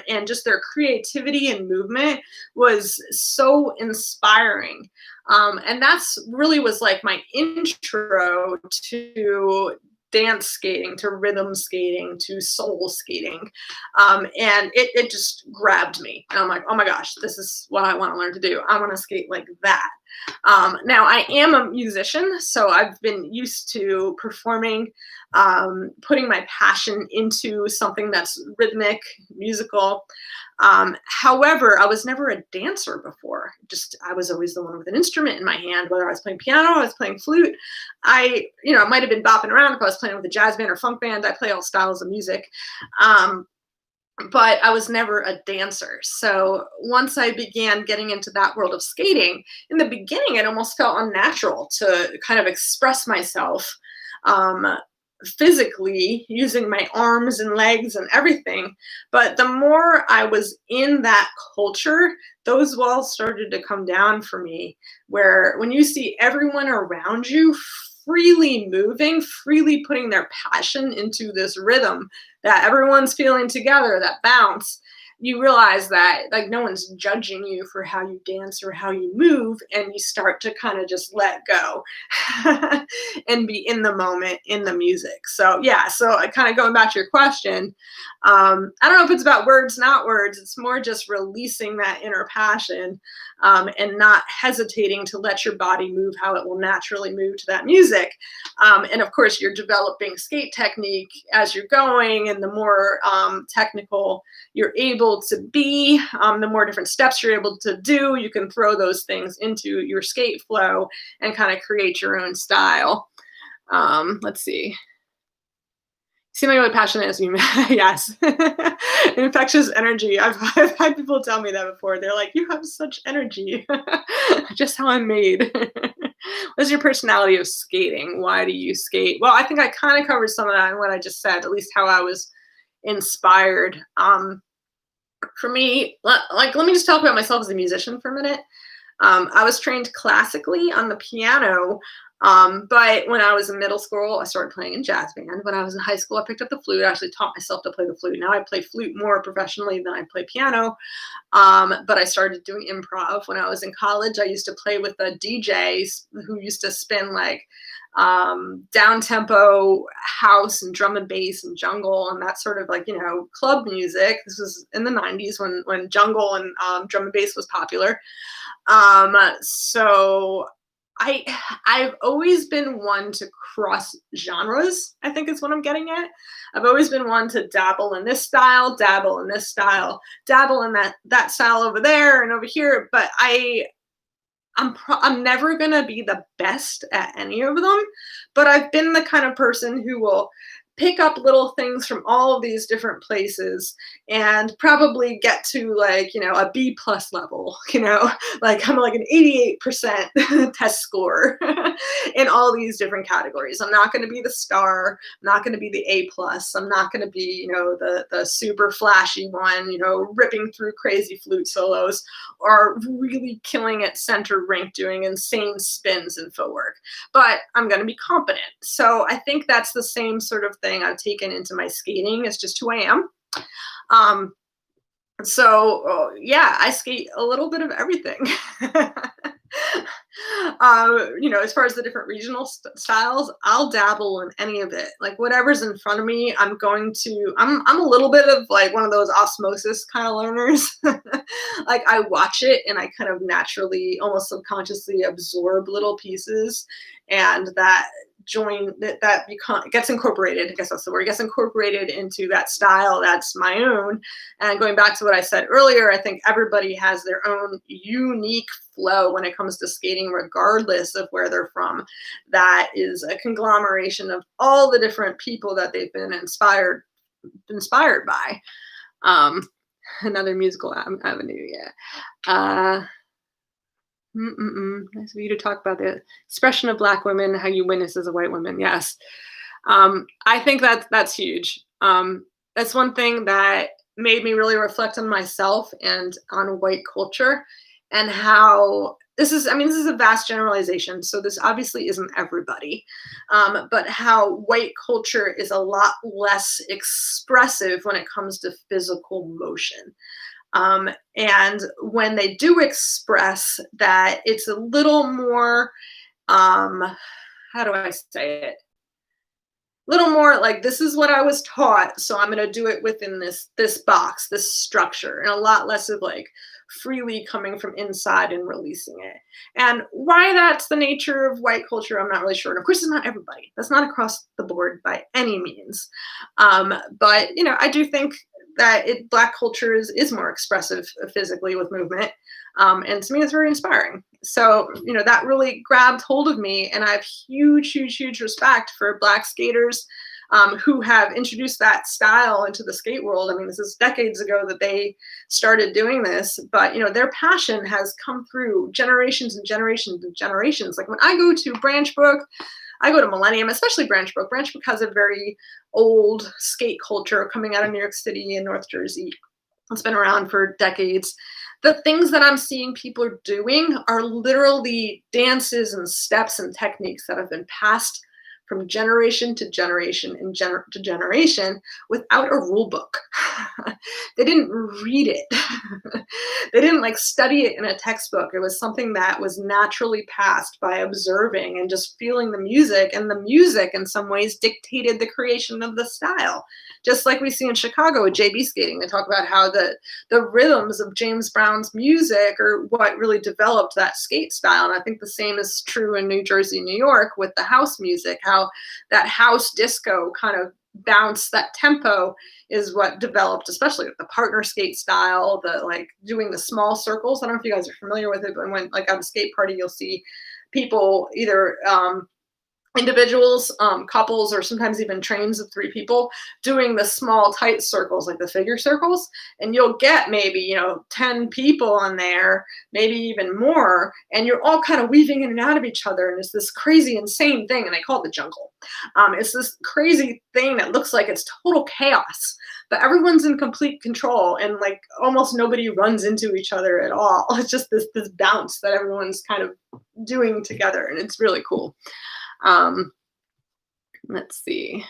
and just their creativity and movement was so inspiring. And that's really was like my intro to dance skating to rhythm skating to soul skating. And it just grabbed me. And I'm like, oh my gosh, this is what I want to learn to do. I want to skate like that. Now, I am a musician, so I've been used to performing, putting my passion into something that's rhythmic, musical. However, I was never a dancer before. Just I was always the one with an instrument in my hand, whether I was playing piano, I was playing flute. I might have been bopping around if I was playing with a jazz band or funk band. I play all styles of music. But I was never a dancer. So once I began getting into that world of skating, in the beginning, it almost felt unnatural to kind of express myself um, physically using my arms and legs and everything. But the more I was in that culture, those walls started to come down for me, where when you see everyone around you freely moving, freely putting their passion into this rhythm that everyone's feeling together, that bounce, you realize that like no one's judging you for how you dance or how you move, and you start to kind of just let go and be in the moment in the music. So yeah, so kind of going back to your question, I don't know if it's about words, not words. It's more just releasing that inner passion, and not hesitating to let your body move how it will naturally move to that music. And of course, you're developing skate technique as you're going, and the more technical you're able to be, the more different steps you're able to do. You can throw those things into your skate flow and kind of create your own style. Let's see. Seem like what passion is. Yes. Infectious energy. I've had people tell me that before. They're like, you have such energy. Just how I'm made. What's your personality of skating? Why do you skate? Well, I think I kind of covered some of that in what I just said, at least how I was inspired. For me, let me just talk about myself as a musician for a minute. I was trained classically on the piano, but when I was in middle school, I started playing in jazz band. When I was in high school, I picked up the flute. I actually taught myself to play the flute. Now I play flute more professionally than I play piano. But I started doing improv. When I was in college, I used to play with the DJs who used to spin like down tempo house and drum and bass and jungle and that sort of like, club music. This was in the 90s when jungle and drum and bass was popular. So I've always been one to cross genres, I think is what I'm getting at. I've always been one to dabble in this style, dabble in this style, dabble in that style over there and over here, but I'm never gonna be the best at any of them, but I've been the kind of person who will pick up little things from all of these different places and probably get to like, a B plus level, like I'm like an 88% test score in all these different categories. I'm not going to be the star. I'm not going to be the A plus. I'm not going to be, the super flashy one, ripping through crazy flute solos or really killing at center rink doing insane spins and footwork, but I'm going to be competent. So I think that's the same sort of thing I've taken into my skating. It's just who I am. Yeah, I skate a little bit of everything. As far as the different regional styles, I'll dabble in any of it. Like whatever's in front of me, I'm a little bit of like one of those osmosis kind of learners. Like I watch it and I kind of naturally, almost subconsciously absorb little pieces, and that gets incorporated. I guess that's the word. Gets incorporated into that style that's my own. And going back to what I said earlier, I think everybody has their own unique flow when it comes to skating, regardless of where they're from. That is a conglomeration of all the different people that they've been inspired by. Another musical avenue, yeah. Nice of you to talk about the expression of Black women, how you witness as a white woman. Yes. I think that's huge. That's one thing that made me really reflect on myself and on white culture, and how this is a vast generalization. So this obviously isn't everybody, but how white culture is a lot less expressive when it comes to physical motion. And when they do express that, it's a little more, how do I say it? little more like this is what I was taught, so I'm gonna do it within this box, this structure, and a lot less of like freely coming from inside and releasing it. And why that's the nature of white culture, I'm not really sure. And of course, it's not everybody. That's not across the board by any means. But you know, I do think that black culture is more expressive physically with movement. And to me, it's very inspiring. So, you know, that really grabbed hold of me. And I have huge, huge, huge respect for black skaters who have introduced that style into the skate world. I mean, this is decades ago that they started doing this, but, you know, their passion has come through generations and generations and generations. Like when I go to Branch Brook, I go to Millennium, especially Branch Brook. Branch Brook has a very old skate culture coming out of New York City and North Jersey. It's been around for decades. The things that I'm seeing people are doing are literally dances and steps and techniques that have been passed from generation to generation and to generation without a rule book. They didn't read it. They didn't like study it in a textbook. It was something that was naturally passed by observing and just feeling the music, and the music in some ways dictated the creation of the style. Just like we see in Chicago with JB skating, they talk about how the rhythms of James Brown's music are what really developed that skate style. And I think the same is true in New Jersey, New York with the house music, how that house disco kind of bounce, that tempo is what developed, especially with the partner skate style, the like doing the small circles. I don't know if you guys are familiar with it, but when like at a skate party, you'll see people either individuals, couples, or sometimes even trains of 3 people doing the small tight circles, like the figure circles. And you'll get maybe, you know, 10 people on there, maybe even more. And you're all kind of weaving in and out of each other. And it's this crazy, insane thing. And they call it the jungle. It's this crazy thing that looks like it's total chaos, but everyone's in complete control. And like almost nobody runs into each other at all. It's just this bounce that everyone's kind of doing together. And it's really cool. Let's see.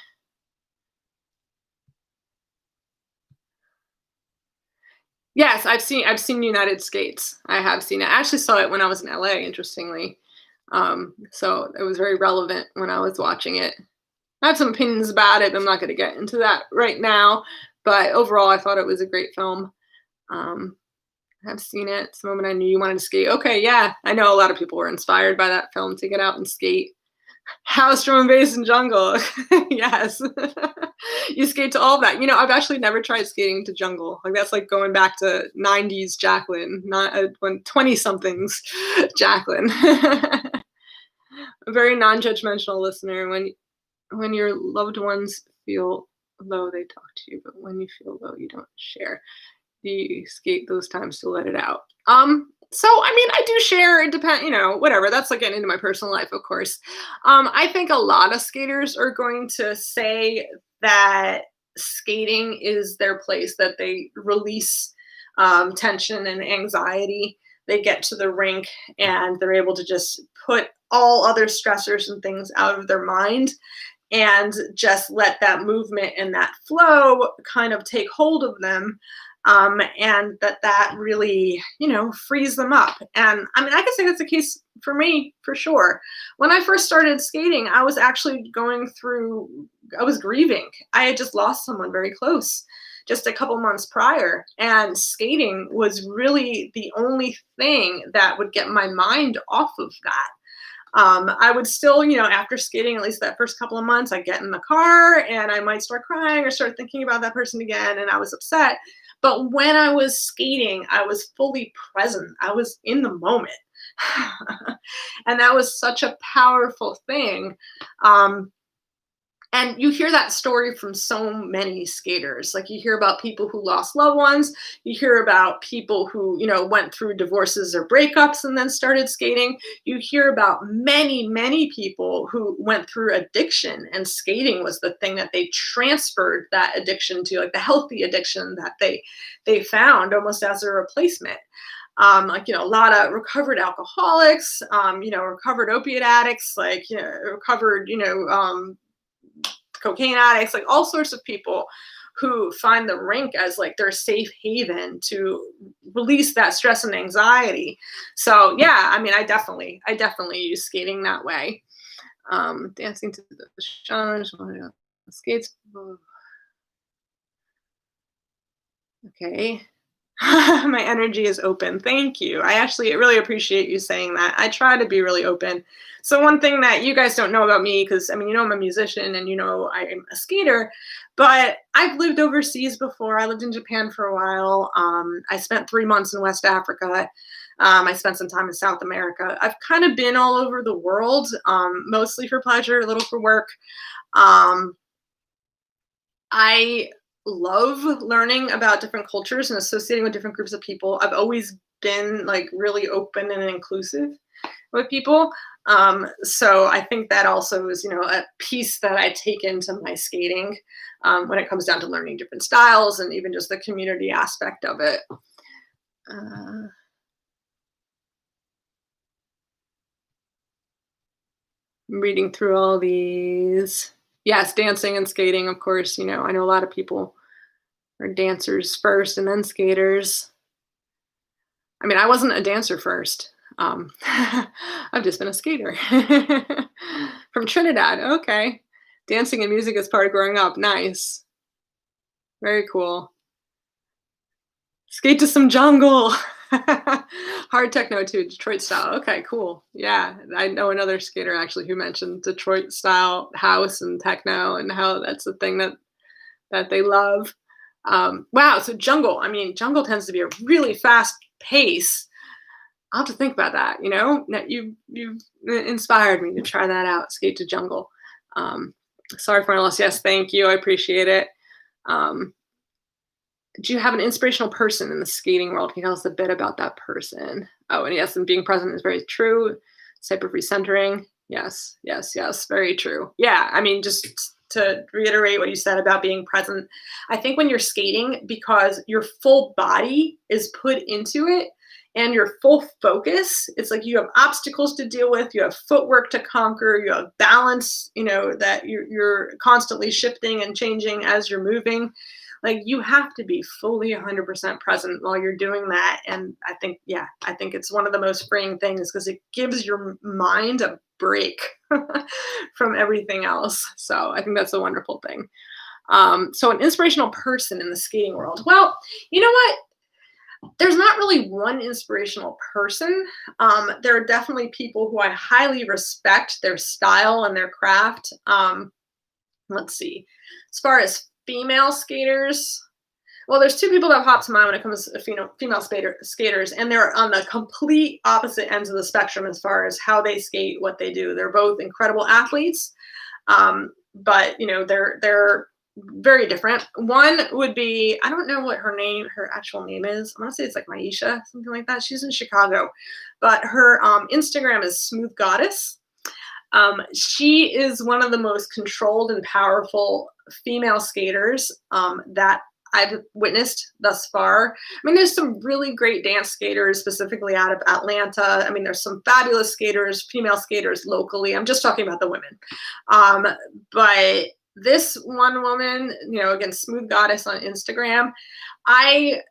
Yes, I've seen United Skates. I have seen it. I actually saw it when I was in LA, interestingly. So it was very relevant when I was watching it. I have some opinions about it. I'm not going to get into that right now, but overall, I thought it was a great film. Um, I've seen it. It's the moment I knew you wanted to skate. Okay, yeah, I know a lot of people were inspired by that film to get out and skate. House, drum and bass, and jungle. Yes. You skate to all of that. You know, I've actually never tried skating to jungle. Like that's like going back to 90s Jacqueline, not when 20 somethings Jacqueline. A very non-judgmental listener. When your loved ones feel low, they talk to you, but when you feel low, you don't share. You skate those times to let it out. So I mean, I do share. It depend, you know, whatever. That's like getting into my personal life, of course. I think a lot of skaters are going to say that skating is their place, that they release tension and anxiety. They get to the rink and they're able to just put all other stressors and things out of their mind and just let that movement and that flow kind of take hold of them. And that really, you know, frees them up. And I mean, I could say that's the case for me for sure. When I first started skating, I was actually I was grieving. I had just lost someone very close just a couple months prior. And skating was really the only thing that would get my mind off of that. I would still, you know, after skating, at least that first couple of months, I'd get in the car and I might start crying or start thinking about that person again. And I was upset. But when I was skating, I was fully present. I was in the moment. And that was such a powerful thing. And you hear that story from so many skaters. Like you hear about people who lost loved ones. You hear about people who, you know, went through divorces or breakups and then started skating. You hear about many, many people who went through addiction, and skating was the thing that they transferred that addiction to, like the healthy addiction that they found almost as a replacement. Like, you know, a lot of recovered alcoholics, you know, recovered opiate addicts, like, you know, recovered, you know, cocaine addicts, like all sorts of people who find the rink as like their safe haven to release that stress and anxiety. So yeah, I mean, I definitely use skating that way. Dancing to the genres. Skates. Okay. My energy is open. Thank you. I actually really appreciate you saying that. I try to be really open. So one thing that you guys don't know about me, because I mean, I'm a musician and I'm a skater, but I've lived overseas before. I lived in Japan for a while. I spent 3 months in West Africa. I spent some time in South America. I've kind of been all over the world, mostly for pleasure, a little for work. Um, I love learning about different cultures and associating with different groups of people. I've always been like really open and inclusive with people. So I think that also is, a piece that I take into my skating when it comes down to learning different styles and even just the community aspect of it. Uh, I'm reading through all these. Yes, dancing and skating, of course. I know a lot of people are dancers first and then skaters. I mean, I wasn't a dancer first. I've just been a skater from Trinidad. Okay. Dancing and music is part of growing up. Nice. Very cool. Skate to some jungle. Hard techno too, Detroit style. Okay, cool. Yeah, I know another skater actually who mentioned Detroit style house and techno and how that's the thing that they love. Wow, so jungle. I mean, jungle tends to be a really fast pace. I'll have to think about that. You've inspired me to try that out. Skate to jungle. Um, Sorry for my loss. Yes, thank you. I appreciate it. Um, do you have an inspirational person in the skating world? Can you tell us a bit about that person? Oh, and yes, and being present is very true. Type of recentering. Yes, yes, yes, very true. Yeah, I mean, just to reiterate what you said about being present, I think when you're skating, because your full body is put into it and your full focus, it's like you have obstacles to deal with, you have footwork to conquer, you have balance, that you're constantly shifting and changing as you're moving. Like you have to be fully 100% present while you're doing that. And I think, yeah, I think it's one of the most freeing things because it gives your mind a break from everything else. So I think that's a wonderful thing. So an inspirational person in the skating world. Well, you know what? There's not really one inspirational person. There are definitely people who I highly respect their style and their craft. Let's see. As far as female skaters, well, there's two people that pop to mind when it comes to female skaters, and they're on the complete opposite ends of the spectrum as far as how they skate, what they do. They're both incredible athletes, but they're very different. One would be, I don't know what her actual name is. I want to say it's like Maisha, something like that. She's in Chicago, but her Instagram is Smooth Goddess. She is one of the most controlled and powerful female skaters that I've witnessed thus far. I mean, there's some really great dance skaters, specifically out of Atlanta. I mean, there's some fabulous skaters, female skaters locally. I'm just talking about the women. But this one woman, again, Smooth Goddess on Instagram, I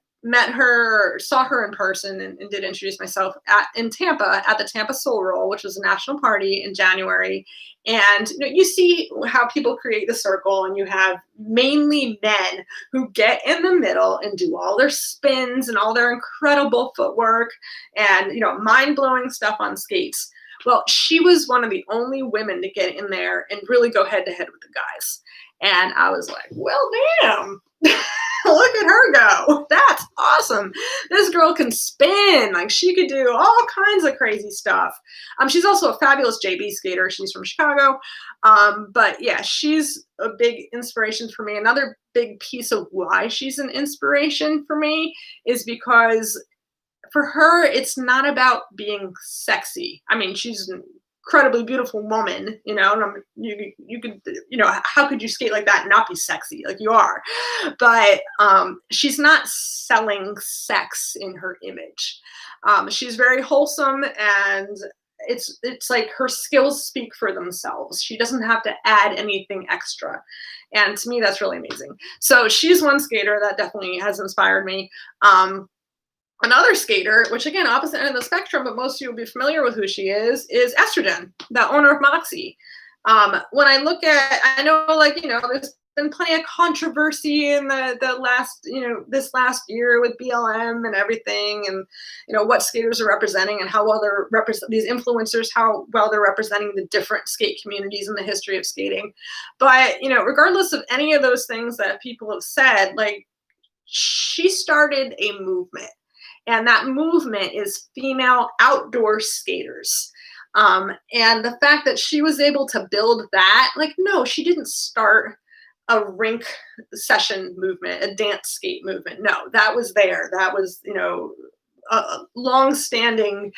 saw her in person and did introduce myself in Tampa at the Tampa Soul Roll, which was a national party in January. And you see how people create the circle, and you have mainly men who get in the middle and do all their spins and all their incredible footwork and mind-blowing stuff on skates. Well, she was one of the only women to get in there and really go head to head with the guys. And I was like, well, damn. Look at her go. That's awesome. This girl can spin. Like she could do all kinds of crazy stuff. She's also a fabulous JB skater. She's from Chicago. But yeah, she's a big inspiration for me. Another big piece of why she's an inspiration for me is because for her, it's not about being sexy. I mean, she's an incredibly beautiful woman, and you could, how could you skate like that and not be sexy? Like you are, but she's not selling sex in her image. She's very wholesome, and it's like her skills speak for themselves. She doesn't have to add anything extra. And to me, that's really amazing. So she's one skater that definitely has inspired me. Another skater, which again, opposite end of the spectrum, but most of you will be familiar with who she is Estrogen, the owner of Moxi. When I look at, I know, like, there's been plenty of controversy in the last, this last year with BLM and everything, and what skaters are representing and how well they're represent these influencers, how well they're representing the different skate communities in the history of skating. But regardless of any of those things that people have said, like, she started a movement, and that movement is female outdoor skaters. And the fact that she was able to build that, like, no, she didn't start a rink session movement, a dance skate movement. No, that was there. That was, long-standing,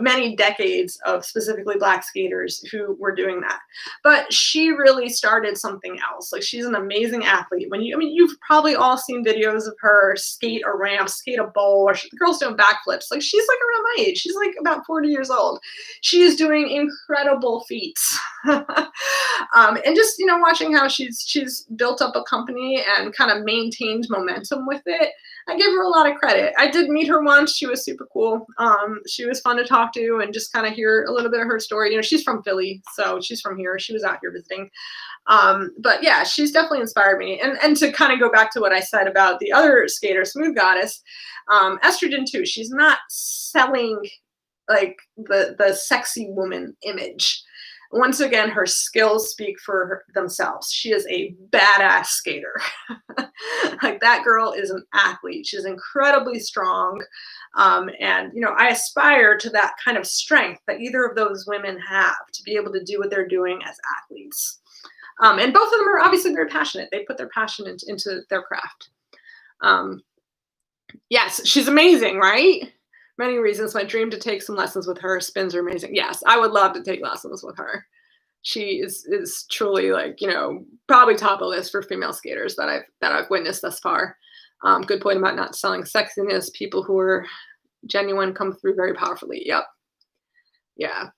many decades of specifically Black skaters who were doing that. But she really started something else. Like, she's an amazing athlete. You've probably all seen videos of her skate a ramp, skate a bowl, or the girl's doing backflips. Like, she's like around my age. She's like about 40 years old. She is doing incredible feats. And just watching how she's built up a company and kind of maintained momentum with it, I give her a lot of credit. I did meet her once. She was super cool. She was fun to talk to and just kind of hear a little bit of her story. She's from Philly, so she's from here. She was out here visiting. But yeah, she's definitely inspired me. And to kind of go back to what I said about the other skater, Smooth Goddess, Estrogen too. She's not selling like the sexy woman image. Once again, her skills speak for themselves. She is a badass skater. Like, that girl is an athlete. She's incredibly strong. And I aspire to that kind of strength that either of those women have to be able to do what they're doing as athletes. And both of them are obviously very passionate. They put their passion into their craft. Yes, she's amazing, right? Many reasons. My dream to take some lessons with her. Spins are amazing. Yes, I would love to take lessons with her. She is truly, like, probably top of the list for female skaters that I've witnessed thus far. Good point about not selling sexiness. People who are genuine come through very powerfully. Yep. Yeah.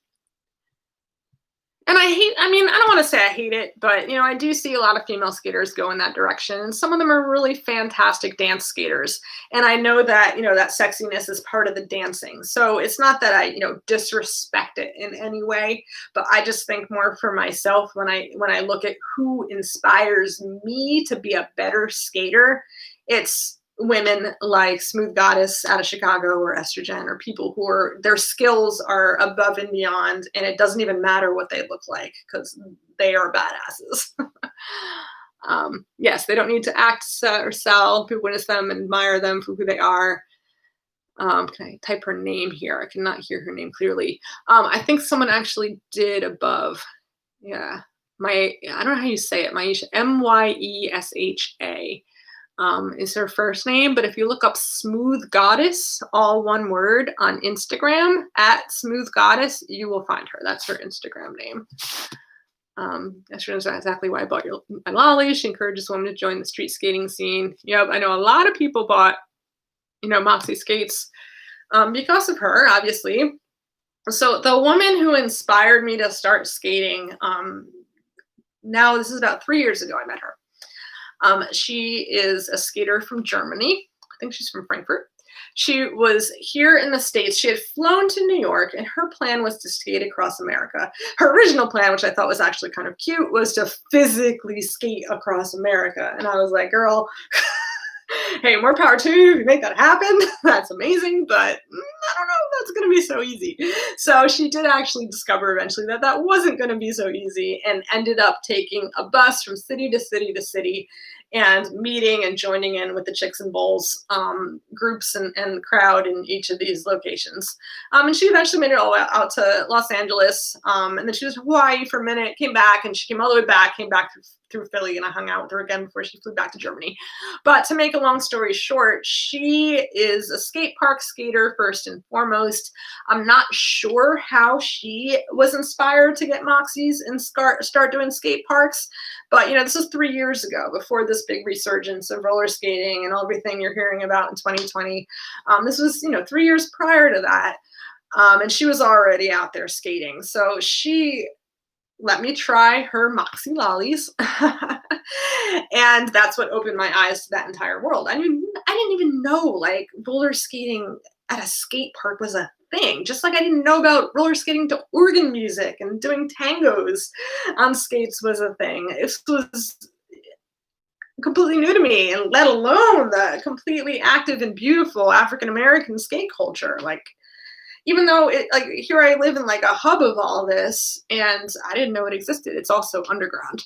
And I don't want to say I hate it, but, I do see a lot of female skaters go in that direction. And some of them are really fantastic dance skaters. And I know that, that sexiness is part of the dancing. So it's not that I, disrespect it in any way, but I just think more for myself when I look at who inspires me to be a better skater. It's women like Smooth Goddess out of Chicago, or Estrogen, or people who are, their skills are above and beyond, and it doesn't even matter what they look like because they are badasses. Yes, they don't need to act or sell. People witness them, admire them for who they are. Can I type her name here? I cannot hear her name clearly. I think someone actually did above. Yeah. I don't know how you say it. Myesha, Myesha. Is her first name, but if you look up Smooth Goddess, all one word, on Instagram at Smooth Goddess, you will find her. That's her Instagram name. That's exactly why I bought my Lolli. She encourages women to join the street skating scene. Yep, I know a lot of people bought, Moxi skates because of her, obviously. So the woman who inspired me to start skating, now this is about 3 years ago I met her. She is a skater from Germany. I think she's from Frankfurt. She was here in the States. She had flown to New York, and her plan was to skate across America. Her original plan, which I thought was actually kind of cute, was to physically skate across America. And I was like, girl, hey, more power to you if you make that happen. That's amazing, but I don't know if that's going to be so easy. So she did actually discover eventually that wasn't going to be so easy, and ended up taking a bus from city to city to city and meeting and joining in with the Chicks and Bowls groups and crowd in each of these locations. And she eventually made it all out to Los Angeles. And then she was in Hawaii for a minute, came back, and she came all the way back, came back through Philly, and I hung out with her again before she flew back to Germany. But to make a long story short, she is a skate park skater first and foremost. I'm not sure how she was inspired to get Moxis and start doing skate parks, but this was 3 years ago, before this big resurgence of roller skating and everything you're hearing about in 2020. This was 3 years prior to that, and she was already out there skating. So she let me try her Moxi lollies. And that's what opened my eyes to that entire world. I didn't even know, like, roller skating at a skate park was a thing. Just like I didn't know about roller skating to organ music and doing tangos on skates was a thing. This was completely new to me, and let alone the completely active and beautiful African American skate culture. Like, even though it, like, here I live in like a hub of all this, and I didn't know it existed. It's also underground.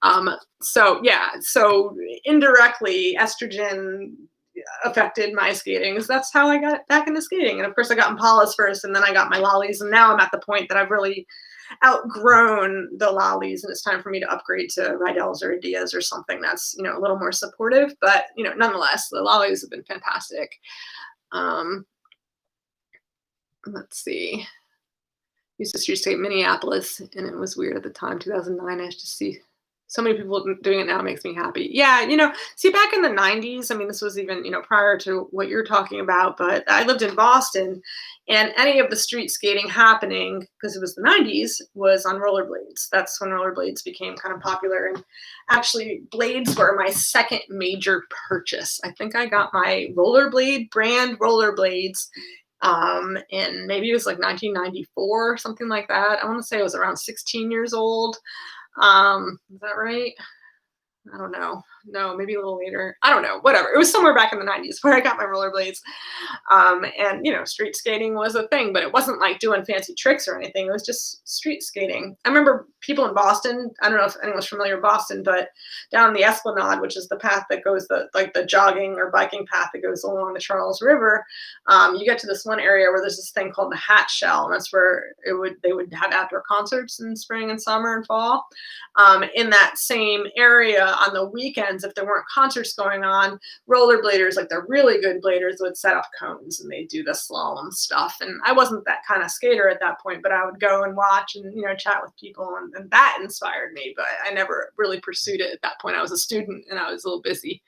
Um, so yeah, so indirectly, estrogen affected my skating. 'Cause that's how I got back into skating. And of course, I got Impalas first, and then I got my Lollies, and now I'm at the point that I've really outgrown the Lollies, and it's time for me to upgrade to Rydell's or Adidas or something that's, a little more supportive. But nonetheless, the Lollies have been fantastic. Um, let's see. Used to street skate Minneapolis, and it was weird at the time, 2009. I used to see so many people doing it now makes me happy. Yeah, see, back in the 90s, I mean, this was even, prior to what you're talking about, but I lived in Boston, and any of the street skating happening, because it was the 90s, was on rollerblades. That's when rollerblades became kind of popular. And actually, blades were my second major purchase. I think I got my rollerblade brand rollerblades and maybe it was like 1994, something like that. I want to say I was around 16 years old. Is that right? I don't know. No, maybe a little later. I don't know. Whatever. It was somewhere back in the 90s where I got my rollerblades. And street skating was a thing, but it wasn't like doing fancy tricks or anything. It was just street skating. I remember people in Boston. I don't know if anyone's familiar with Boston, but down the Esplanade, which is the path that goes the jogging or biking path that goes along the Charles River. You get to this one area where there's this thing called the Hat Shell, and that's where they would have outdoor concerts in spring and summer and fall. In that same area on the weekends, if there weren't concerts going on, rollerbladers, like the really good bladers, would set up cones and they'd do the slalom stuff. And I wasn't that kind of skater at that point, but I would go and watch and chat with people, and that inspired me. But I never really pursued it at that point. I was a student and I was a little busy.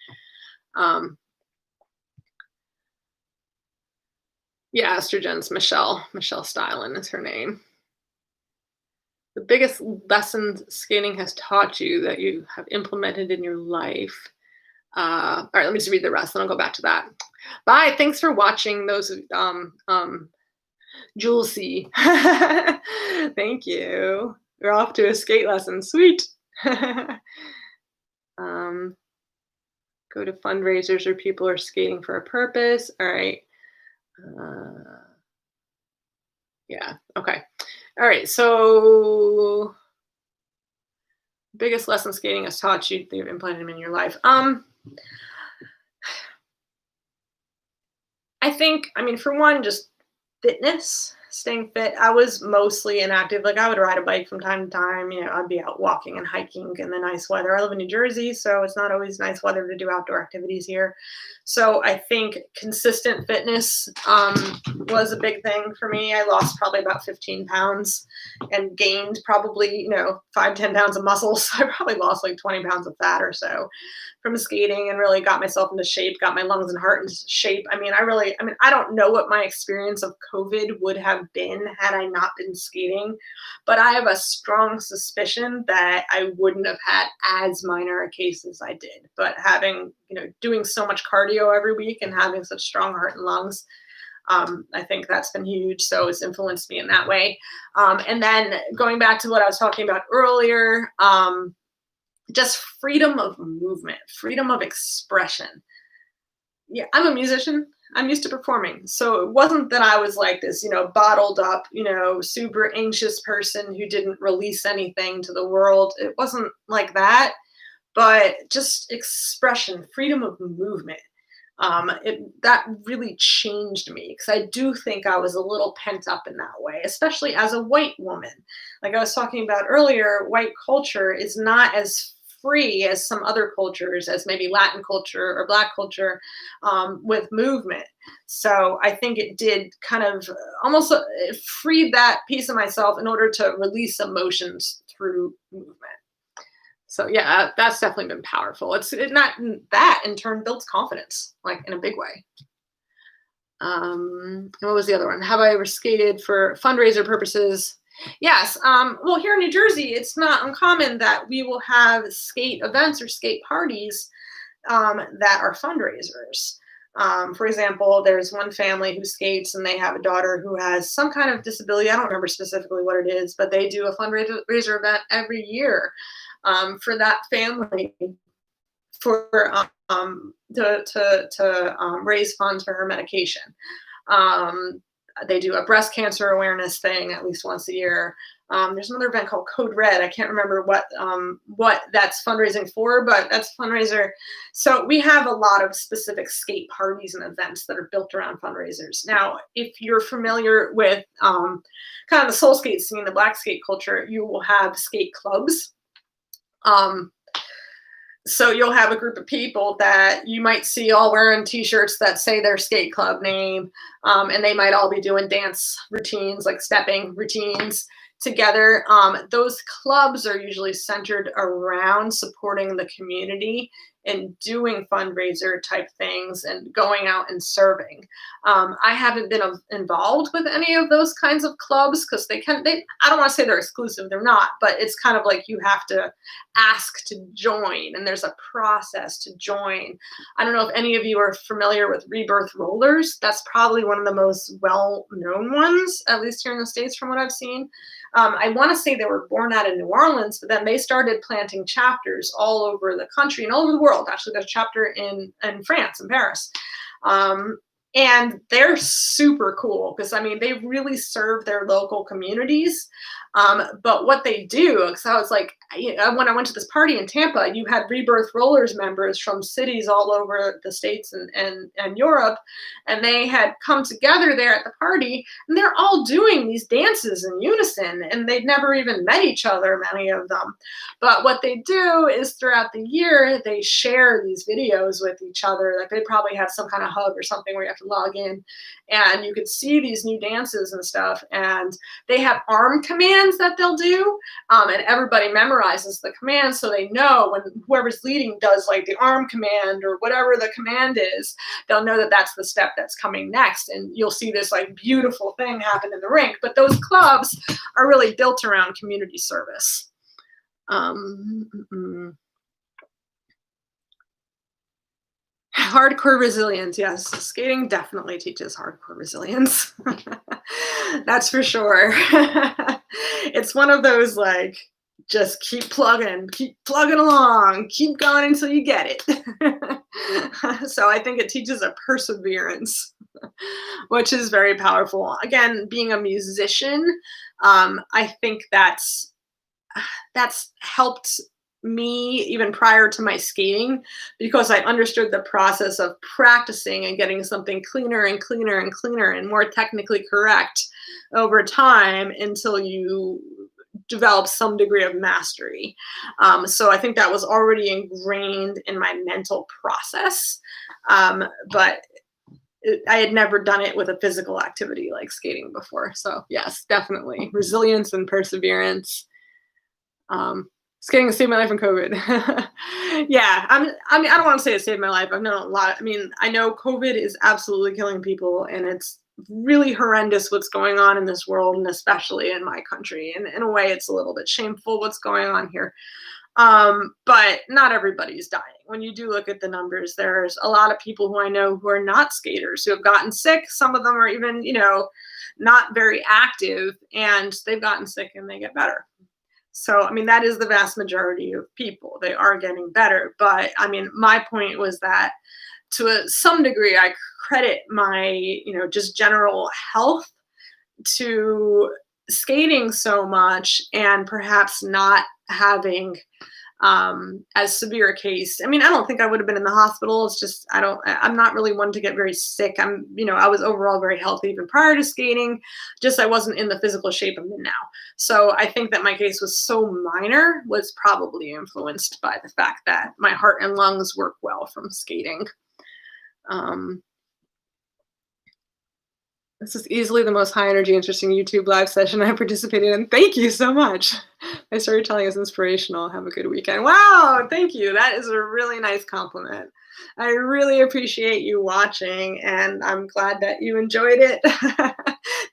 Yeah, estrogens. Michelle Stylen is her name. The biggest lessons skating has taught you that you have implemented in your life. All right, let me just read the rest, and I'll go back to that. Bye. Thanks for watching those. Julesy. Thank you. We're off to a skate lesson. Sweet. Go to fundraisers where people are skating for a purpose. All right. Yeah. Okay. All right. So, biggest lesson skating has taught you that you've implemented them in your life. I think, for one, just fitness, staying fit. I was mostly inactive. Like, I would ride a bike from time to time. I'd be out walking and hiking in the nice weather. I live in New Jersey, so it's not always nice weather to do outdoor activities here. So I think consistent fitness was a big thing for me. I lost probably about 15 pounds and gained probably, 5-10 pounds of muscle. So I probably lost like 20 pounds of fat or so from skating, and really got myself into shape, got my lungs and heart into shape. I don't know what my experience of COVID would have been had I not been skating, but I have a strong suspicion that I wouldn't have had as minor a case as I did. But having, doing so much cardio every week and having such strong heart and lungs, I think that's been huge. So it's influenced me in that way. And then going back to what I was talking about earlier, just freedom of movement, freedom of expression. Yeah, I'm a musician. I'm used to performing. So it wasn't that I was like this, bottled up, super anxious person who didn't release anything to the world. It wasn't like that, but just expression, freedom of movement. That really changed me, because I do think I was a little pent up in that way, especially as a white woman. Like I was talking about earlier, white culture is not as free as some other cultures, as maybe Latin culture or Black culture, with movement. So I think it did kind of almost it freed that piece of myself in order to release emotions through movement. So yeah, that's definitely been powerful. Not that in turn builds confidence, like in a big way. And what was the other one? Have I ever skated for fundraiser purposes? Yes. Well, here in New Jersey, it's not uncommon that we will have skate events or skate parties that are fundraisers. For example, there's one family who skates and they have a daughter who has some kind of disability. I don't remember specifically what it is, but they do a fundraiser event every year for that family for raise funds for her medication. Um, they do a breast cancer awareness thing at least once a year. There's another event called Code Red. I can't remember what that's fundraising for, but that's a fundraiser. So we have a lot of specific skate parties and events that are built around fundraisers. Now, if you're familiar with kind of the soul skate scene, the black skate culture, you will have skate clubs. So you'll have a group of people that you might see all wearing t-shirts that say their skate club name, and they might all be doing dance routines, like stepping routines together. Those clubs are usually centered around supporting the community and doing fundraiser type things and going out and serving. I haven't been involved with any of those kinds of clubs because I don't want to say they're exclusive, they're not, but it's kind of like you have to ask to join and there's a process to join. I don't know if any of you are familiar with Rebirth Rollers. That's probably one of the most well-known ones, at least here in the States from what I've seen. I want to say they were born out of New Orleans, but then they started planting chapters all over the country and all over the world. Actually, there's a chapter in France, in Paris. And they're super cool because, I mean, they really serve their local communities. But what they do, because I was like, when I went to this party in Tampa, you had Rebirth Rollers members from cities all over the States and Europe, and they had come together there at the party, and they're all doing these dances in unison, and they'd never even met each other, many of them. But what they do is throughout the year, they share these videos with each other. Like they probably have some kind of hub or something where you have to log in, and you could see these new dances and stuff, and they have arm commands that they'll do, and everybody memorizes the command so they know when whoever's leading does like the arm command or whatever the command is, they'll know that that's the step that's coming next, and you'll see this like beautiful thing happen in the rink. But those clubs are really built around community service. Hardcore resilience. Yes, skating definitely teaches hardcore resilience. That's for sure. It's one of those like, just keep plugging along, keep going until you get it. So I think it teaches a perseverance, which is very powerful. Again, being a musician, I think that's helped me even prior to my skating, because I understood the process of practicing and getting something cleaner and cleaner and cleaner and more technically correct over time until you develop some degree of mastery. So I think that was already ingrained in my mental process, but I had never done it with a physical activity like skating before. So yes, definitely resilience and perseverance. Skating saved my life in COVID. Yeah, I mean, I don't want to say it saved my life. I've known a lot. I mean, I know COVID is absolutely killing people, and it's really horrendous what's going on in this world, and especially in my country. And in a way, it's a little bit shameful what's going on here. But not everybody's dying. When you do look at the numbers, there's a lot of people who I know who are not skaters who have gotten sick. Some of them are even, not very active, and they've gotten sick and they get better. So, I mean, that is the vast majority of people. They are getting better. But, I mean, my point was that to some degree, I credit my, just general health to skating so much and perhaps not having as severe a case. I mean, I don't think I would have been in the hospital. It's just, I'm not really one to get very sick. I was overall very healthy even prior to skating, just I wasn't in the physical shape I'm in now. So I think that my case was so minor was probably influenced by the fact that my heart and lungs work well from skating. This is easily the most high energy, interesting YouTube live session I participated in. Thank you so much. My storytelling is inspirational. Have a good weekend. Wow, thank you. That is a really nice compliment. I really appreciate you watching, and I'm glad that you enjoyed it.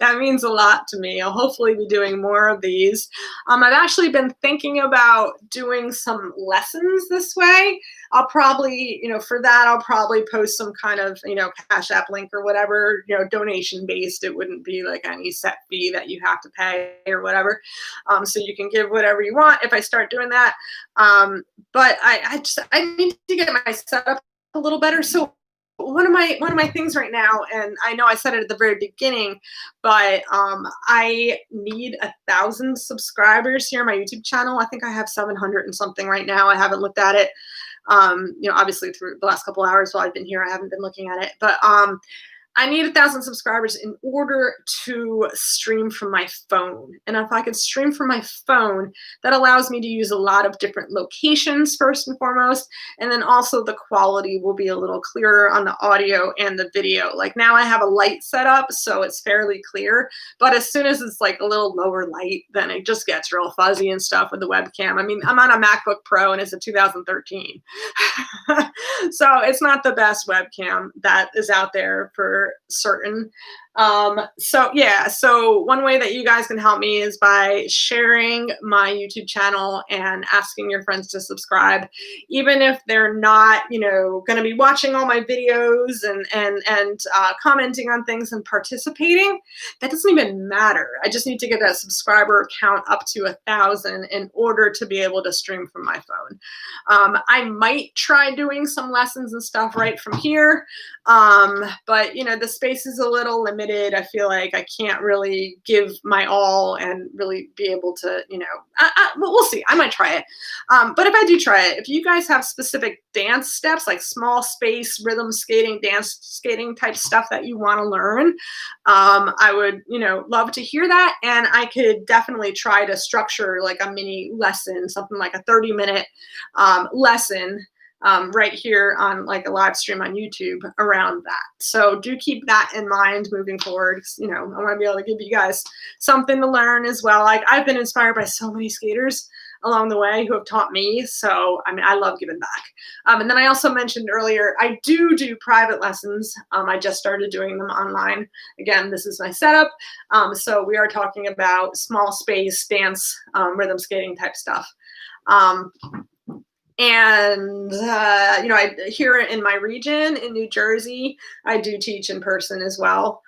That means a lot to me. I'll hopefully be doing more of these. I've actually been thinking about doing some lessons this way. I'll probably, for that, I'll probably post some kind of, Cash App link or whatever, donation based. It wouldn't be like any set fee that you have to pay or whatever. So you can give whatever you want if I start doing that. But I need to get my setup a little better. So one of my things right now, and I know I said it at the very beginning, but I need 1,000 subscribers here on my YouTube channel. I think I have 700 and something right now. I haven't looked at it. Obviously through the last couple hours while I've been here, I haven't been looking at it, but I need 1,000 subscribers in order to stream from my phone. And if I could stream from my phone, that allows me to use a lot of different locations first and foremost. And then also the quality will be a little clearer on the audio and the video. Like now I have a light set up, so it's fairly clear. But as soon as it's like a little lower light, then it just gets real fuzzy and stuff with the webcam. I mean, I'm on a MacBook Pro and it's a 2013. So it's not the best webcam that is out there for certain. So one way that you guys can help me is by sharing my YouTube channel and asking your friends to subscribe, even if they're not, going to be watching all my videos and commenting on things and participating. That doesn't even matter. I just need to get that subscriber count up to 1,000 in order to be able to stream from my phone. I might try doing some lessons and stuff right from here, but the space is a little limited. I feel like I can't really give my all and really be able to, we'll see. I might try it. But if I do try it, if you guys have specific dance steps, like small space, rhythm skating, dance skating type stuff that you want to learn, I would, love to hear that. And I could definitely try to structure like a mini lesson, something like a 30-minute lesson right here on like a live stream on YouTube around that. So do keep that in mind moving forward. I want to be able to give you guys something to learn as well. Like I've been inspired by so many skaters along the way who have taught me. So, I love giving back. And then I also mentioned earlier, I do private lessons. I just started doing them online. Again, this is my setup. So we are talking about small space, dance, rhythm skating type stuff. And, I here in my region in New Jersey, I do teach in person as well.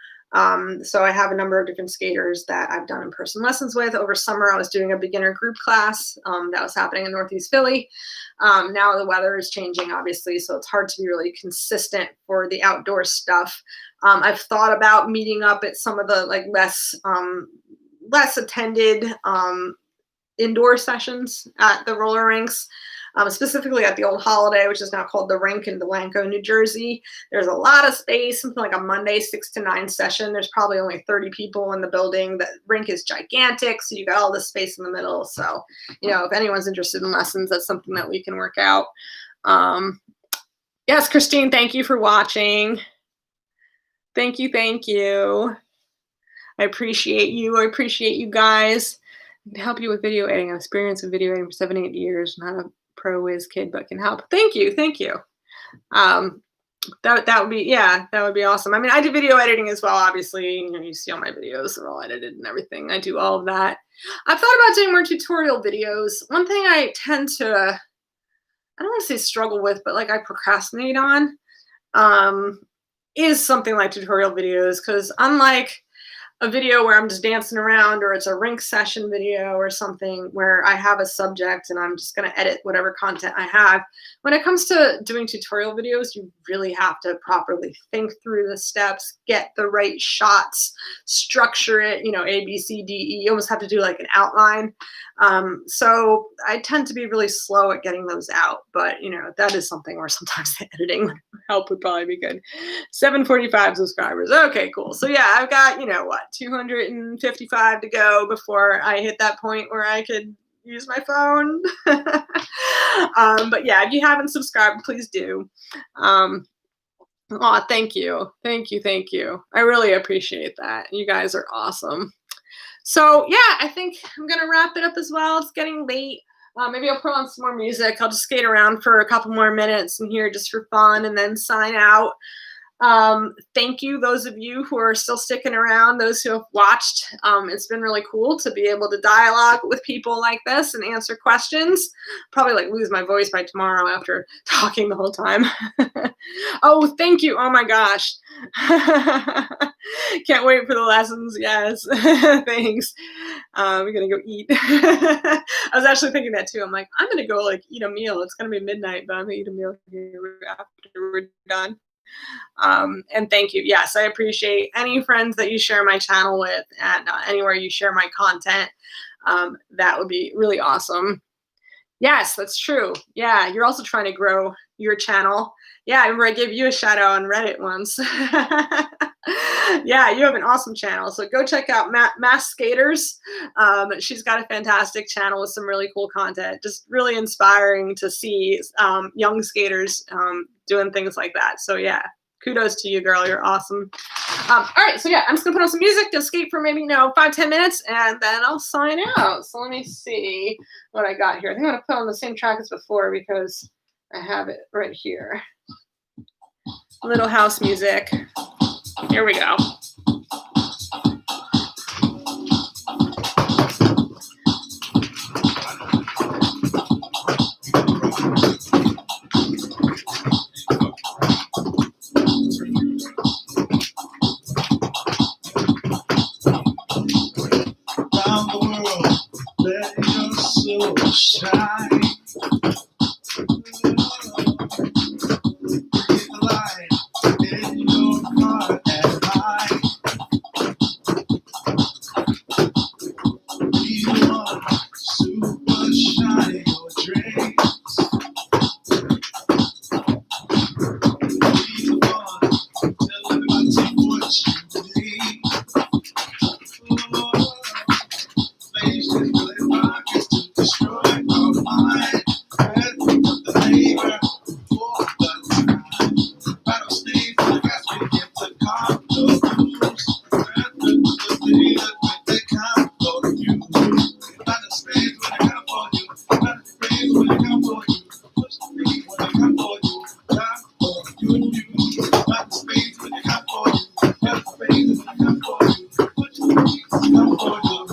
So I have a number of different skaters that I've done in-person lessons with. Over summer, I was doing a beginner group class that was happening in Northeast Philly. Now the weather is changing, obviously, so it's hard to be really consistent for the outdoor stuff. I've thought about meeting up at some of the like less attended indoor sessions at the roller rinks. Specifically at the old Holiday, which is now called the Rink in Delanco, New Jersey. There's a lot of space, something like a Monday 6 to 9 session. There's probably only 30 people in the building. The rink is gigantic, so you got all this space in the middle. So, if anyone's interested in lessons, that's something that we can work out. Yes, Christine, thank you for watching. Thank you. I appreciate you. I appreciate you guys. I can help you with video editing. I've experienced with video editing for 7-8 years. Not a pro whiz kid, but can help. Thank you. That would be awesome. I do video editing as well. Obviously, you see all my videos, they're all edited and everything. I do all of that. I've thought about doing more tutorial videos. One thing I tend to, I don't want to say struggle with, but like I procrastinate on, is something like tutorial videos, because unlike a video where I'm just dancing around, or it's a rink session video or something where I have a subject and I'm just going to edit whatever content I have. When it comes to doing tutorial videos, you really have to properly think through the steps, get the right shots, structure it, A, B, C, D, E. You almost have to do like an outline. So I tend to be really slow at getting those out, but that is something where sometimes the editing help would probably be good. 745 subscribers. Okay, cool. So yeah, I've got, 255 to go before I hit that point where I could use my phone. But yeah, if you haven't subscribed, please do. Thank you. I really appreciate that. You guys are awesome. So yeah, I think I'm going to wrap it up as well. It's getting late. Maybe I'll put on some more music. I'll just skate around for a couple more minutes in here just for fun and then sign out. Thank you, those of you who are still sticking around, those who have watched. It's been really cool to be able to dialogue with people like this and answer questions. Probably like lose my voice by tomorrow after talking the whole time. Oh, thank you. Oh my gosh. Can't wait for the lessons. Yes. Thanks. We're gonna go eat. I was actually thinking that too. I'm like, I'm gonna go like eat a meal. It's gonna be midnight, but I'm gonna eat a meal here after we're done. And thank you. Yes, I appreciate any friends that you share my channel with, and anywhere you share my content. That would be really awesome. Yes, that's true. Yeah, you're also trying to grow your channel. Yeah, I remember I gave you a shout out on Reddit once. Yeah, you have an awesome channel. So go check out Mass Skaters. She's got a fantastic channel with some really cool content. Just really inspiring to see young skaters doing things like that. So yeah, kudos to you, girl. You're awesome. All right, so yeah, I'm just gonna put on some music to skate for maybe 5-10 minutes, and then I'll sign out. So let me see what I got here. I think I'm gonna put on the same track as before because I have it right here. Little house music. Here we go. Around the world, let your soul shine. Breathe the light in your heart and mind. Be the one, super shine your dreams. Be the one, tell everybody what you need. Face is really markets to destroy our mind. Red of the labor for the time. Rattlesnake for the gas we get to condos. Red of the data when they come for you. Rattlesnake when they come for you. Rattlesnake when they come for you. Push the beat when they come for you. Come for you. Rattlesnake when they come for you. Rattlesnake when they come for you. Push the beat come for you.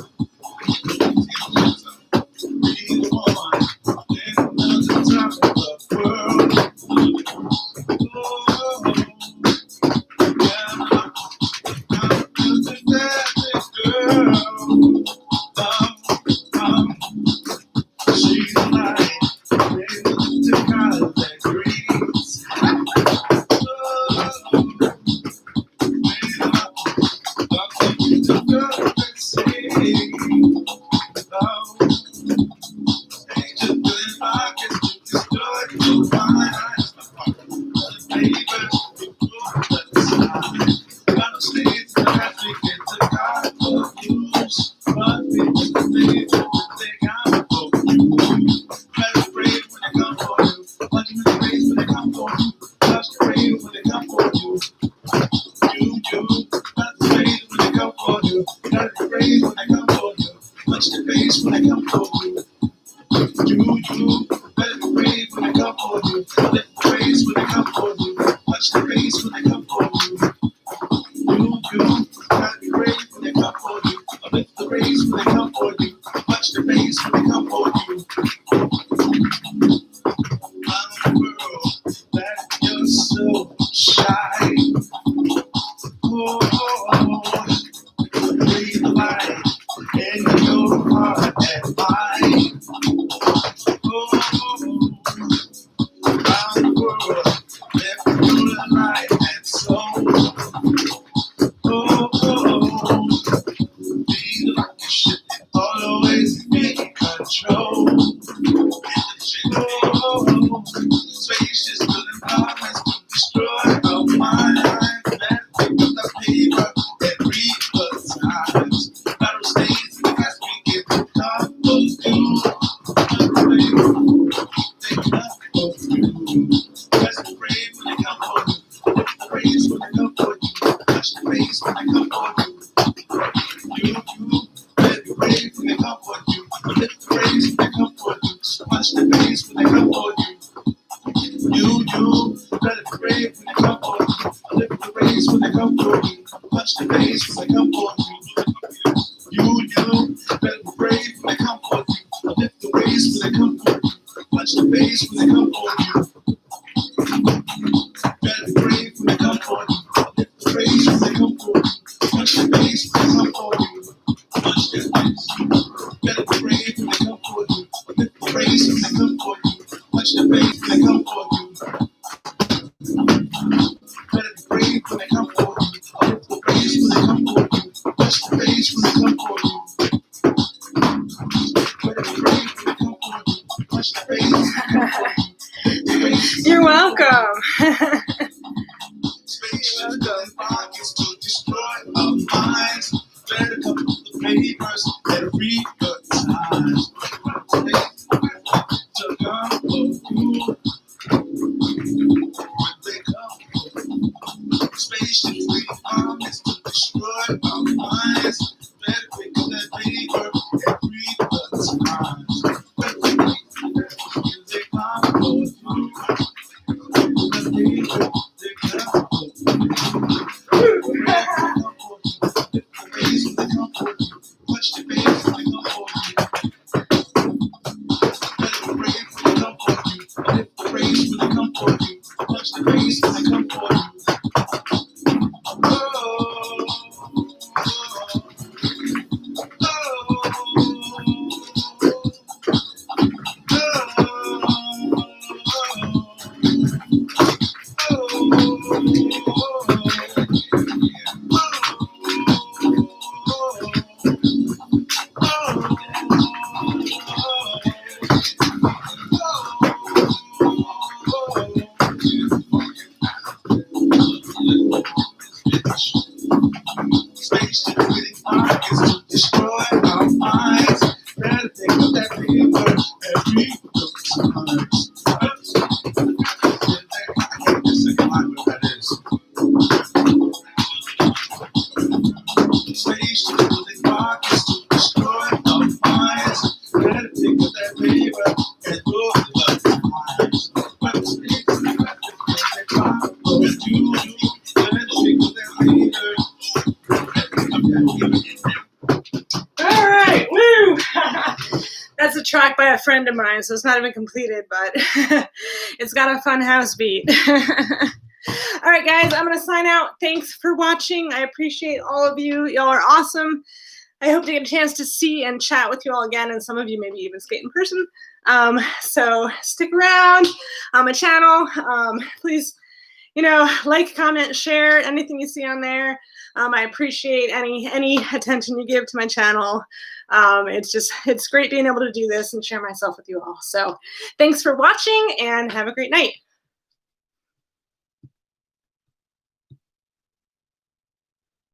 for you. You better be brave when they come for you. Lift the waist when they come for you. Punch the face when they come for you. Better be brave when they come for you. Lift the waist when they come for you. Punch the face when they come for you. Punch their face. Better be brave when they come for you. Lift the waist when they come for you. Punch the face when they come for you. Better be brave when they come for you. Lift the waist when they come for you. Punch the face when they come for you. You're welcome. Spaceships with armies to destroy our minds. Better pick up that paper and read the times. They come for you. They come for you. Punch the face when they come for you. Better be brave when they come for you. Lift the race when they come for you. Punch the face when they come for you. Destroy our minds. Better pick up that paper and read the times. I can't just sing a line what that is. Spaceship building rockets to destroy our minds. Better pick up that paper and look at the times. But it's and you better pick up that paper and pick up that paper. All right, woo! That's a track by a friend of mine, so it's not even completed, but it's got a fun house beat. All right, guys, I'm going to sign out. Thanks for watching. I appreciate all of you. Y'all are awesome. I hope to get a chance to see and chat with you all again, and some of you maybe even skate in person. So stick around on my channel. Please, like, comment, share anything you see on there. I appreciate any attention you give to my channel. It's great being able to do this and share myself with you all. So thanks for watching and have a great night.